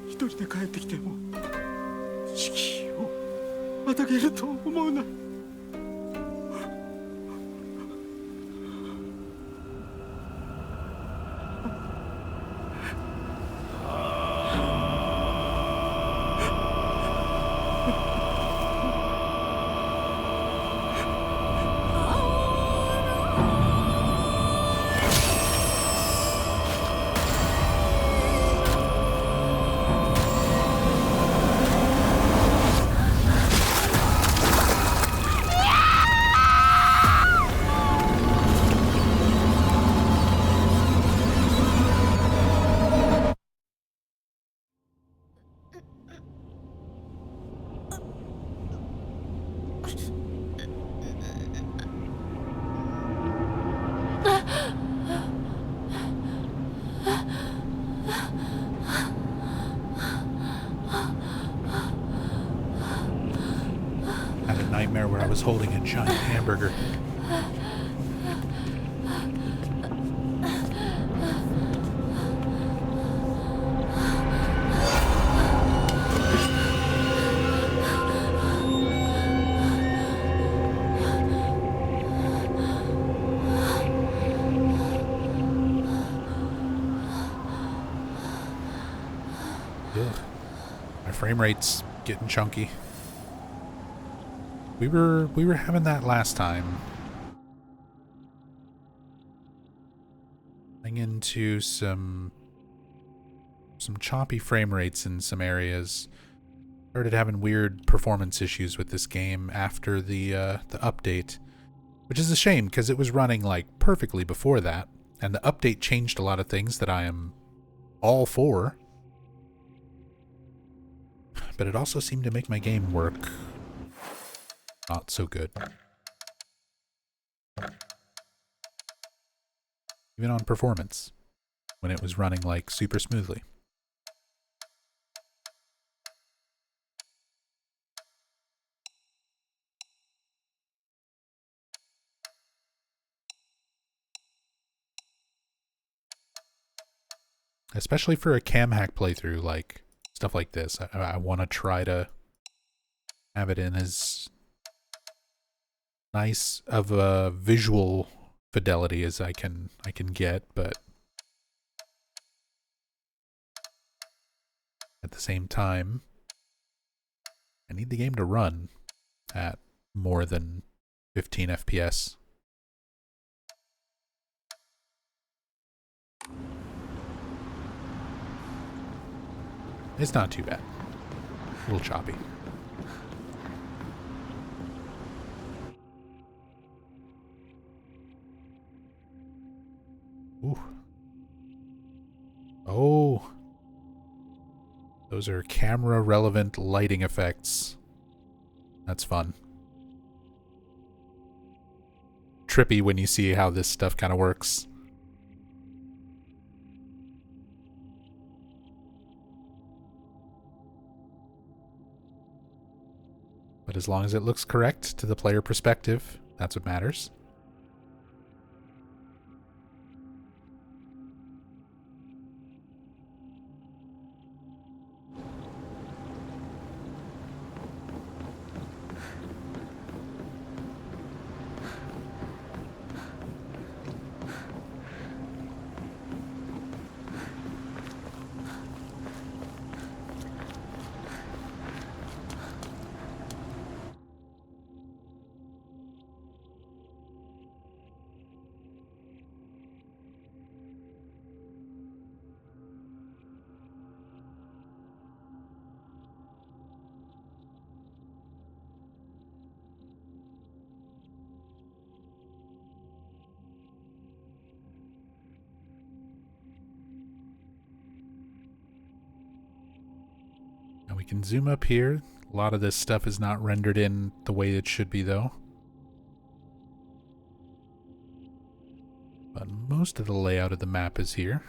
一人で帰ってきても敷居をまたげると思うなWhere I was holding a giant hamburger. Ugh. My frame rate's getting chunky. We were having that last time. Going into some choppy frame rates in some areas. Started having weird performance issues with this game after the update, which is a shame because it was running like perfectly before that, and the update changed a lot of things that I am all for. But it also seemed to make my game work not so good. even on performance, when it was running like super smoothly. Especially for a cam hack playthrough, like stuff like this, I want to try to have it in as nice of a visual fidelity as I can get, but at the same time, I need the game to run at more than 15 FPS. It's not too bad. A little choppy. Ooh. Oh. Those are camera relevant lighting effects. That's fun. Trippy when you see how this stuff kind of works. But as long as it looks correct to the player perspective, that's what matters. We can zoom up here. A lot of this stuff is not rendered in the way it should be, though. But most of the layout of the map is here.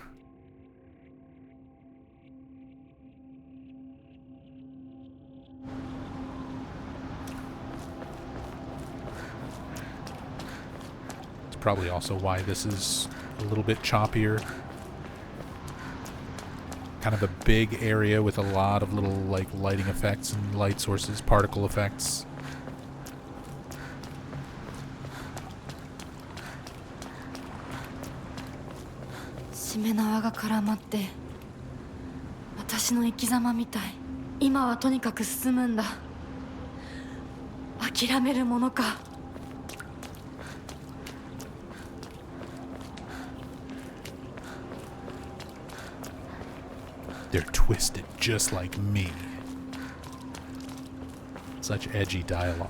It's probably also why this is a little bit choppier. Kind of a big area with a lot of little like lighting effects and light sources, particle effects.しめ縄が絡まって私の生き様みたい。今はとにかく進むんだ。諦めるものか。They're twisted just like me. Such edgy dialogue.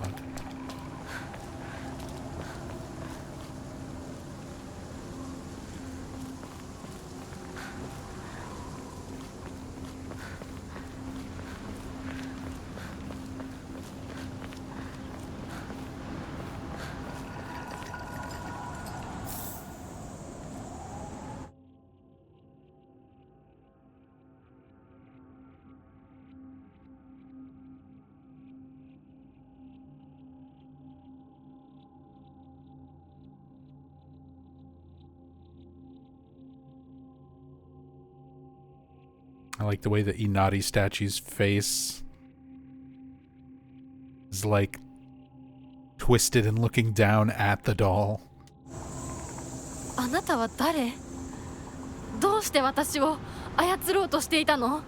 I like the way the Inari statue's face is like twisted and looking down at the doll. あなたは誰？どうして私を操ろうとしていたの？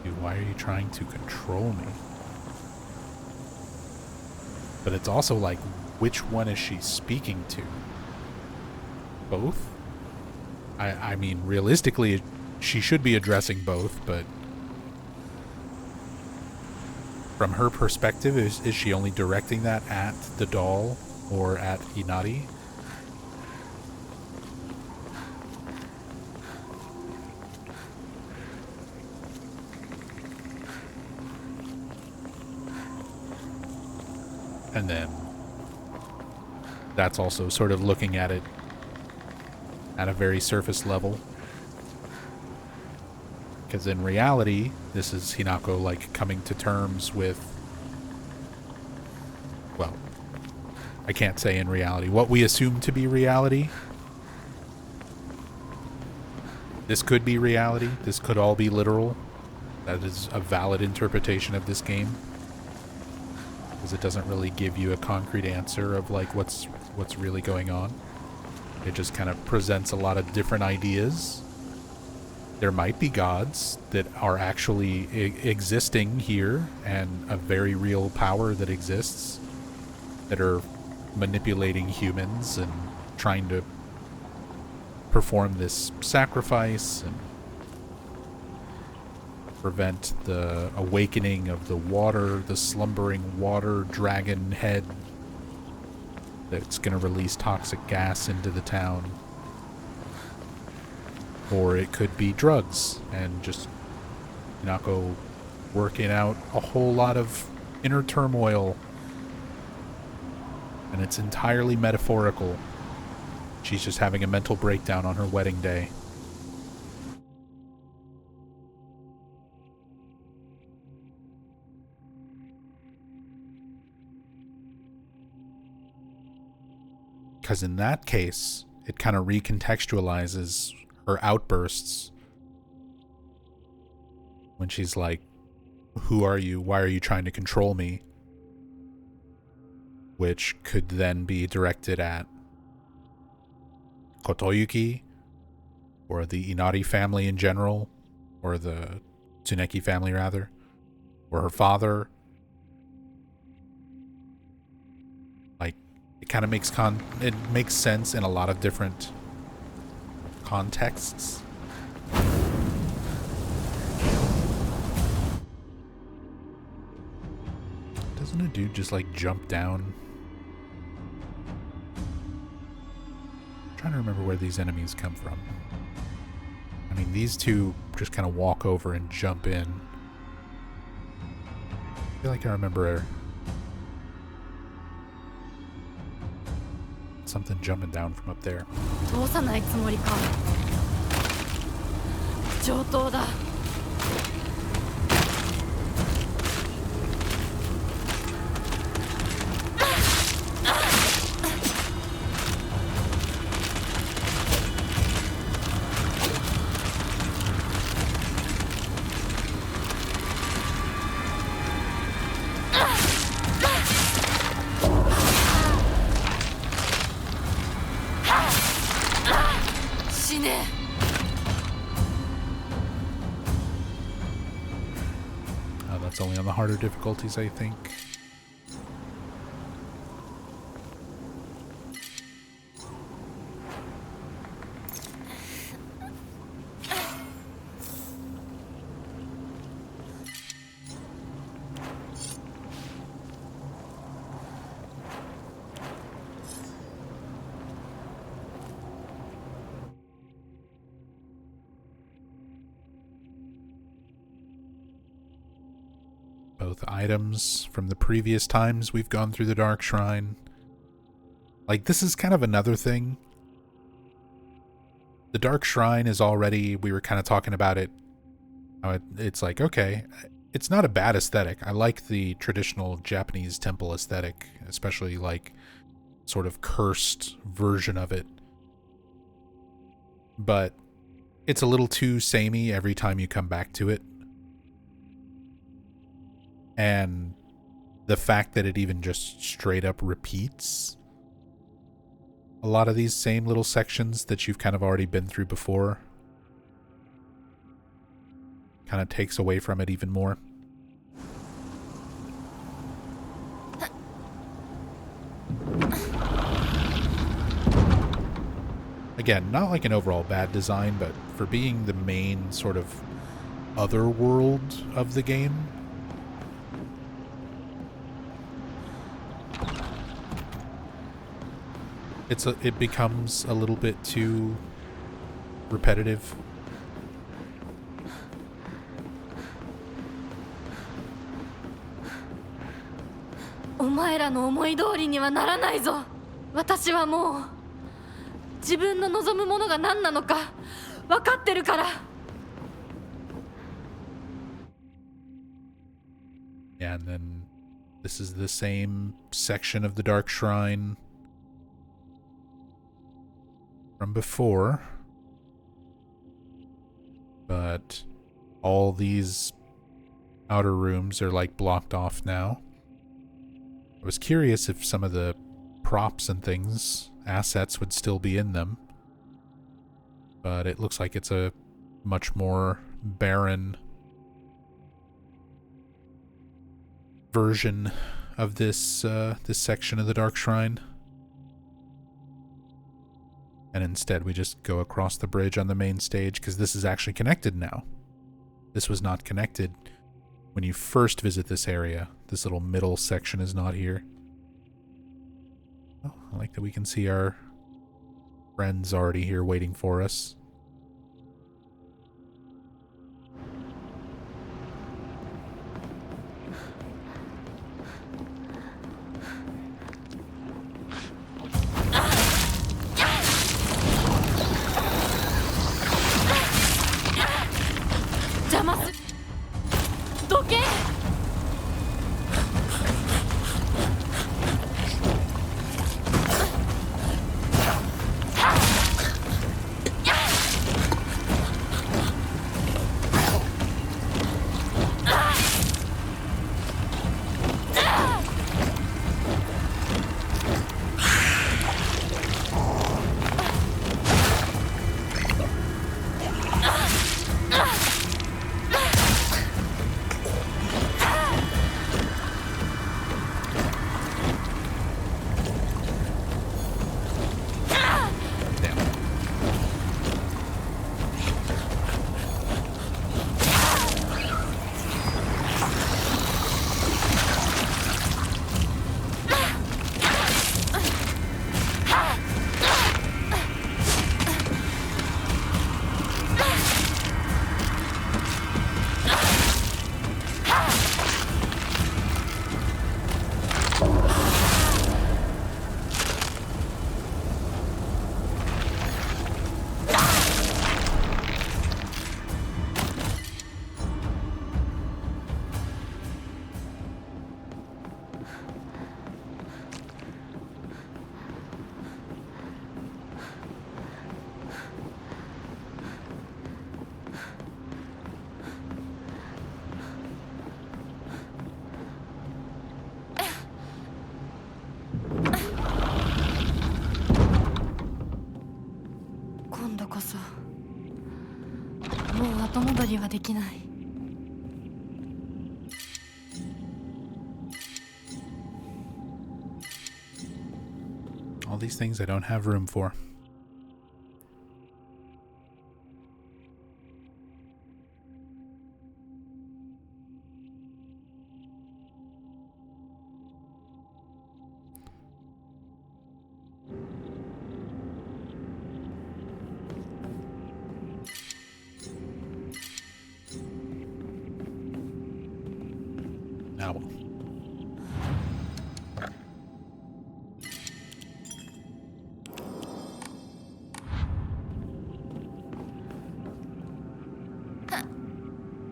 Dude, why are you trying to control me? But it's also like, which one is she speaking to? Both? I mean, realistically, she should be addressing both, but from her perspective, is she only directing that at the doll or at Inari? And then that's also sort of looking at it at a very surface level. Because in reality, this is Hinako, like, coming to terms with, well, I can't say in reality, what we assume to be reality. This could be reality. This could all be literal. That is a valid interpretation of this game. Because it doesn't really give you a concrete answer of, like, what's really going on. It just kind of presents a lot of different ideas. There might be gods that are actually existing here, and a very real power that exists that are manipulating humans and trying to perform this sacrifice and prevent the awakening of the slumbering water dragon head that's going to release toxic gas into the town. Or it could be drugs and just Hinako working out a whole lot of inner turmoil. And it's entirely metaphorical. She's just having a mental breakdown on her wedding day. Because in that case, it kind of recontextualizes her outbursts when she's like, "Who are you? Why are you trying to control me?" Which could then be directed at Kotoyuki, or the Inari family in general, or the Tsuneki family rather, or her father. Like, it kind of makes sense in a lot of different contexts. Doesn't a dude just like jump down? I'm trying to remember where these enemies come from. I mean, these two just kind of walk over and jump in. I feel like I remember something jumping down from up there. 通さないつもりか。上等だ。死ね。That's only on the harder difficulties, I think. Both items from the previous times we've gone through the Dark Shrine. Like, this is kind of another thing. The Dark Shrine is already, we were kind of talking about it. It's like, okay, it's not a bad aesthetic. I like the traditional Japanese temple aesthetic, especially like sort of cursed version of it. But it's a little too samey every time you come back to it. And the fact that it even just straight up repeats a lot of these same little sections that you've kind of already been through before kind of takes away from it even more. Again, not like an overall bad design, but for being the main sort of other world of the game, it becomes a little bit too repetitive.お前らの思い通りにはならないぞ。私はもう自分の望むものが何なのか分かってるから。 Yeah, and then this is the same section of the Dark Shrine from before, but all these outer rooms are like blocked off now. I was curious if some of the props and things, assets, would still be in them, but it looks like it's a much more barren version of this this section of the Dark Shrine. And instead we just go across the bridge on the main stage, because this is actually connected now. This was not connected when you first visit this area. This little middle section is not here. Oh, I like that we can see our friends already here waiting for us. All these things I don't have room for. Now.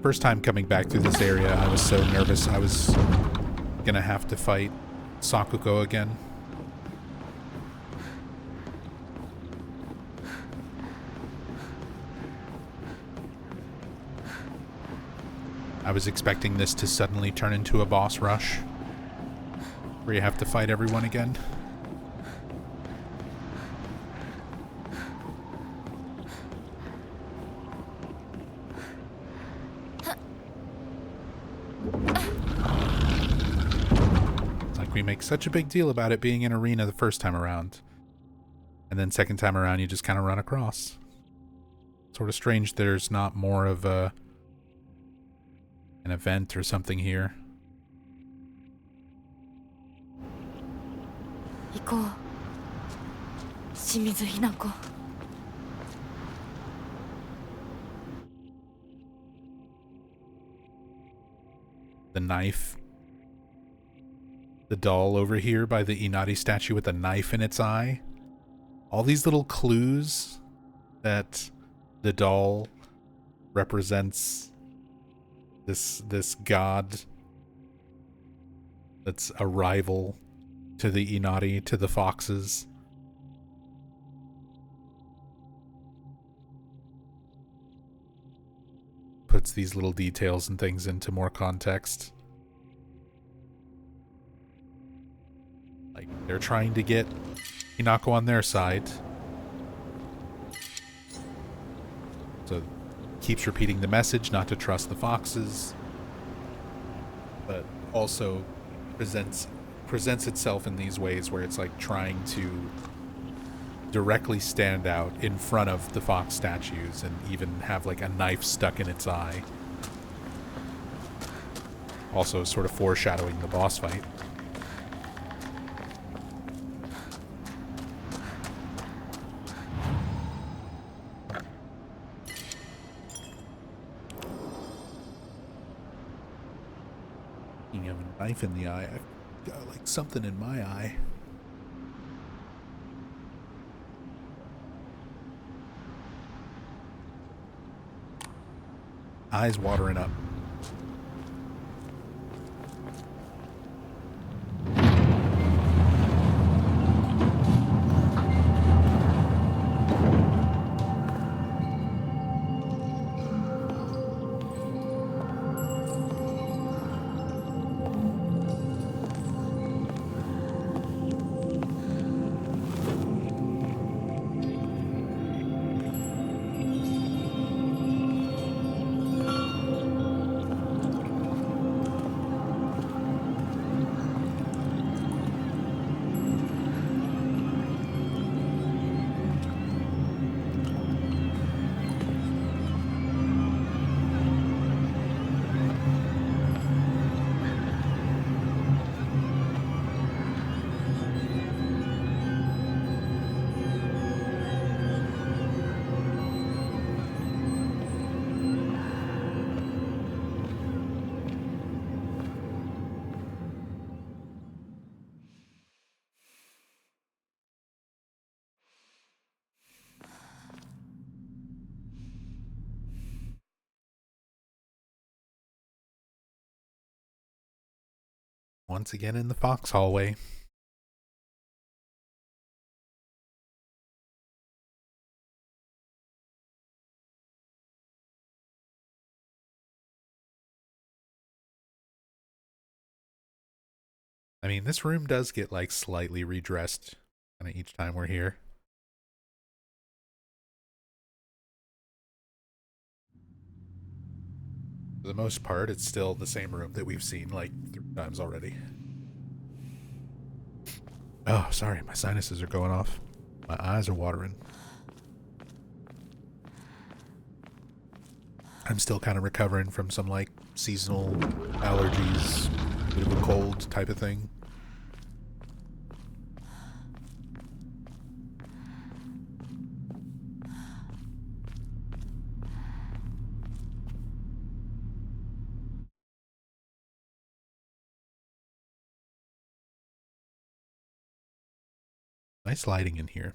First time coming back through this area, I was so nervous I was gonna have to fight Sakuko again. I was expecting this to suddenly turn into a boss rush, where you have to fight everyone again. We make such a big deal about it being an arena the first time around, and then second time around you just kind of run across. Sort of strange there's not more of an event or something here. The knife. the doll over here by the Inari statue with a knife in its eye. All these little clues that the doll represents this god that's a rival to the Inari, to the foxes. Puts these little details and things into more context. Like, they're trying to get Hinako on their side. So, keeps repeating the message not to trust the foxes, but also presents itself in these ways where it's like trying to directly stand out in front of the fox statues and even have like a knife stuck in its eye. Also sort of foreshadowing the boss fight. You have a knife in the eye. I've got like something in my eye. Eyes watering up. Once again in the fox hallway. I mean, this room does get like slightly redressed kind of each time we're here. For the most part, it's still the same room that we've seen like 3 times already. Oh, sorry, my sinuses are going off. My eyes are watering. I'm still kind of recovering from some like seasonal allergies, bit of a cold type of thing. Nice lighting in here.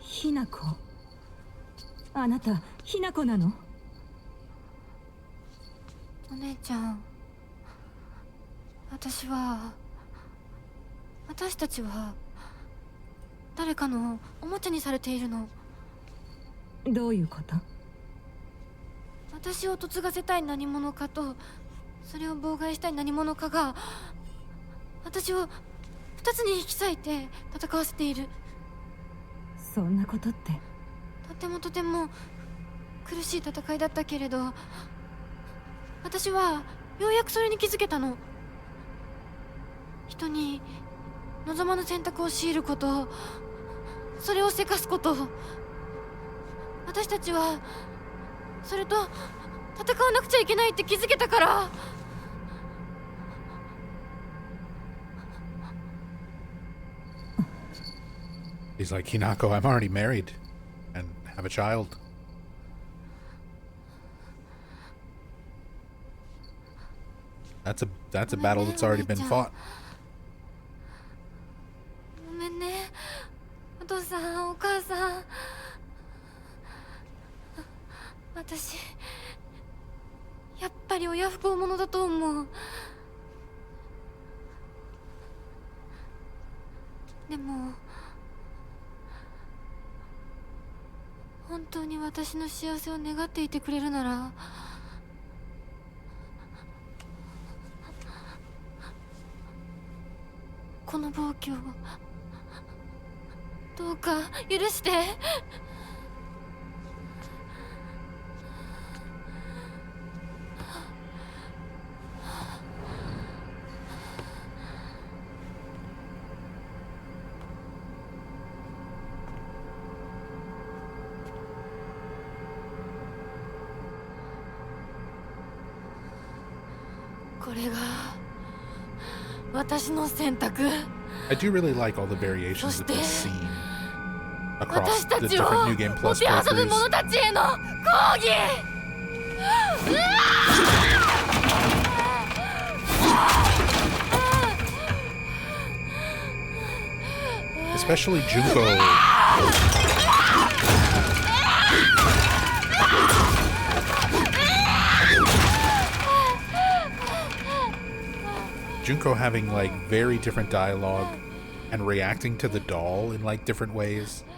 Hinako. あなた、Hinako なの？お姉ちゃん、私たちは誰かのおもちゃにされているの。どういうこと？私を嫁がせたい何者かと、それを妨害したい何者かが私を2つに引き裂いて戦わせている。そんなことって。とても苦しい戦いだったけれど、私はようやくそれに気づけたの。人に望まぬ選択を強いること、それをせかすこと。私たちはそれと戦わなくちゃいけないって気づけたから。He's like, Hinako, I'm already married and have a child. That's a battle that's already been fought. ごめんね、お父さん、お母さん。私やっぱり親不孝者だと思う。でも本当に私の幸せを願っていてくれるなら、この暴挙をどうか許して。これが私の選択。I do really like all the variations of this scene across 私た the ちを different New Game も Plus てあそぶ playthroughs. 者たちへの抗議。Especially Junko. Junko having like very different dialogue and reacting to the doll in like different ways.「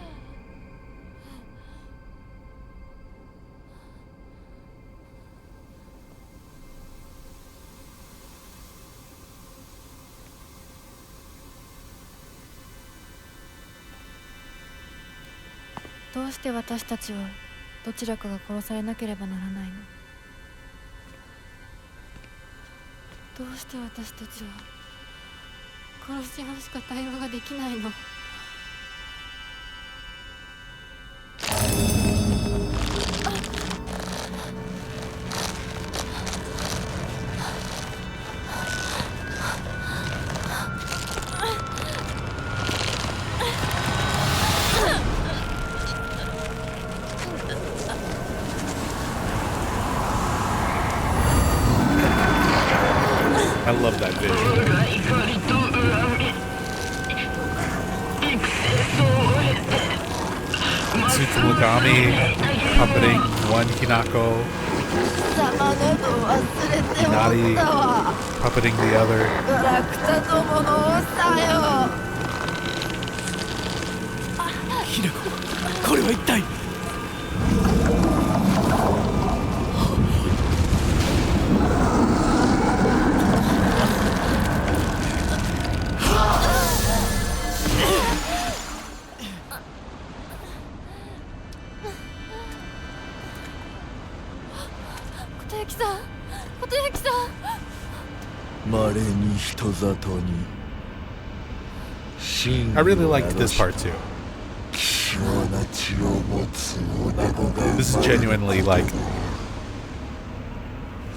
どうして私たちはどちらかが殺されなければならないの？どうして私たちは殺し合うしか対話ができないの？」I love that vision. Tsutsulagami puppeting one Hinako, Inari puppeting the other. ひなこ、これは一体。琴行さん、琴行さん。稀に人里に I really liked this part too. 希少な血を持つ女子が This is genuinely like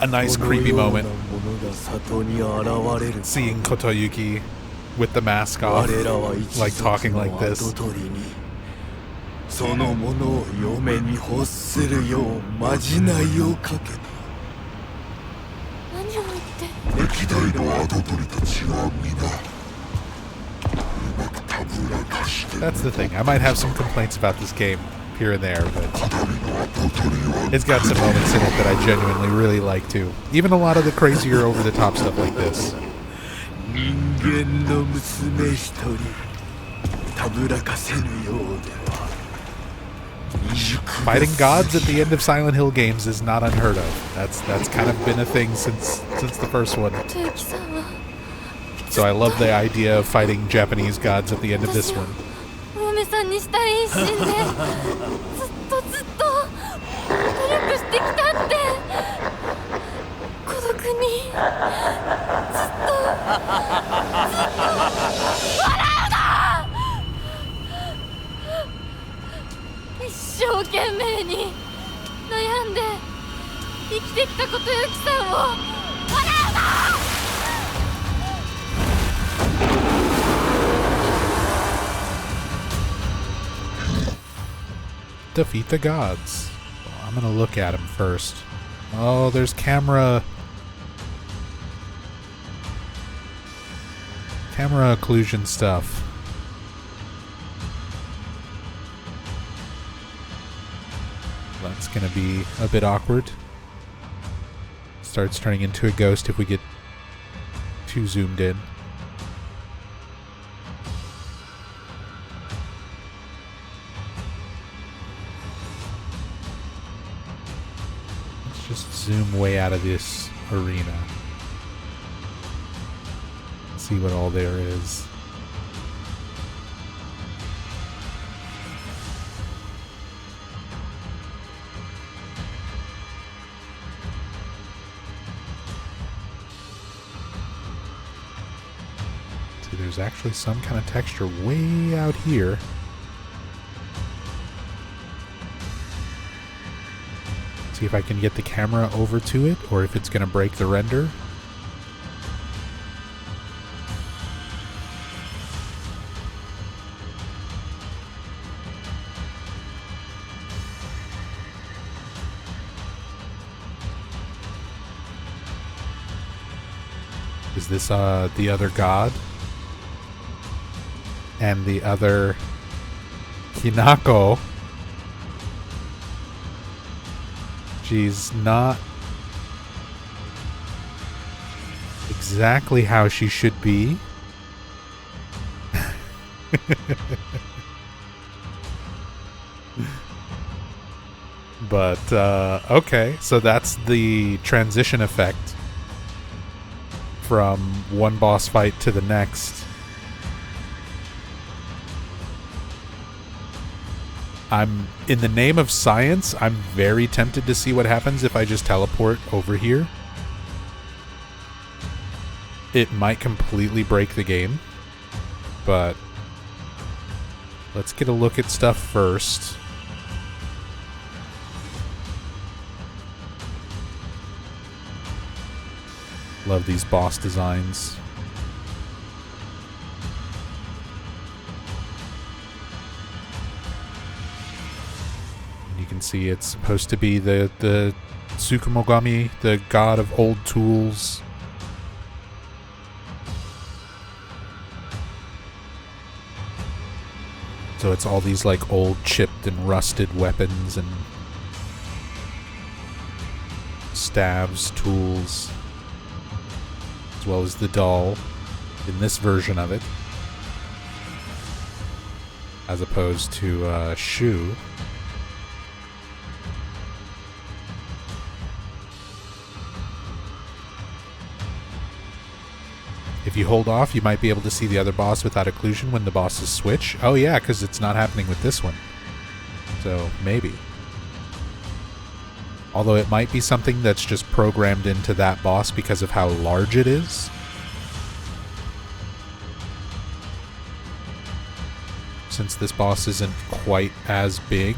a nice creepy このよう moment なものが里に現れる seeing Kotoyuki with the mask off, 我らは一 like 族 talking の like this. 跡取りにそのものを嫁に欲するようまじないをかけた何を言って。歴代の跡取りたちは皆うまくたぶらかして That's the thing. I might have some complaints about this game here and there, but 語りの跡取りは it's got some moments in it that I genuinely really like too. Even a lot of the crazier over the top stuff like this. 人間の娘一人たぶらかせぬようでは Fighting gods at the end of Silent Hill games is not unheard of. That's kind of been a thing since the first one. 琴行さんは So I love the idea of fighting Japanese gods at the end of this one. お嫁さんにしたい一心でずっと努力してきたって。孤独にずっと笑うな。懸命に悩んで生きてきたことゆきさんを笑うな。Defeat the gods. Well, I'm gonna look at him first. Oh, there's camera occlusion stuff. That's gonna be a bit awkward. Starts turning into a ghost if we get too zoomed in. Let's just zoom way out of this arena. See what all there is. See, there's actually some kind of texture way out here. See if I can get the camera over to it, or if it's going to break the render. Is this the other god? And the other Hinako? She's not exactly how she should be. But, okay, so that's the transition effect from one boss fight to the next. In the name of science, I'm very tempted to see what happens if I just teleport over here. It might completely break the game, but let's get a look at stuff first. Love these boss designs. You can see it's supposed to be the Tsukumogami, the god of old tools. So it's all these like old chipped and rusted weapons and staves, tools, as well as the doll in this version of it, as opposed to Shu. If you hold off, you might be able to see the other boss without occlusion when the bosses switch. Oh yeah, because it's not happening with this one. So, maybe. Although it might be something that's just programmed into that boss because of how large it is. Since this boss isn't quite as big.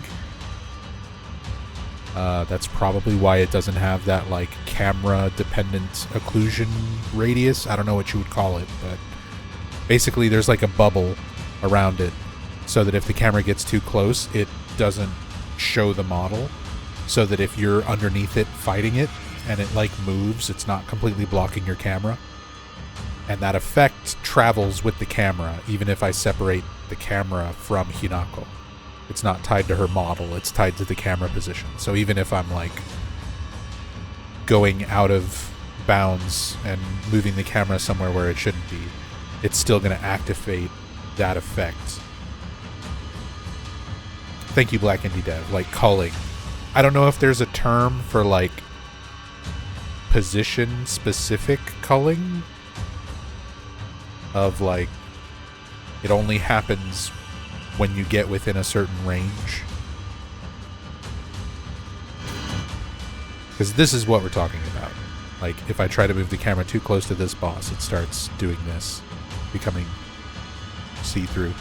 That's probably why it doesn't have that, like, camera-dependent occlusion radius. I don't know what you would call it, but basically there's, like, a bubble around it so that if the camera gets too close, it doesn't show the model, so that if you're underneath it fighting it and it, like, moves, it's not completely blocking your camera. And that effect travels with the camera, even if I separate the camera from Hinako. It's not tied to her model, it's tied to the camera position. So even if I'm like going out of bounds and moving the camera somewhere where it shouldn't be, it's still going to activate that effect. Thank you, Black Indie Dev. Like culling. I don't know if there's a term for like position specific culling of like it only happens when you get within a certain range. Because this is what we're talking about. Like, if I try to move the camera too close to this boss, it starts doing this, becoming see-through.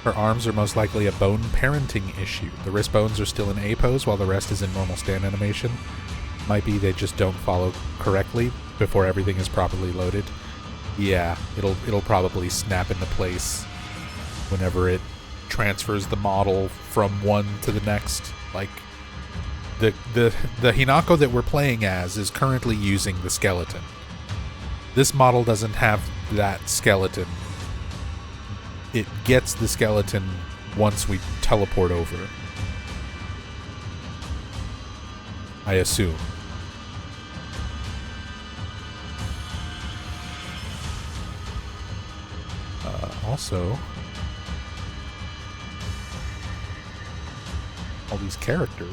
Her arms are most likely a bone parenting issue. The wrist bones are still in A pose while the rest is in normal stand animation. Might be they just don't follow correctly before everything is properly loaded. Yeah, it'll probably snap into place whenever it transfers the model from one to the next. Like the Hinako that we're playing as is currently using the skeleton. This model doesn't have that skeleton. It gets the skeleton once we teleport over. I assume. Also, all these characters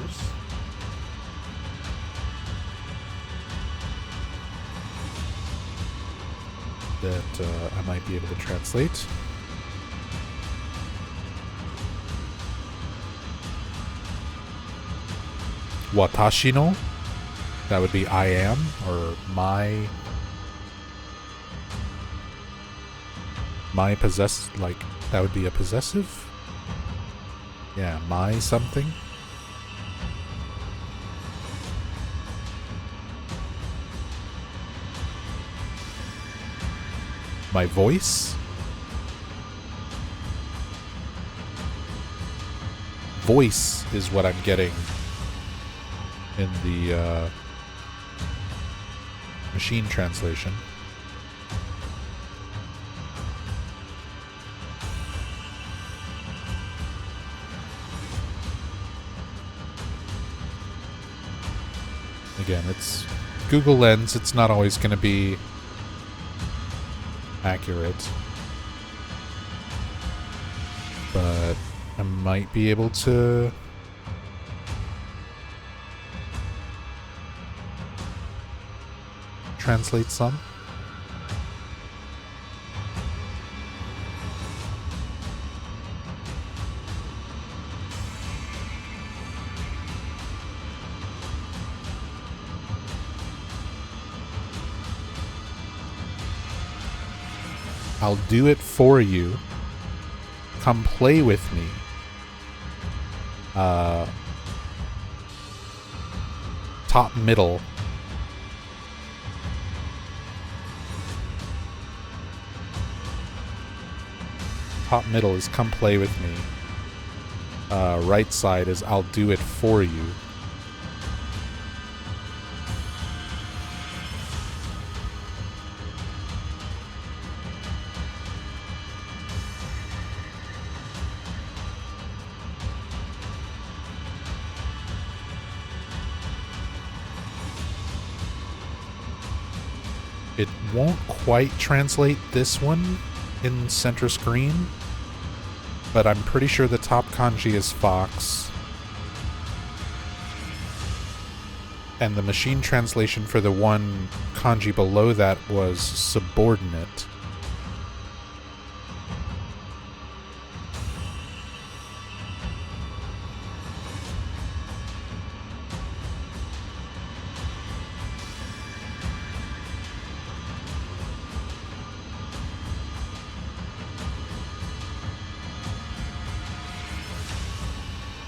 that I might be able to translate. Watashi no, that would be I am, or my possess, like, that would be a possessive? Yeah, my something? My voice? Voice is what I'm getting in the machine translation. Again, it's Google Lens. It's not always going to be accurate, but I might be able to translate some. I'll do it for you. Come play with me. Top middle. Top middle is come play with me. Right side is I'll do it for you. It won't quite translate this one in center screen, but I'm pretty sure the top kanji is Fox. And the machine translation for the one kanji below that was subordinate.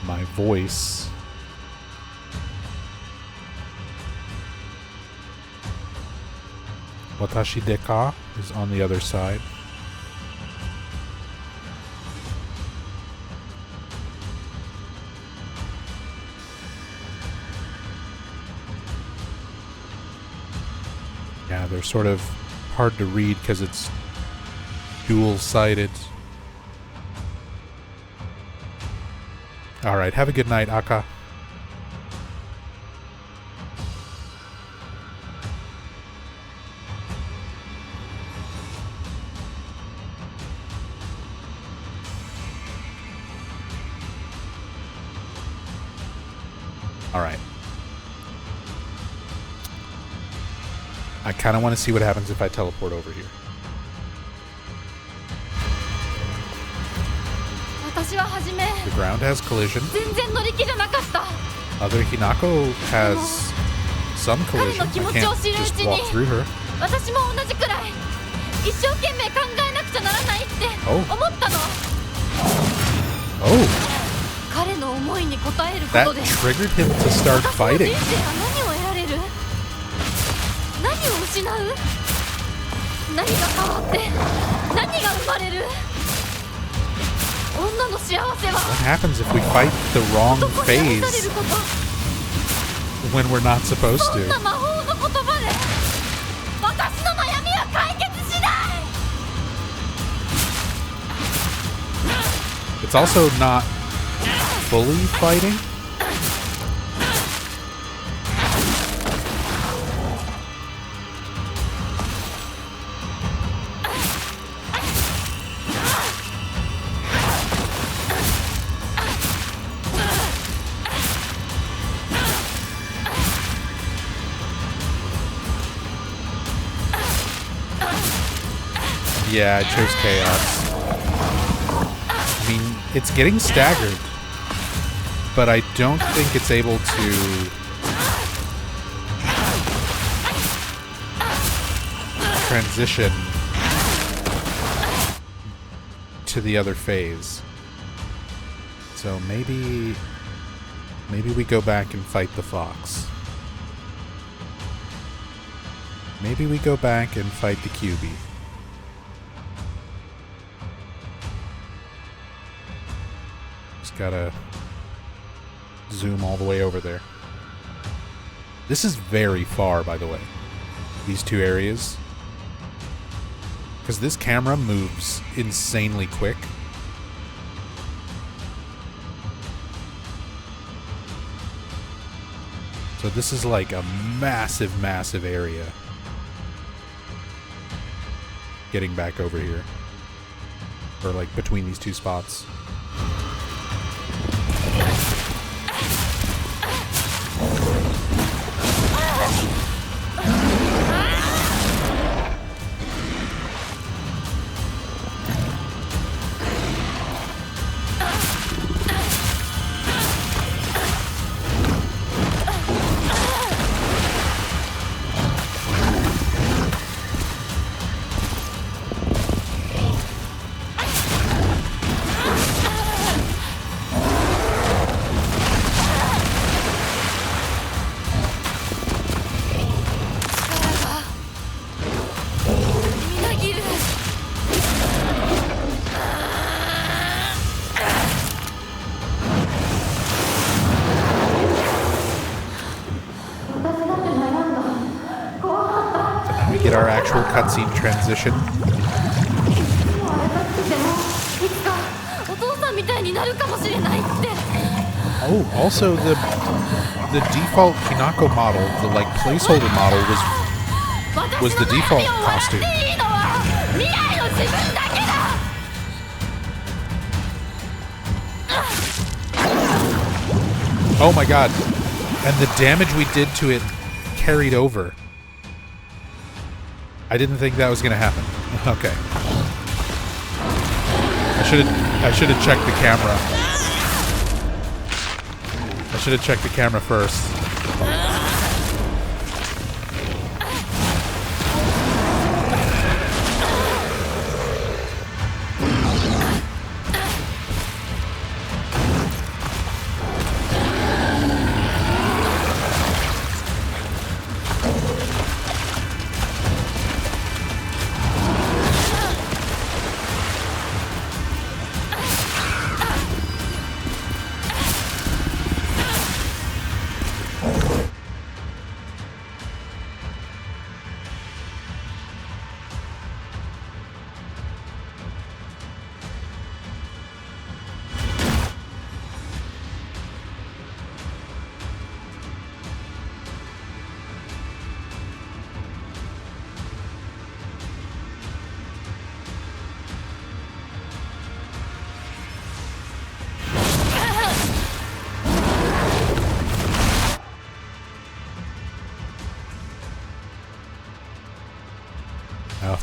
My voice. Watashi deka is on the other side. Yeah, they're sort of hard to read because it's dual-sided. All right, have a good night, Aka. All right. I kind of want to see what happens if I teleport over here. 私は初め The ground has collision. 全然乗り気じゃなかった。 Other Hinako has some 彼 collision. の気 I 持ちを can't 知るう just ち walk に through her. 私も同じくらい一生懸命考えなくちゃならないって Oh. 思ったの。Oh, 彼の思いに応えるこ that とで triggered him to start 私の fighting. 人生は何を得られる？何を失う？何が変わって何が生まれる？女の幸せは What happens if we fight the wrong 男に愛され phase ること。 when we're not supposed そんな to? 魔法の言葉で私の悩みは解決しない。 It's also not fully fighting. Yeah, I chose chaos. I mean, it's getting staggered, but I don't think it's able to transition to the other phase. So maybe we go back and fight the fox. Maybe we go back and fight the QB. Gotta zoom all the way over there. This is very far, by the way. These two areas. Because this camera moves insanely quick. So this is like a massive, massive area. Getting back over here. Or like between these two spots. Get our actual cutscene transition. いつかお父さんみたいになるかもしれないって。 Oh, also the default Hinako model, the like placeholder model was the default costume. いいのは未来の自分だけだ。 Oh my god. And the damage we did to it carried over. I didn't think that was gonna happen. Okay. I should have checked the camera. I should have checked the camera first.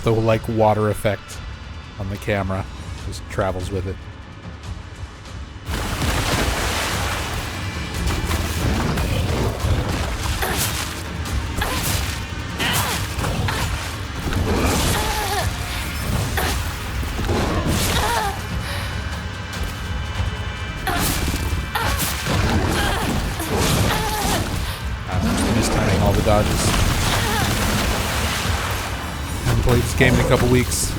The like water effect on the camera just travels with it. the dodges. Haven't played this game in a couple weeks.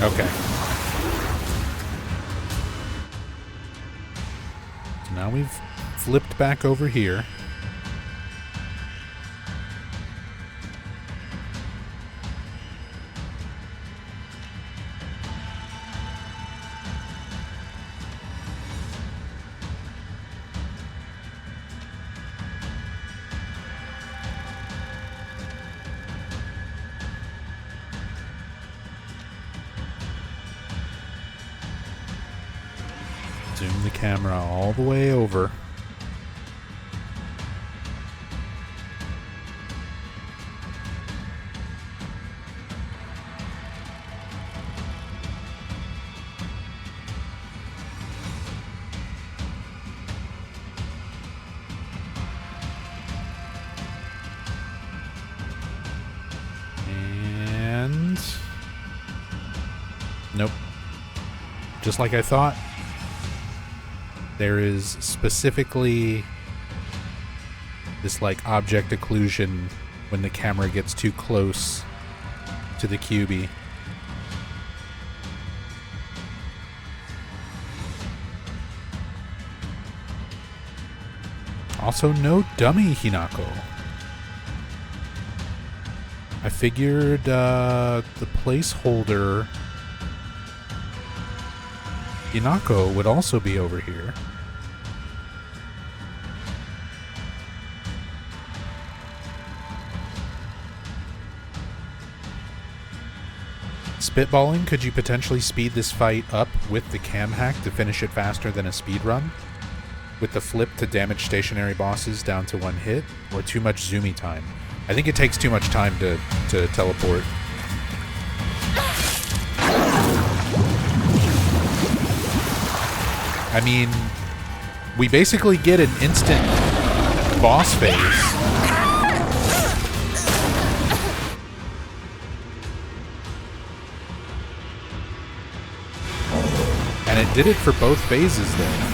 Okay. So now we've flipped back over here. Zoom the camera all the way over. And nope. Just like I thought. There is specifically this like object occlusion when the camera gets too close to the QB. Also, no dummy Hinako. I figured the placeholder Hinako would also be over here. Spitballing, could you potentially speed this fight up with the cam hack to finish it faster than a speed run? With the flip to damage stationary bosses down to 1 hit? Or too much zoomy time? I think it takes too much time to teleport. I mean, we basically get an instant boss phase. And it did it for both phases there.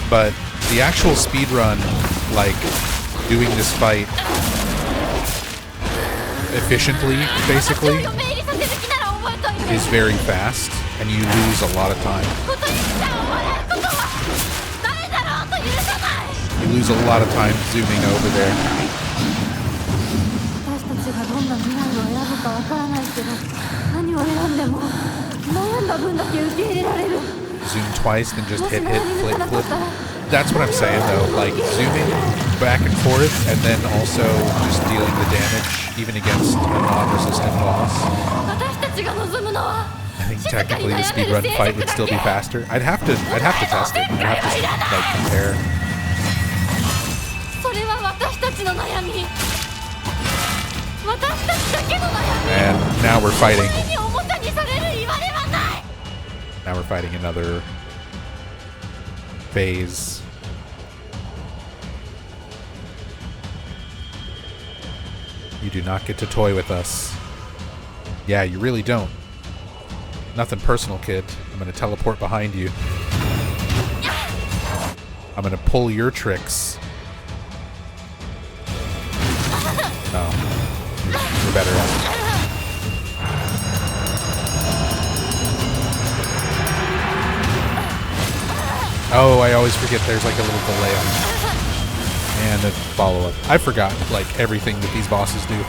But the actual speedrun, like doing this fight efficiently, basically, is very fast, and you lose a lot of time. You lose a lot of time zooming over there. Zoom twice, then just hit, flip. That's what I'm saying, though. Like, zooming back and forth, and then also just dealing the damage, even against a non-resistant boss. I think technically the speedrun fight would still be faster. I'd have to test it. I'd have to, like, compare. And now we're fighting. Now we're fighting another phase. You do not get to toy with us. Yeah, you really don't. Nothing personal, kid. I'm gonna teleport behind you. I'm gonna pull your tricks. Oh. You're better at it. Oh, I always forget there's like a little delay on it. And a follow-up. I forgot like everything that these bosses do.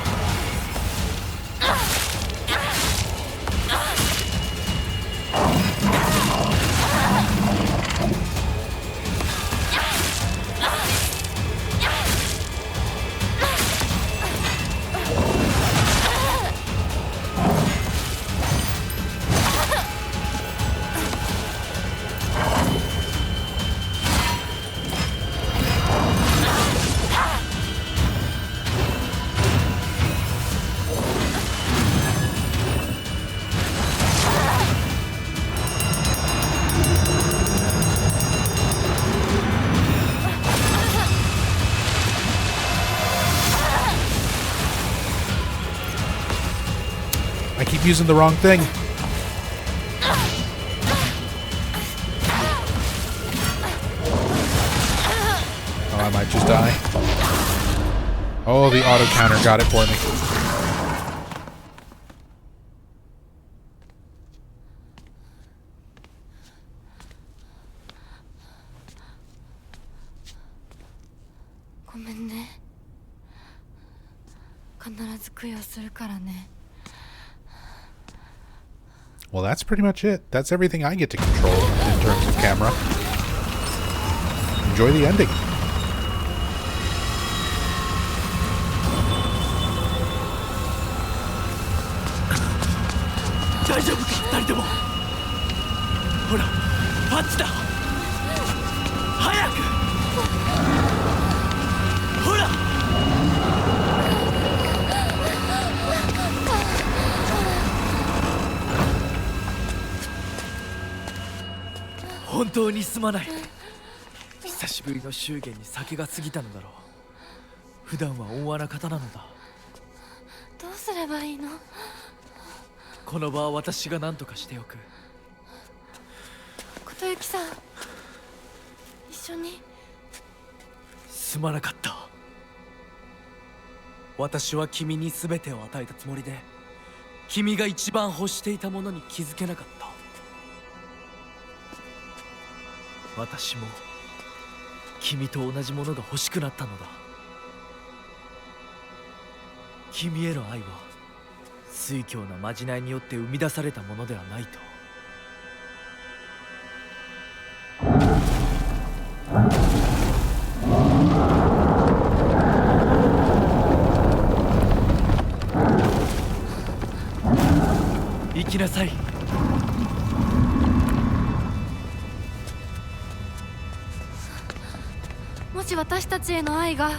I keep using the wrong thing. Oh, I might just die. Oh, the auto counter got it for me. Well, that's pretty much it. That's everything I get to control in terms of camera. Enjoy the ending.本当にすまない。久しぶりの祝言に酒が過ぎたのだろう。普段は温和な方なのだ。どうすればいいの？この場は私が何とかしておく。琴雪さん、一緒に。すまなかった。私は君に全てを与えたつもりで、君が一番欲していたものに気づけなかった。私も君と同じものが欲しくなったのだ。君への愛は酔狂なまじないによって生み出されたものではないと。行きなさい。もし私たちへの愛が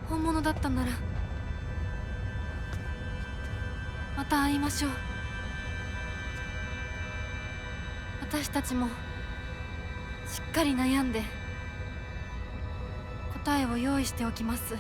本物だったなら、また会いましょう。私たちもしっかり悩んで答えを用意しておきます。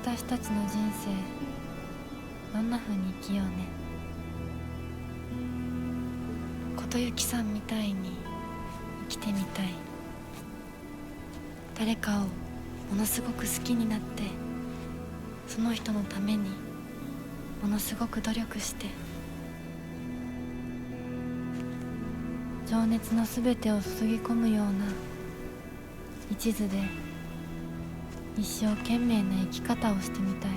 私たちの人生どんな風に生きようね。琴雪さんみたいに生きてみたい。誰かをものすごく好きになって、その人のためにものすごく努力して、情熱のすべてを注ぎ込むような一途で一生懸命な生き方をしてみたい。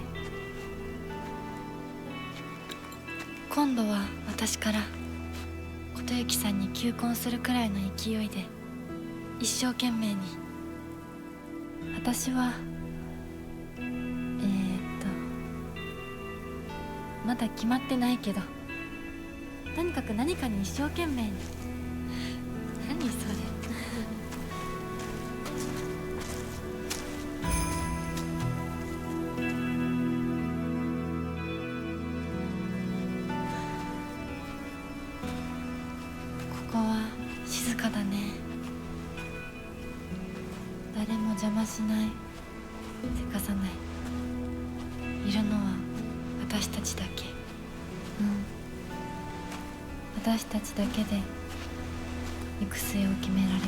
今度は私から琴雪さんに求婚するくらいの勢いで一生懸命に。私はまだ決まってないけど、とにかく何かに一生懸命に。何それ。ここは静かだね。誰も邪魔しない、せかさない。いるのは私たちだけ。私たちだけで行く末を決められる。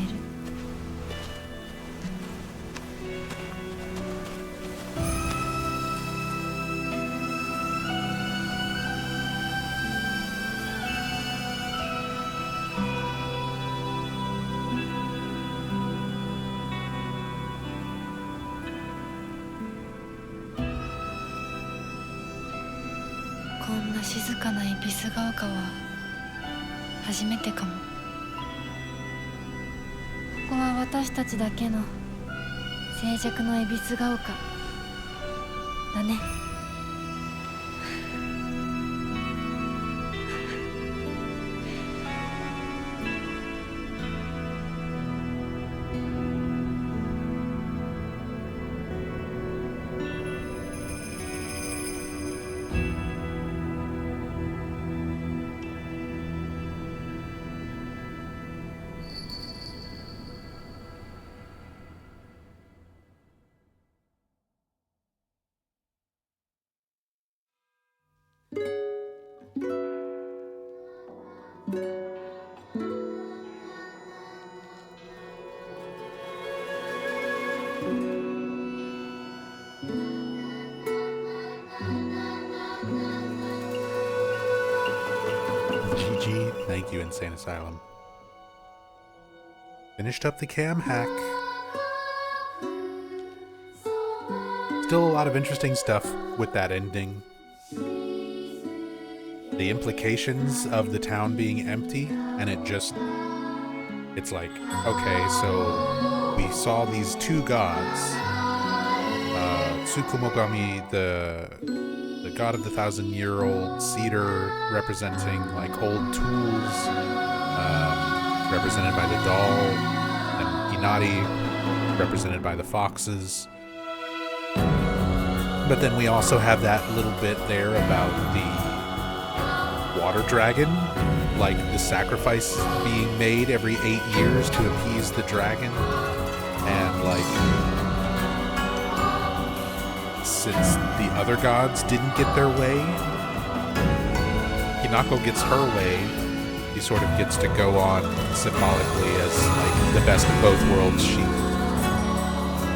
こんな静かな恵比寿ヶ丘は初めてかも。ここは私たちだけの静寂の恵比寿ヶ丘だね。GG, thank you, Insane Asylum. Finished up the cam hack. Still a lot of interesting stuff with that ending. The implications of the town being empty, and it's like, okay, so we saw these two gods, Tsukumogami, the god of the 1,000-year-old cedar, representing like old tools, represented by the doll, and Inari, represented by the foxes. But then we also have that little bit there about the water dragon, like the sacrifice being made every 8 years to appease the dragon, and like since the other gods didn't get their way, Hinako gets her way. He sort of gets to go on symbolically as like the best of both worlds.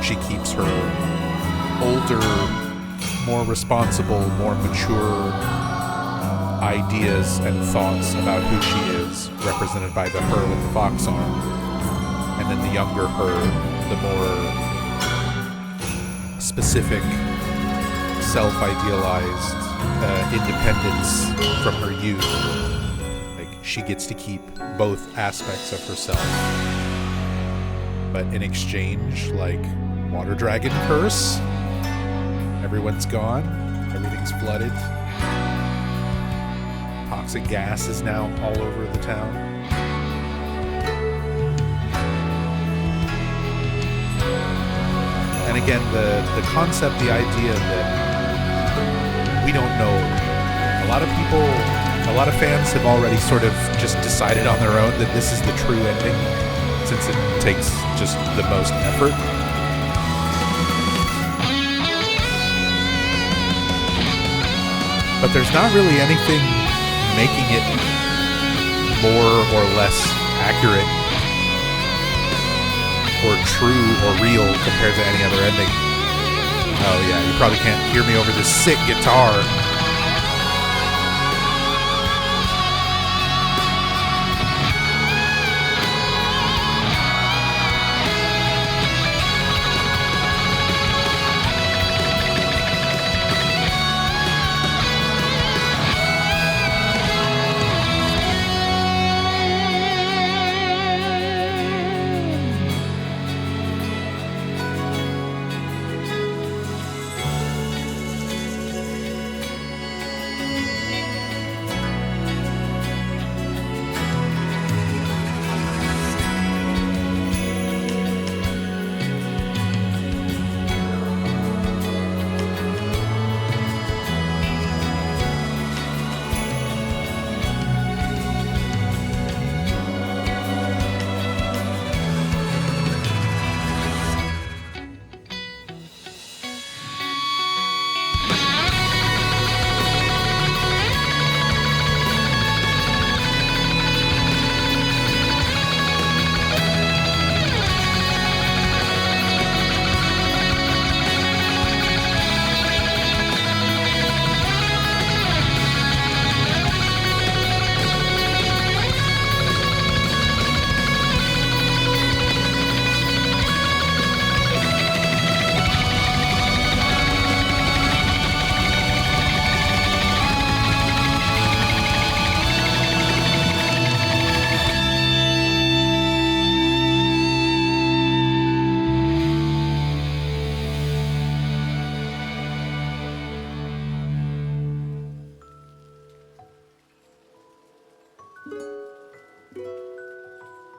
She keeps her older, more responsible, more mature ideas and thoughts about who she is, represented by the her with the fox arm, and then the younger her, the more specific, self-idealized independence from her youth. Like, she gets to keep both aspects of herself, but in exchange, like, water dragon curse, everyone's gone, everything's flooded. Toxic gas is now all over the town. And again, the concept, the idea that we don't know. A lot of fans have already sort of just decided on their own that this is the true ending, since it takes just the most effort. but there's not really anything making it more or less accurate or true or real compared to any other ending. Oh yeah, you probably can't hear me over this sick guitar.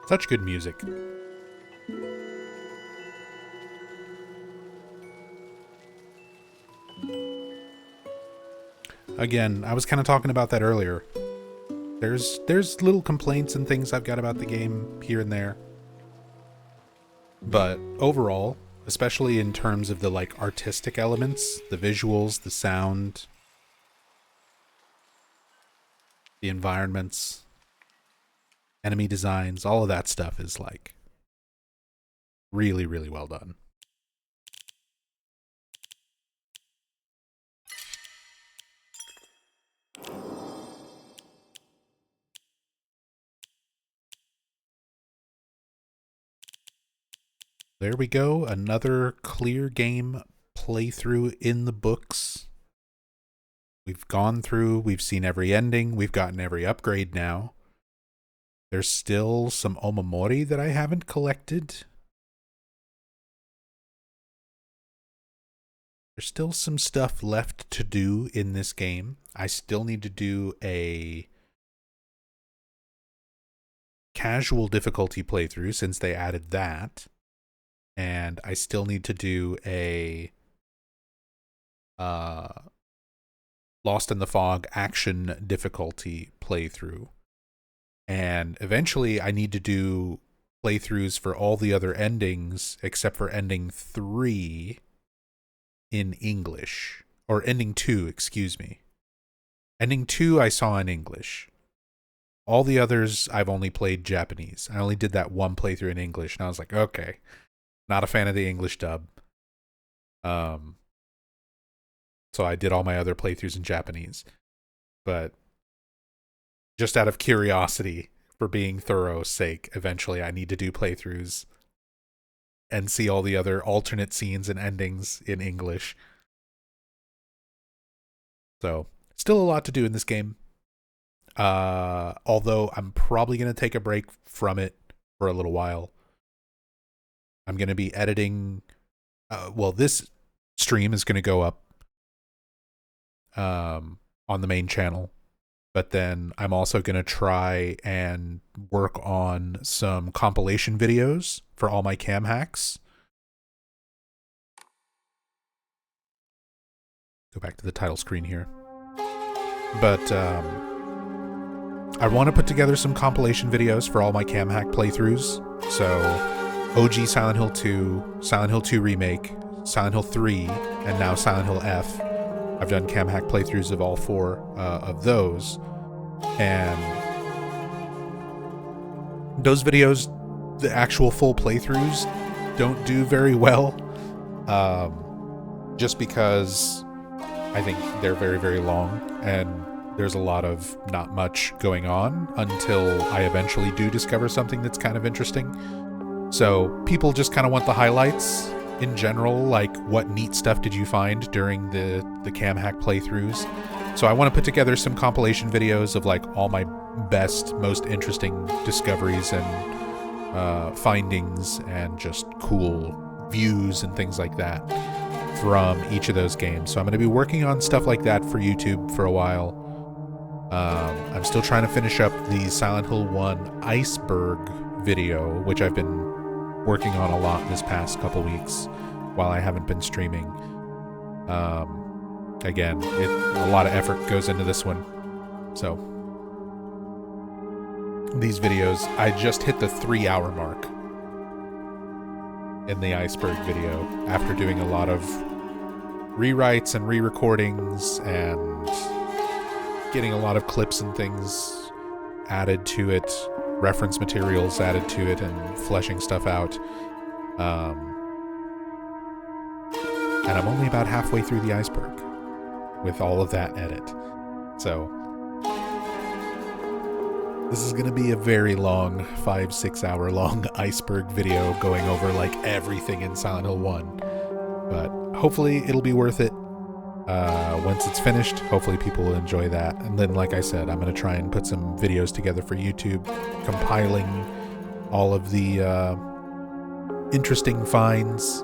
Such good music. Again, I was kind of talking about that earlier. There's little complaints and things I've got about the game here and there. But overall, especially in terms of the like artistic elements, the visuals, the sound, the environments, enemy designs, all of that stuff is like really, really well done. There we go, another clear game playthrough in the books. We've gone through, we've seen every ending, we've gotten every upgrade now. There's still some Omamori that I haven't collected. There's still some stuff left to do in this game. I still need to do a casual difficulty playthrough since they added that. And I still need to do a Lost in the Fog action difficulty playthrough. And eventually I need to do playthroughs for all the other endings except for ending 3 in English. Or ending 2, excuse me. Ending 2 I saw in English. All the others I've only played Japanese. I only did that one playthrough in English and I was like, okay. Not a fan of the English dub. So I did all my other playthroughs in Japanese. But just out of curiosity, for being thorough sake, eventually I need to do playthroughs and see all the other alternate scenes and endings in English. So, still a lot to do in this game. Although I'm probably going to take a break from it for a little while. I'm going to be editing, this stream is going to go up on the main channel, but then I'm also going to try and work on some compilation videos for all my cam hacks. Go back to the title screen here. But I want to put together some compilation videos for all my cam hack playthroughs. So OG Silent Hill 2, Silent Hill 2 Remake, Silent Hill 3, and now Silent Hill F. I've done cam hack playthroughs of all 4 of those, and those videos, the actual full playthroughs, don't do very well, just because I think they're very, very long, and there's a lot of not much going on until I eventually do discover something that's kind of interesting. So people just kind of want the highlights in general, like what neat stuff did you find during the cam hack playthroughs. So I want to put together some compilation videos of like all my best, most interesting discoveries and findings and just cool views and things like that from each of those games. So I'm going to be working on stuff like that for YouTube for a while. I'm still trying to finish up the Silent Hill 1 Iceberg video, which I've been working on a lot this past couple weeks while I haven't been streaming. Again, a lot of effort goes into this one. So these videos, I just hit the 3-hour mark in the Iceberg video after doing a lot of rewrites and re-recordings and getting a lot of clips and things added to it, reference materials added to it, and fleshing stuff out. And I'm only about halfway through the Iceberg with all of that edit. So this is going to be a very long, 5-6 hour long Iceberg video going over like everything in Silent Hill 1. But hopefully it'll be worth it. Once it's finished, hopefully people will enjoy that. And then, like I said, I'm going to try and put some videos together for YouTube, compiling all of the interesting finds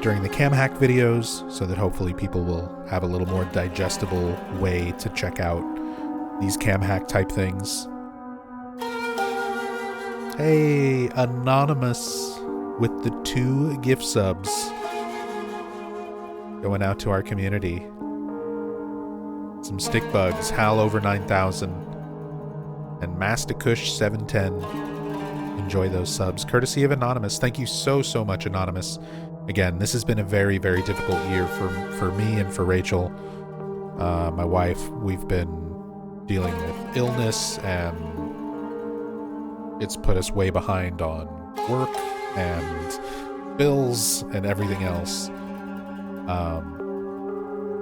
during the cam hack videos, so that hopefully people will have a little more digestible way to check out these cam hack type things. Hey, Anonymous with the 2 gift subs. Going out to our community. Some stick bugs, Hal over 9,000, and Mastakush 710. Enjoy those subs, courtesy of Anonymous. Thank you so much, Anonymous. Again, this has been a very, very difficult year for me and for Rachel, my wife. We've been dealing with illness, and it's put us way behind on work and bills and everything else.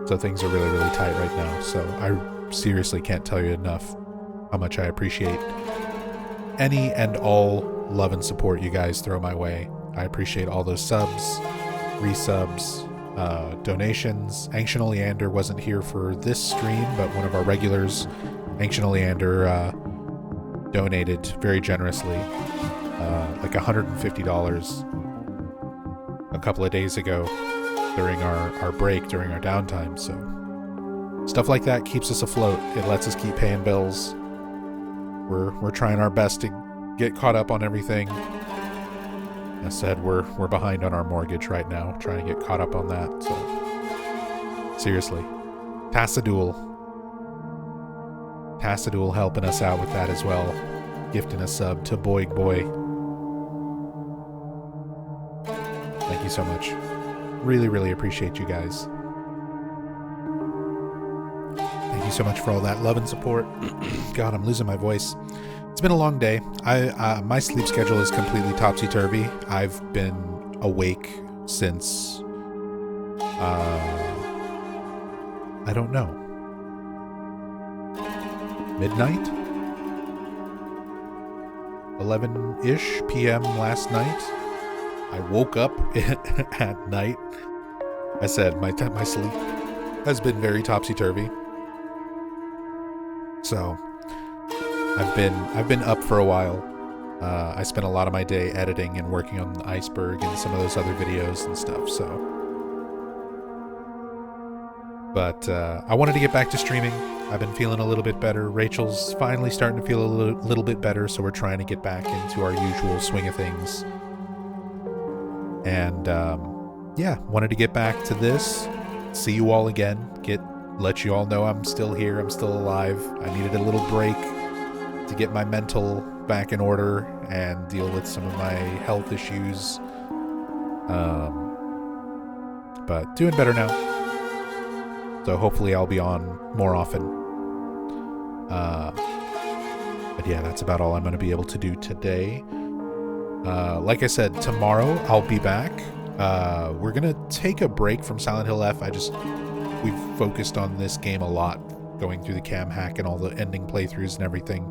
So things are really, really tight right now. So I seriously can't tell you enough how much I appreciate any and all love and support you guys throw my way. I appreciate all those subs, resubs, donations. Ancient Oleander wasn't here for this stream, but one of our regulars, Ancient Oleander, donated very generously, like $150 a couple of days ago during our break, during our downtime. So stuff like that keeps us afloat. It lets us keep paying bills. We're trying our best to get caught up on everything. As I said, we're behind on our mortgage right now, trying to get caught up on that. So seriously, Tassadul helping us out with that as well, gifting a sub to Boig Boy. Thank you so much. Really, really appreciate you guys. Thank you so much for all that love and support. God, I'm losing my voice. It's been a long day. My sleep schedule is completely topsy-turvy. I've been awake since I don't know, midnight? 11-ish p.m. last night. I woke up at night. I said my sleep has been very topsy-turvy. So I've been up for a while. I spent a lot of my day editing and working on the Iceberg and some of those other videos and stuff. So, but I wanted to get back to streaming. I've been feeling a little bit better. Rachel's finally starting to feel a little bit better, so we're trying to get back into our usual swing of things. And yeah, wanted to get back to this, see you all again, let you all know I'm still here, I'm still alive. I needed a little break to get my mental back in order and deal with some of my health issues. But doing better now. So hopefully I'll be on more often. But yeah, that's about all I'm going to be able to do today. Like I said, tomorrow I'll be back. We're going to take a break from Silent Hill F. We've focused on this game a lot, going through the cam hack and all the ending playthroughs and everything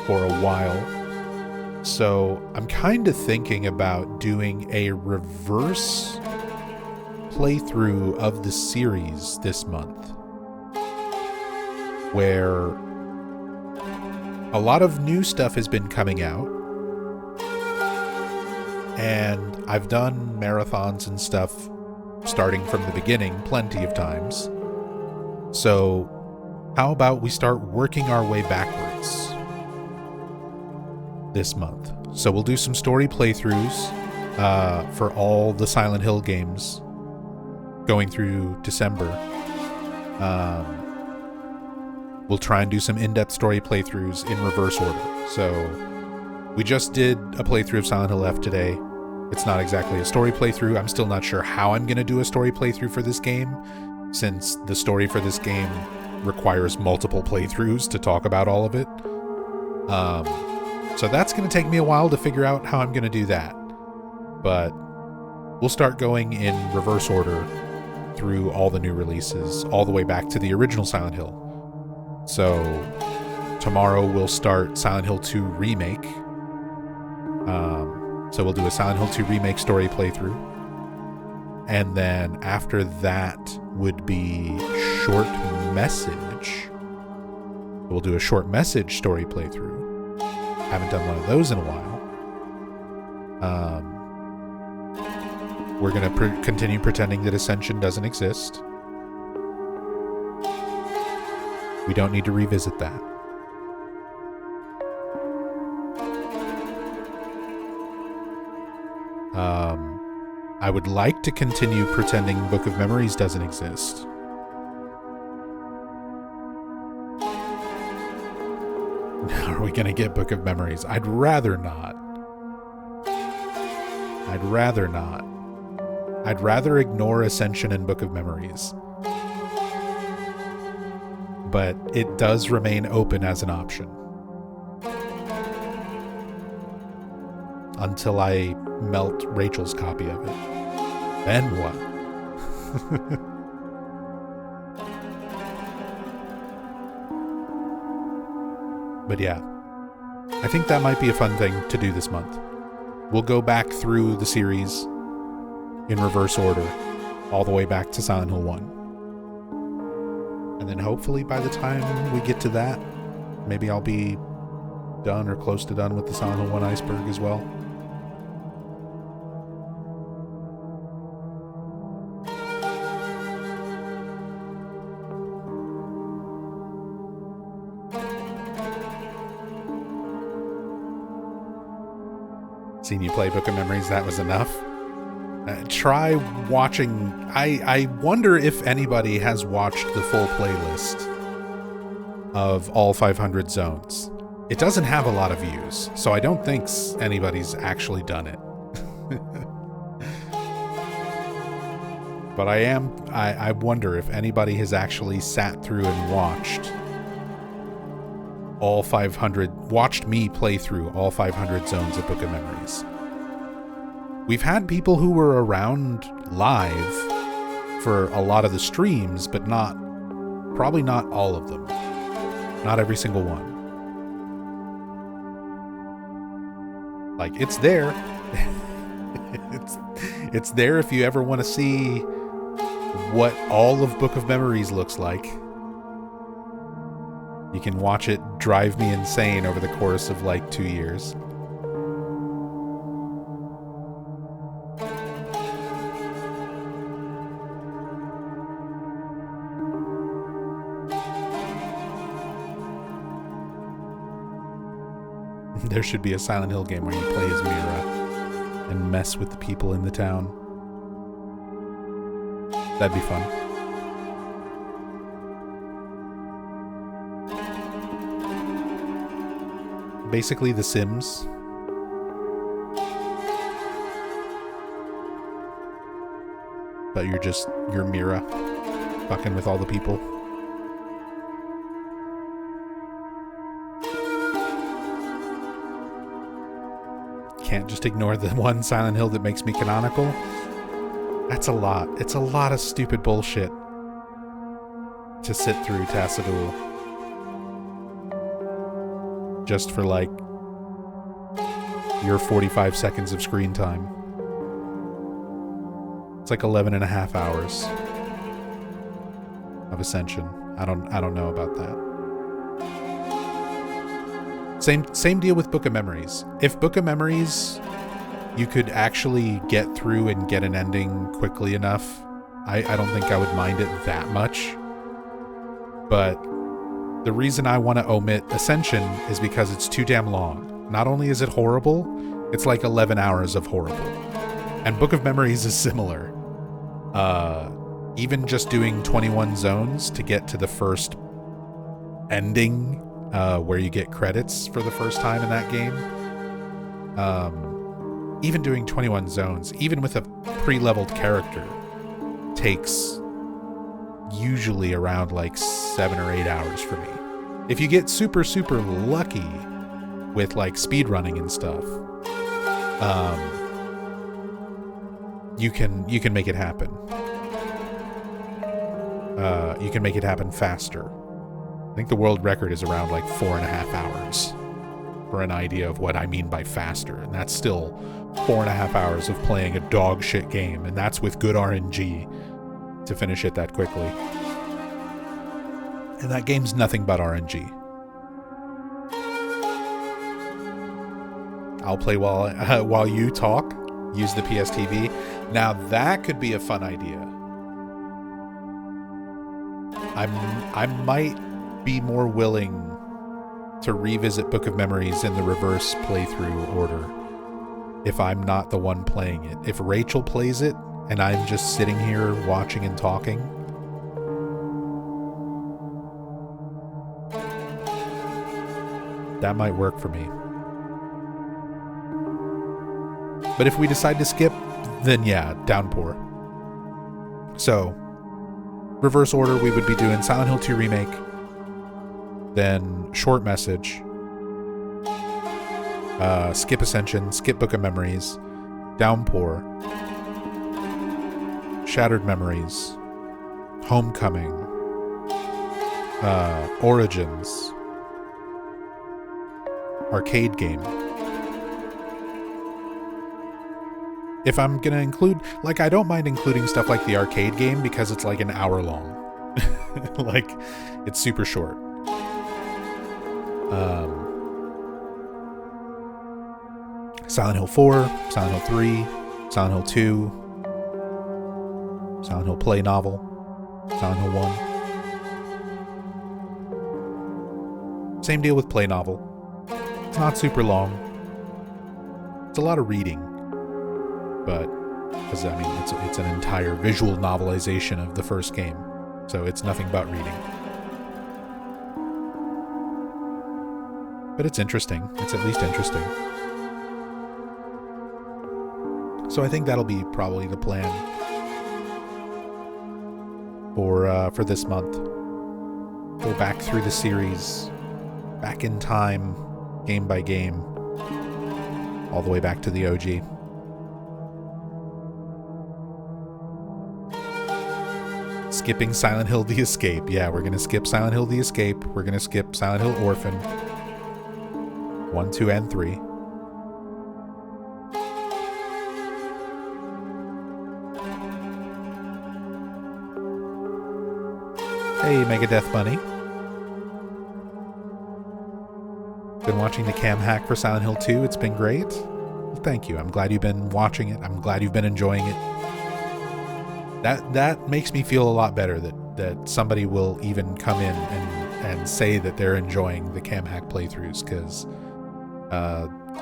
for a while. So I'm kind of thinking about doing a reverse playthrough of the series this month, where a lot of new stuff has been coming out, and I've done marathons and stuff starting from the beginning plenty of times. So how about we start working our way backwards this month? So we'll do some story playthroughs for all the Silent Hill games going through December. We'll try and do some in-depth story playthroughs in reverse order. So we just did a playthrough of Silent Hill F today. It's not exactly a story playthrough. I'm still not sure how I'm going to do a story playthrough for this game, since the story for this game requires multiple playthroughs to talk about all of it. So that's going to take me a while to figure out how I'm going to do that. But we'll start going in reverse order through all the new releases, all the way back to the original Silent Hill. So tomorrow we'll start Silent Hill 2 Remake. So we'll do a Silent Hill 2 Remake story playthrough. And then after that would be Short Message. We'll do a Short Message story playthrough. Haven't done one of those in a while. We're going to continue pretending that Ascension doesn't exist. We don't need to revisit that. I would like to continue pretending Book of Memories doesn't exist. Are we going to get Book of Memories? I'd rather not. I'd rather ignore Ascension and Book of Memories. But it does remain open as an option. Until I melt Rachel's copy of it. Then what? But yeah, I think that might be a fun thing to do this month. We'll go back through the series in reverse order, all the way back to Silent Hill 1. And then hopefully by the time we get to that, maybe I'll be done or close to done with the Silent Hill 1 Iceberg as well. Seen you play Book of Memories, that was enough. Try watching. I wonder if anybody has watched the full playlist of all 500 zones. It doesn't have a lot of views, so I don't think anybody's actually done it. But I wonder if anybody has actually sat through and watched all 500, watched me play through all 500 zones of Book of Memories. We've had people who were around live for a lot of the streams, but probably not all of them. Not every single one. Like, it's there. It's there if you ever want to see what all of Book of Memories looks like. You can watch it drive me insane over the course of like 2 years. There should be a Silent Hill game where you play as Mira and mess with the people in the town. That'd be fun. Basically The Sims. But you're Mira. fucking with all the people. Can't just ignore the one Silent Hill that makes me canonical. That's a lot. It's a lot of stupid bullshit to sit through Tassadul. Just for like your 45 seconds of screen time. It's like 11 and a half hours of Ascension. I don't know about that. Same deal with Book of Memories. If Book of Memories you could actually get through and get an ending quickly enough, I don't think I would mind it that much. But the reason I want to omit Ascension is because it's too damn long. Not only is it horrible, it's like 11 hours of horrible. And Book of Memories is similar. Even just doing 21 zones to get to the first ending, where you get credits for the first time in that game. Even doing 21 zones, even with a pre-leveled character, takes usually around like 7 or 8 hours for me. If you get super, super lucky with like speedrunning and stuff, you can make it happen. You can make it happen faster. I think the world record is around like 4.5 hours, for an idea of what I mean by faster. And that's still 4.5 hours of playing a dog shit game, and that's with good RNG to finish it that quickly. And that game's nothing but RNG. I'll play while you talk. Use the PSTV. Now that could be a fun idea. I might be more willing to revisit Book of Memories in the reverse playthrough order if I'm not the one playing it. If Rachel plays it and I'm just sitting here watching and talking, that might work for me. But if we decide to skip, then yeah, Downpour. So, reverse order, we would be doing Silent Hill 2 Remake, then Short Message, skip Ascension, skip Book of Memories, Downpour, Shattered Memories, Homecoming, Origins, Arcade Game. If I'm gonna include, like, I don't mind including stuff like the Arcade Game because it's like an hour long. Like, it's super short. Silent Hill 4, Silent Hill 3, Silent Hill 2, Silent Hill Play Novel, Silent Hill 1. Same deal with Play Novel. It's not super long. It's a lot of reading. But, because I mean, it's an entire visual novelization of the first game, so it's nothing but reading. But it's interesting. It's at least interesting. So I think that'll be probably the plan for this month. Go back through the series, back in time, game by game, all the way back to the OG. Skipping Silent Hill The Escape. Yeah, we're gonna skip Silent Hill The Escape. We're gonna skip Silent Hill Orphan 1, 2, and 3. Hey, Megadeth Bunny. Been watching the cam hack for Silent Hill 2. It's been great. Well, thank you. I'm glad you've been watching it. I'm glad you've been enjoying it. That makes me feel a lot better that somebody will even come in and say that they're enjoying the cam hack playthroughs, because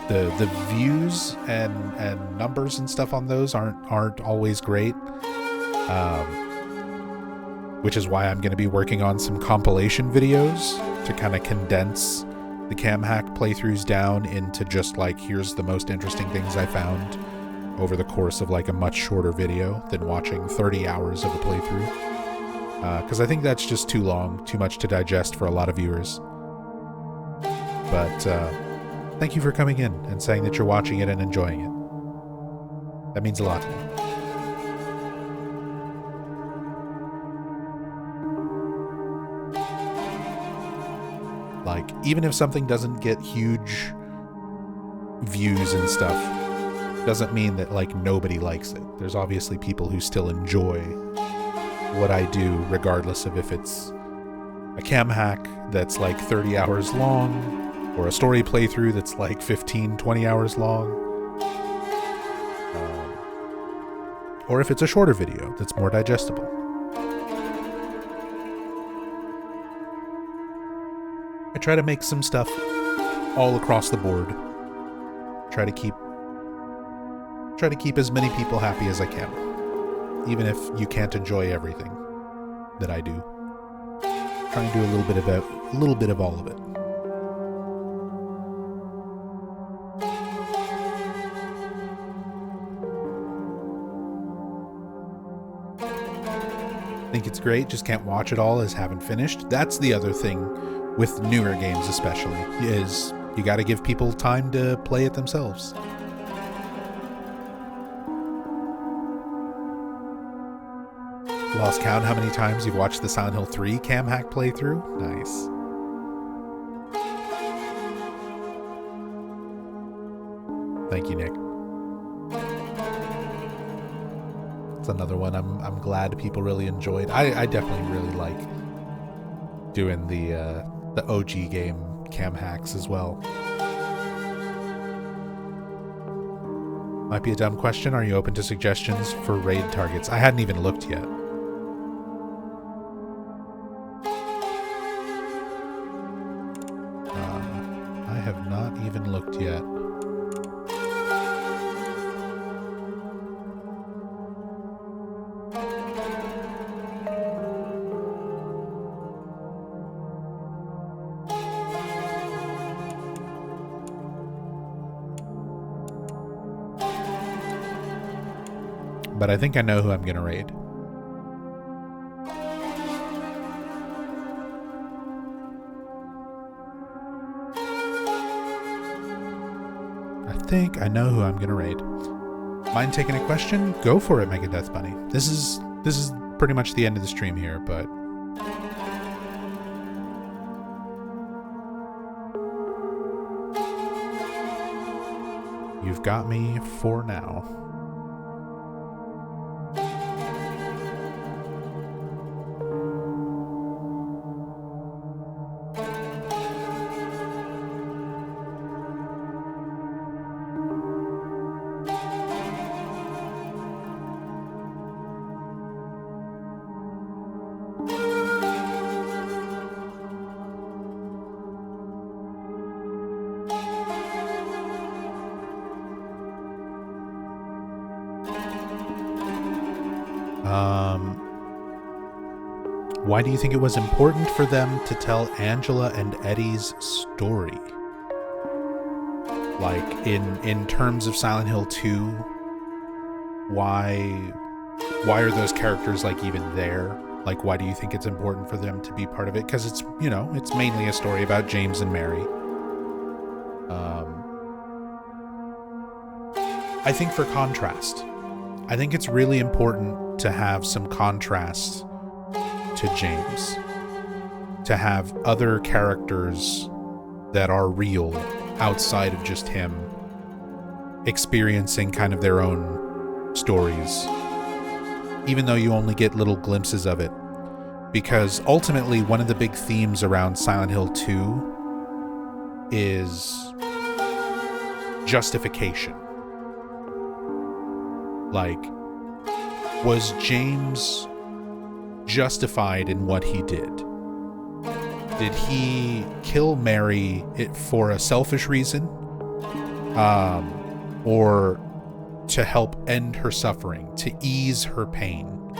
the views and numbers and stuff on those aren't always great, which is why I'm going to be working on some compilation videos to kind of condense the cam hack playthroughs down into just like, here's the most interesting things I found over the course of like a much shorter video than watching 30 hours of a playthrough. because I think that's just too long, too much to digest for a lot of viewers. But thank you for coming in and saying that you're watching it and enjoying it. That means a lot to me. Like, even if something doesn't get huge views and stuff, doesn't mean that, like, nobody likes it. There's obviously people who still enjoy what I do, regardless of if it's a cam hack that's like 30 hours long, or a story playthrough that's like 15, 20 hours long, or if it's a shorter video that's more digestible. I try to make some stuff all across the board. Try to keep as many people happy as I can, even if you can't enjoy everything that I do. Try and do a little bit of all of it. I think it's great, just can't watch it all as haven't finished. That's the other thing with newer games especially, is you gotta give people time to play it themselves. Lost count how many times you've watched the Silent Hill 3 cam hack playthrough? Nice. Thank you, Nick. It's another one I'm glad people really enjoyed. I definitely really like doing the OG game cam hacks as well. Might be a dumb question. Are you open to suggestions for raid targets? I hadn't even looked yet. I have not even looked yet. But I think I know who I'm gonna raid. I think I know who I'm gonna raid. Mind taking a question? Go for it, Megadeath Bunny. This is pretty much the end of the stream here, but you've got me for now. Why do you think it was important for them to tell Angela and Eddie's story? Like, in terms of Silent Hill 2, why are those characters, like, even there? Like, why do you think it's important for them to be part of it? Because it's, you know, it's mainly a story about James and Mary. I think for contrast. I think it's really important to have some contrast to James. To have other characters that are real outside of just him experiencing kind of their own stories. Even though you only get little glimpses of it. Because ultimately one of the big themes around Silent Hill 2 is justification. Like, was James justified in what he did? Did he kill Mary for a selfish reason? Or to help end her suffering, to ease her pain?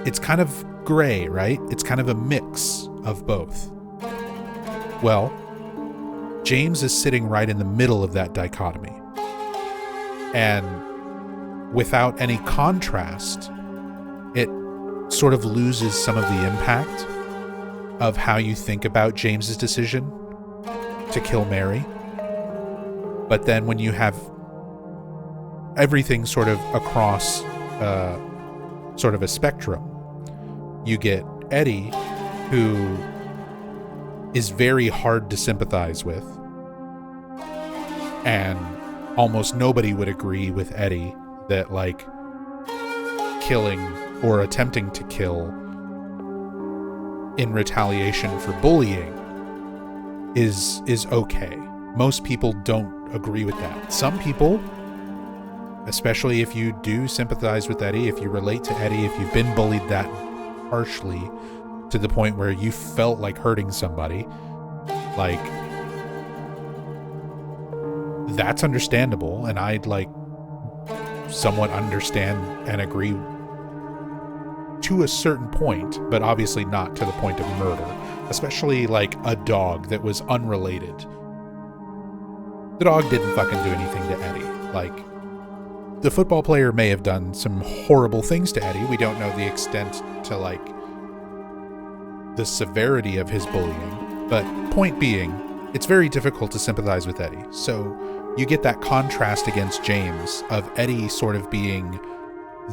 It's kind of gray, right? It's kind of a mix of both. Well, James is sitting right in the middle of that dichotomy. And without any contrast, it sort of loses some of the impact of how you think about James's decision to kill Mary. But then when you have everything sort of across sort of a spectrum, you get Eddie, who is very hard to sympathize with, and almost nobody would agree with Eddie that, like, killing or attempting to kill in retaliation for bullying is okay. Most people don't agree with that. Some people, especially if you do sympathize with Eddie, if you relate to Eddie, if you've been bullied that harshly to the point where you felt like hurting somebody, like, that's understandable, and I'd like somewhat understand and agree to a certain point, but obviously not to the point of murder, especially like a dog that was unrelated. The dog didn't fucking do anything to Eddie. Like, the football player may have done some horrible things to Eddie. We don't know the extent to, like, the severity of his bullying, but point being, it's very difficult to sympathize with Eddie. So you get that contrast against James of Eddie sort of being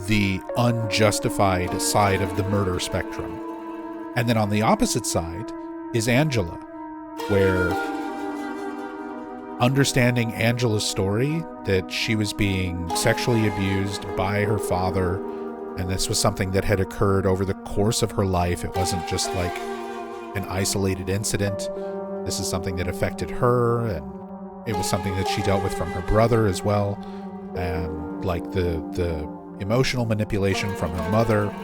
the unjustified side of the murder spectrum. And then on the opposite side is Angela, where understanding Angela's story, that she was being sexually abused by her father, and this was something that had occurred over the course of her life. It wasn't just like an isolated incident. This is something that affected her, and it was something that she dealt with from her brother as well, and like the emotional manipulation from her mother.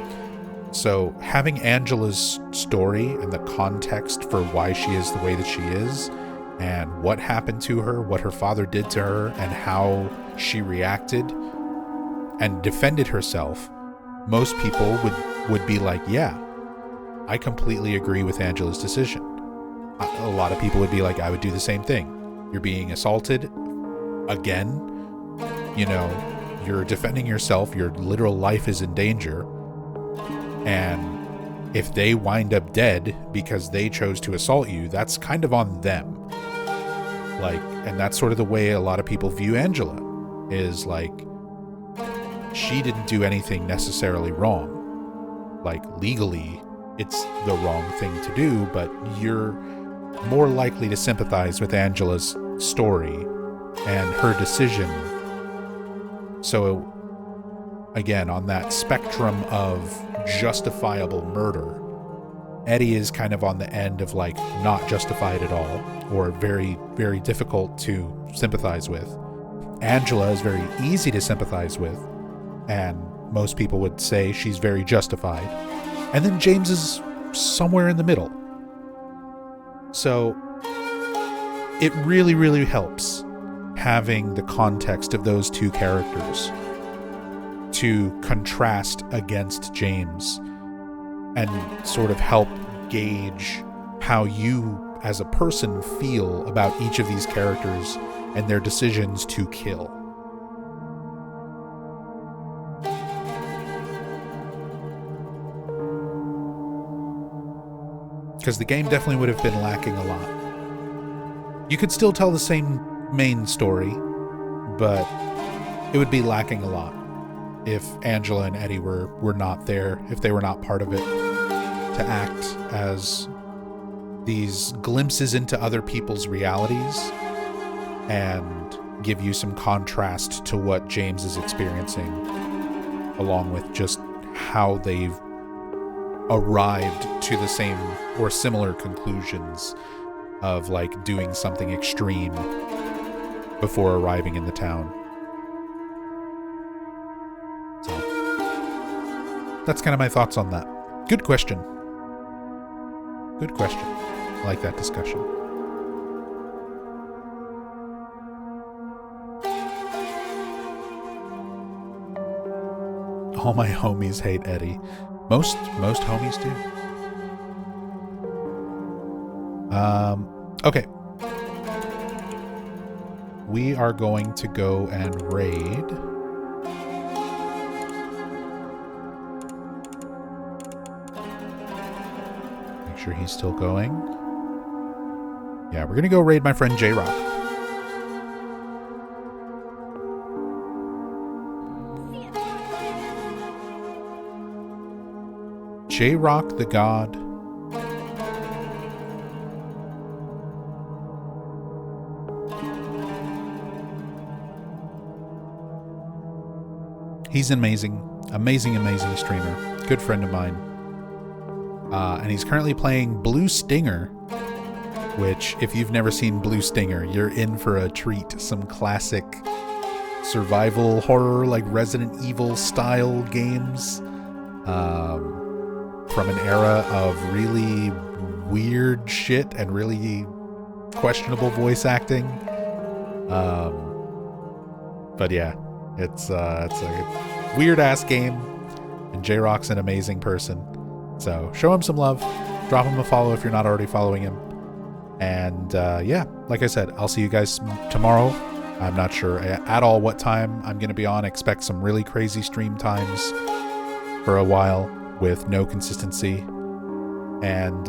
So having Angela's story and the context for why she is the way that she is, and what happened to her, what her father did to her, and how she reacted and defended herself, most people would be like, yeah, I completely agree with Angela's decision. A lot of people would be like, I would do the same thing. You're being assaulted again, you know, you're defending yourself, your literal life is in danger, and if they wind up dead because they chose to assault you, that's kind of on them. Like, and that's sort of the way a lot of people view Angela, is like, she didn't do anything necessarily wrong. Like, legally, it's the wrong thing to do, but you're more likely to sympathize with Angela's story and her decision. So, again, on that spectrum of justifiable murder, Eddie is kind of on the end of, like, not justified at all, or very, very difficult to sympathize with. Angela is very easy to sympathize with, and most people would say she's very justified. And then James is somewhere in the middle. So it really, really helps having the context of those two characters to contrast against James and sort of help gauge how you as a person feel about each of these characters and their decisions to kill. Because the game definitely would have been lacking a lot. You could still tell the same main story, but it would be lacking a lot if Angela and Eddie were not there, if they were not part of it, to act as these glimpses into other people's realities and give you some contrast to what James is experiencing, along with just how they've arrived to the same or similar conclusions of, like, doing something extreme before arriving in the town. So that's kind of my thoughts on that. Good question. Good question. I like that discussion. All my homies hate Eddie. Most homies do. Okay. We are going to go and raid sure he's still going. Yeah, we're gonna go raid my friend J-Rock. J-Rock the God. He's an amazing streamer. Good friend of mine. And he's currently playing Blue Stinger, which, if you've never seen Blue Stinger, you're in for a treat. Some classic survival horror, like Resident Evil style games, from an era of really weird shit and really questionable voice acting. But yeah, it's a weird ass game, and J-Rock's an amazing person. So show him some love, drop him a follow if you're not already following him. And yeah, like I said, I'll see you guys tomorrow. I'm not sure at all what time I'm going to be on. Expect some really crazy stream times for a while with no consistency. And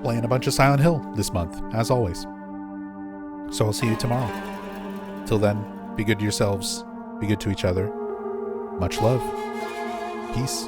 playing a bunch of Silent Hill this month, as always. So I'll see you tomorrow. Till then, be good to yourselves. Be good to each other. Much love. Peace.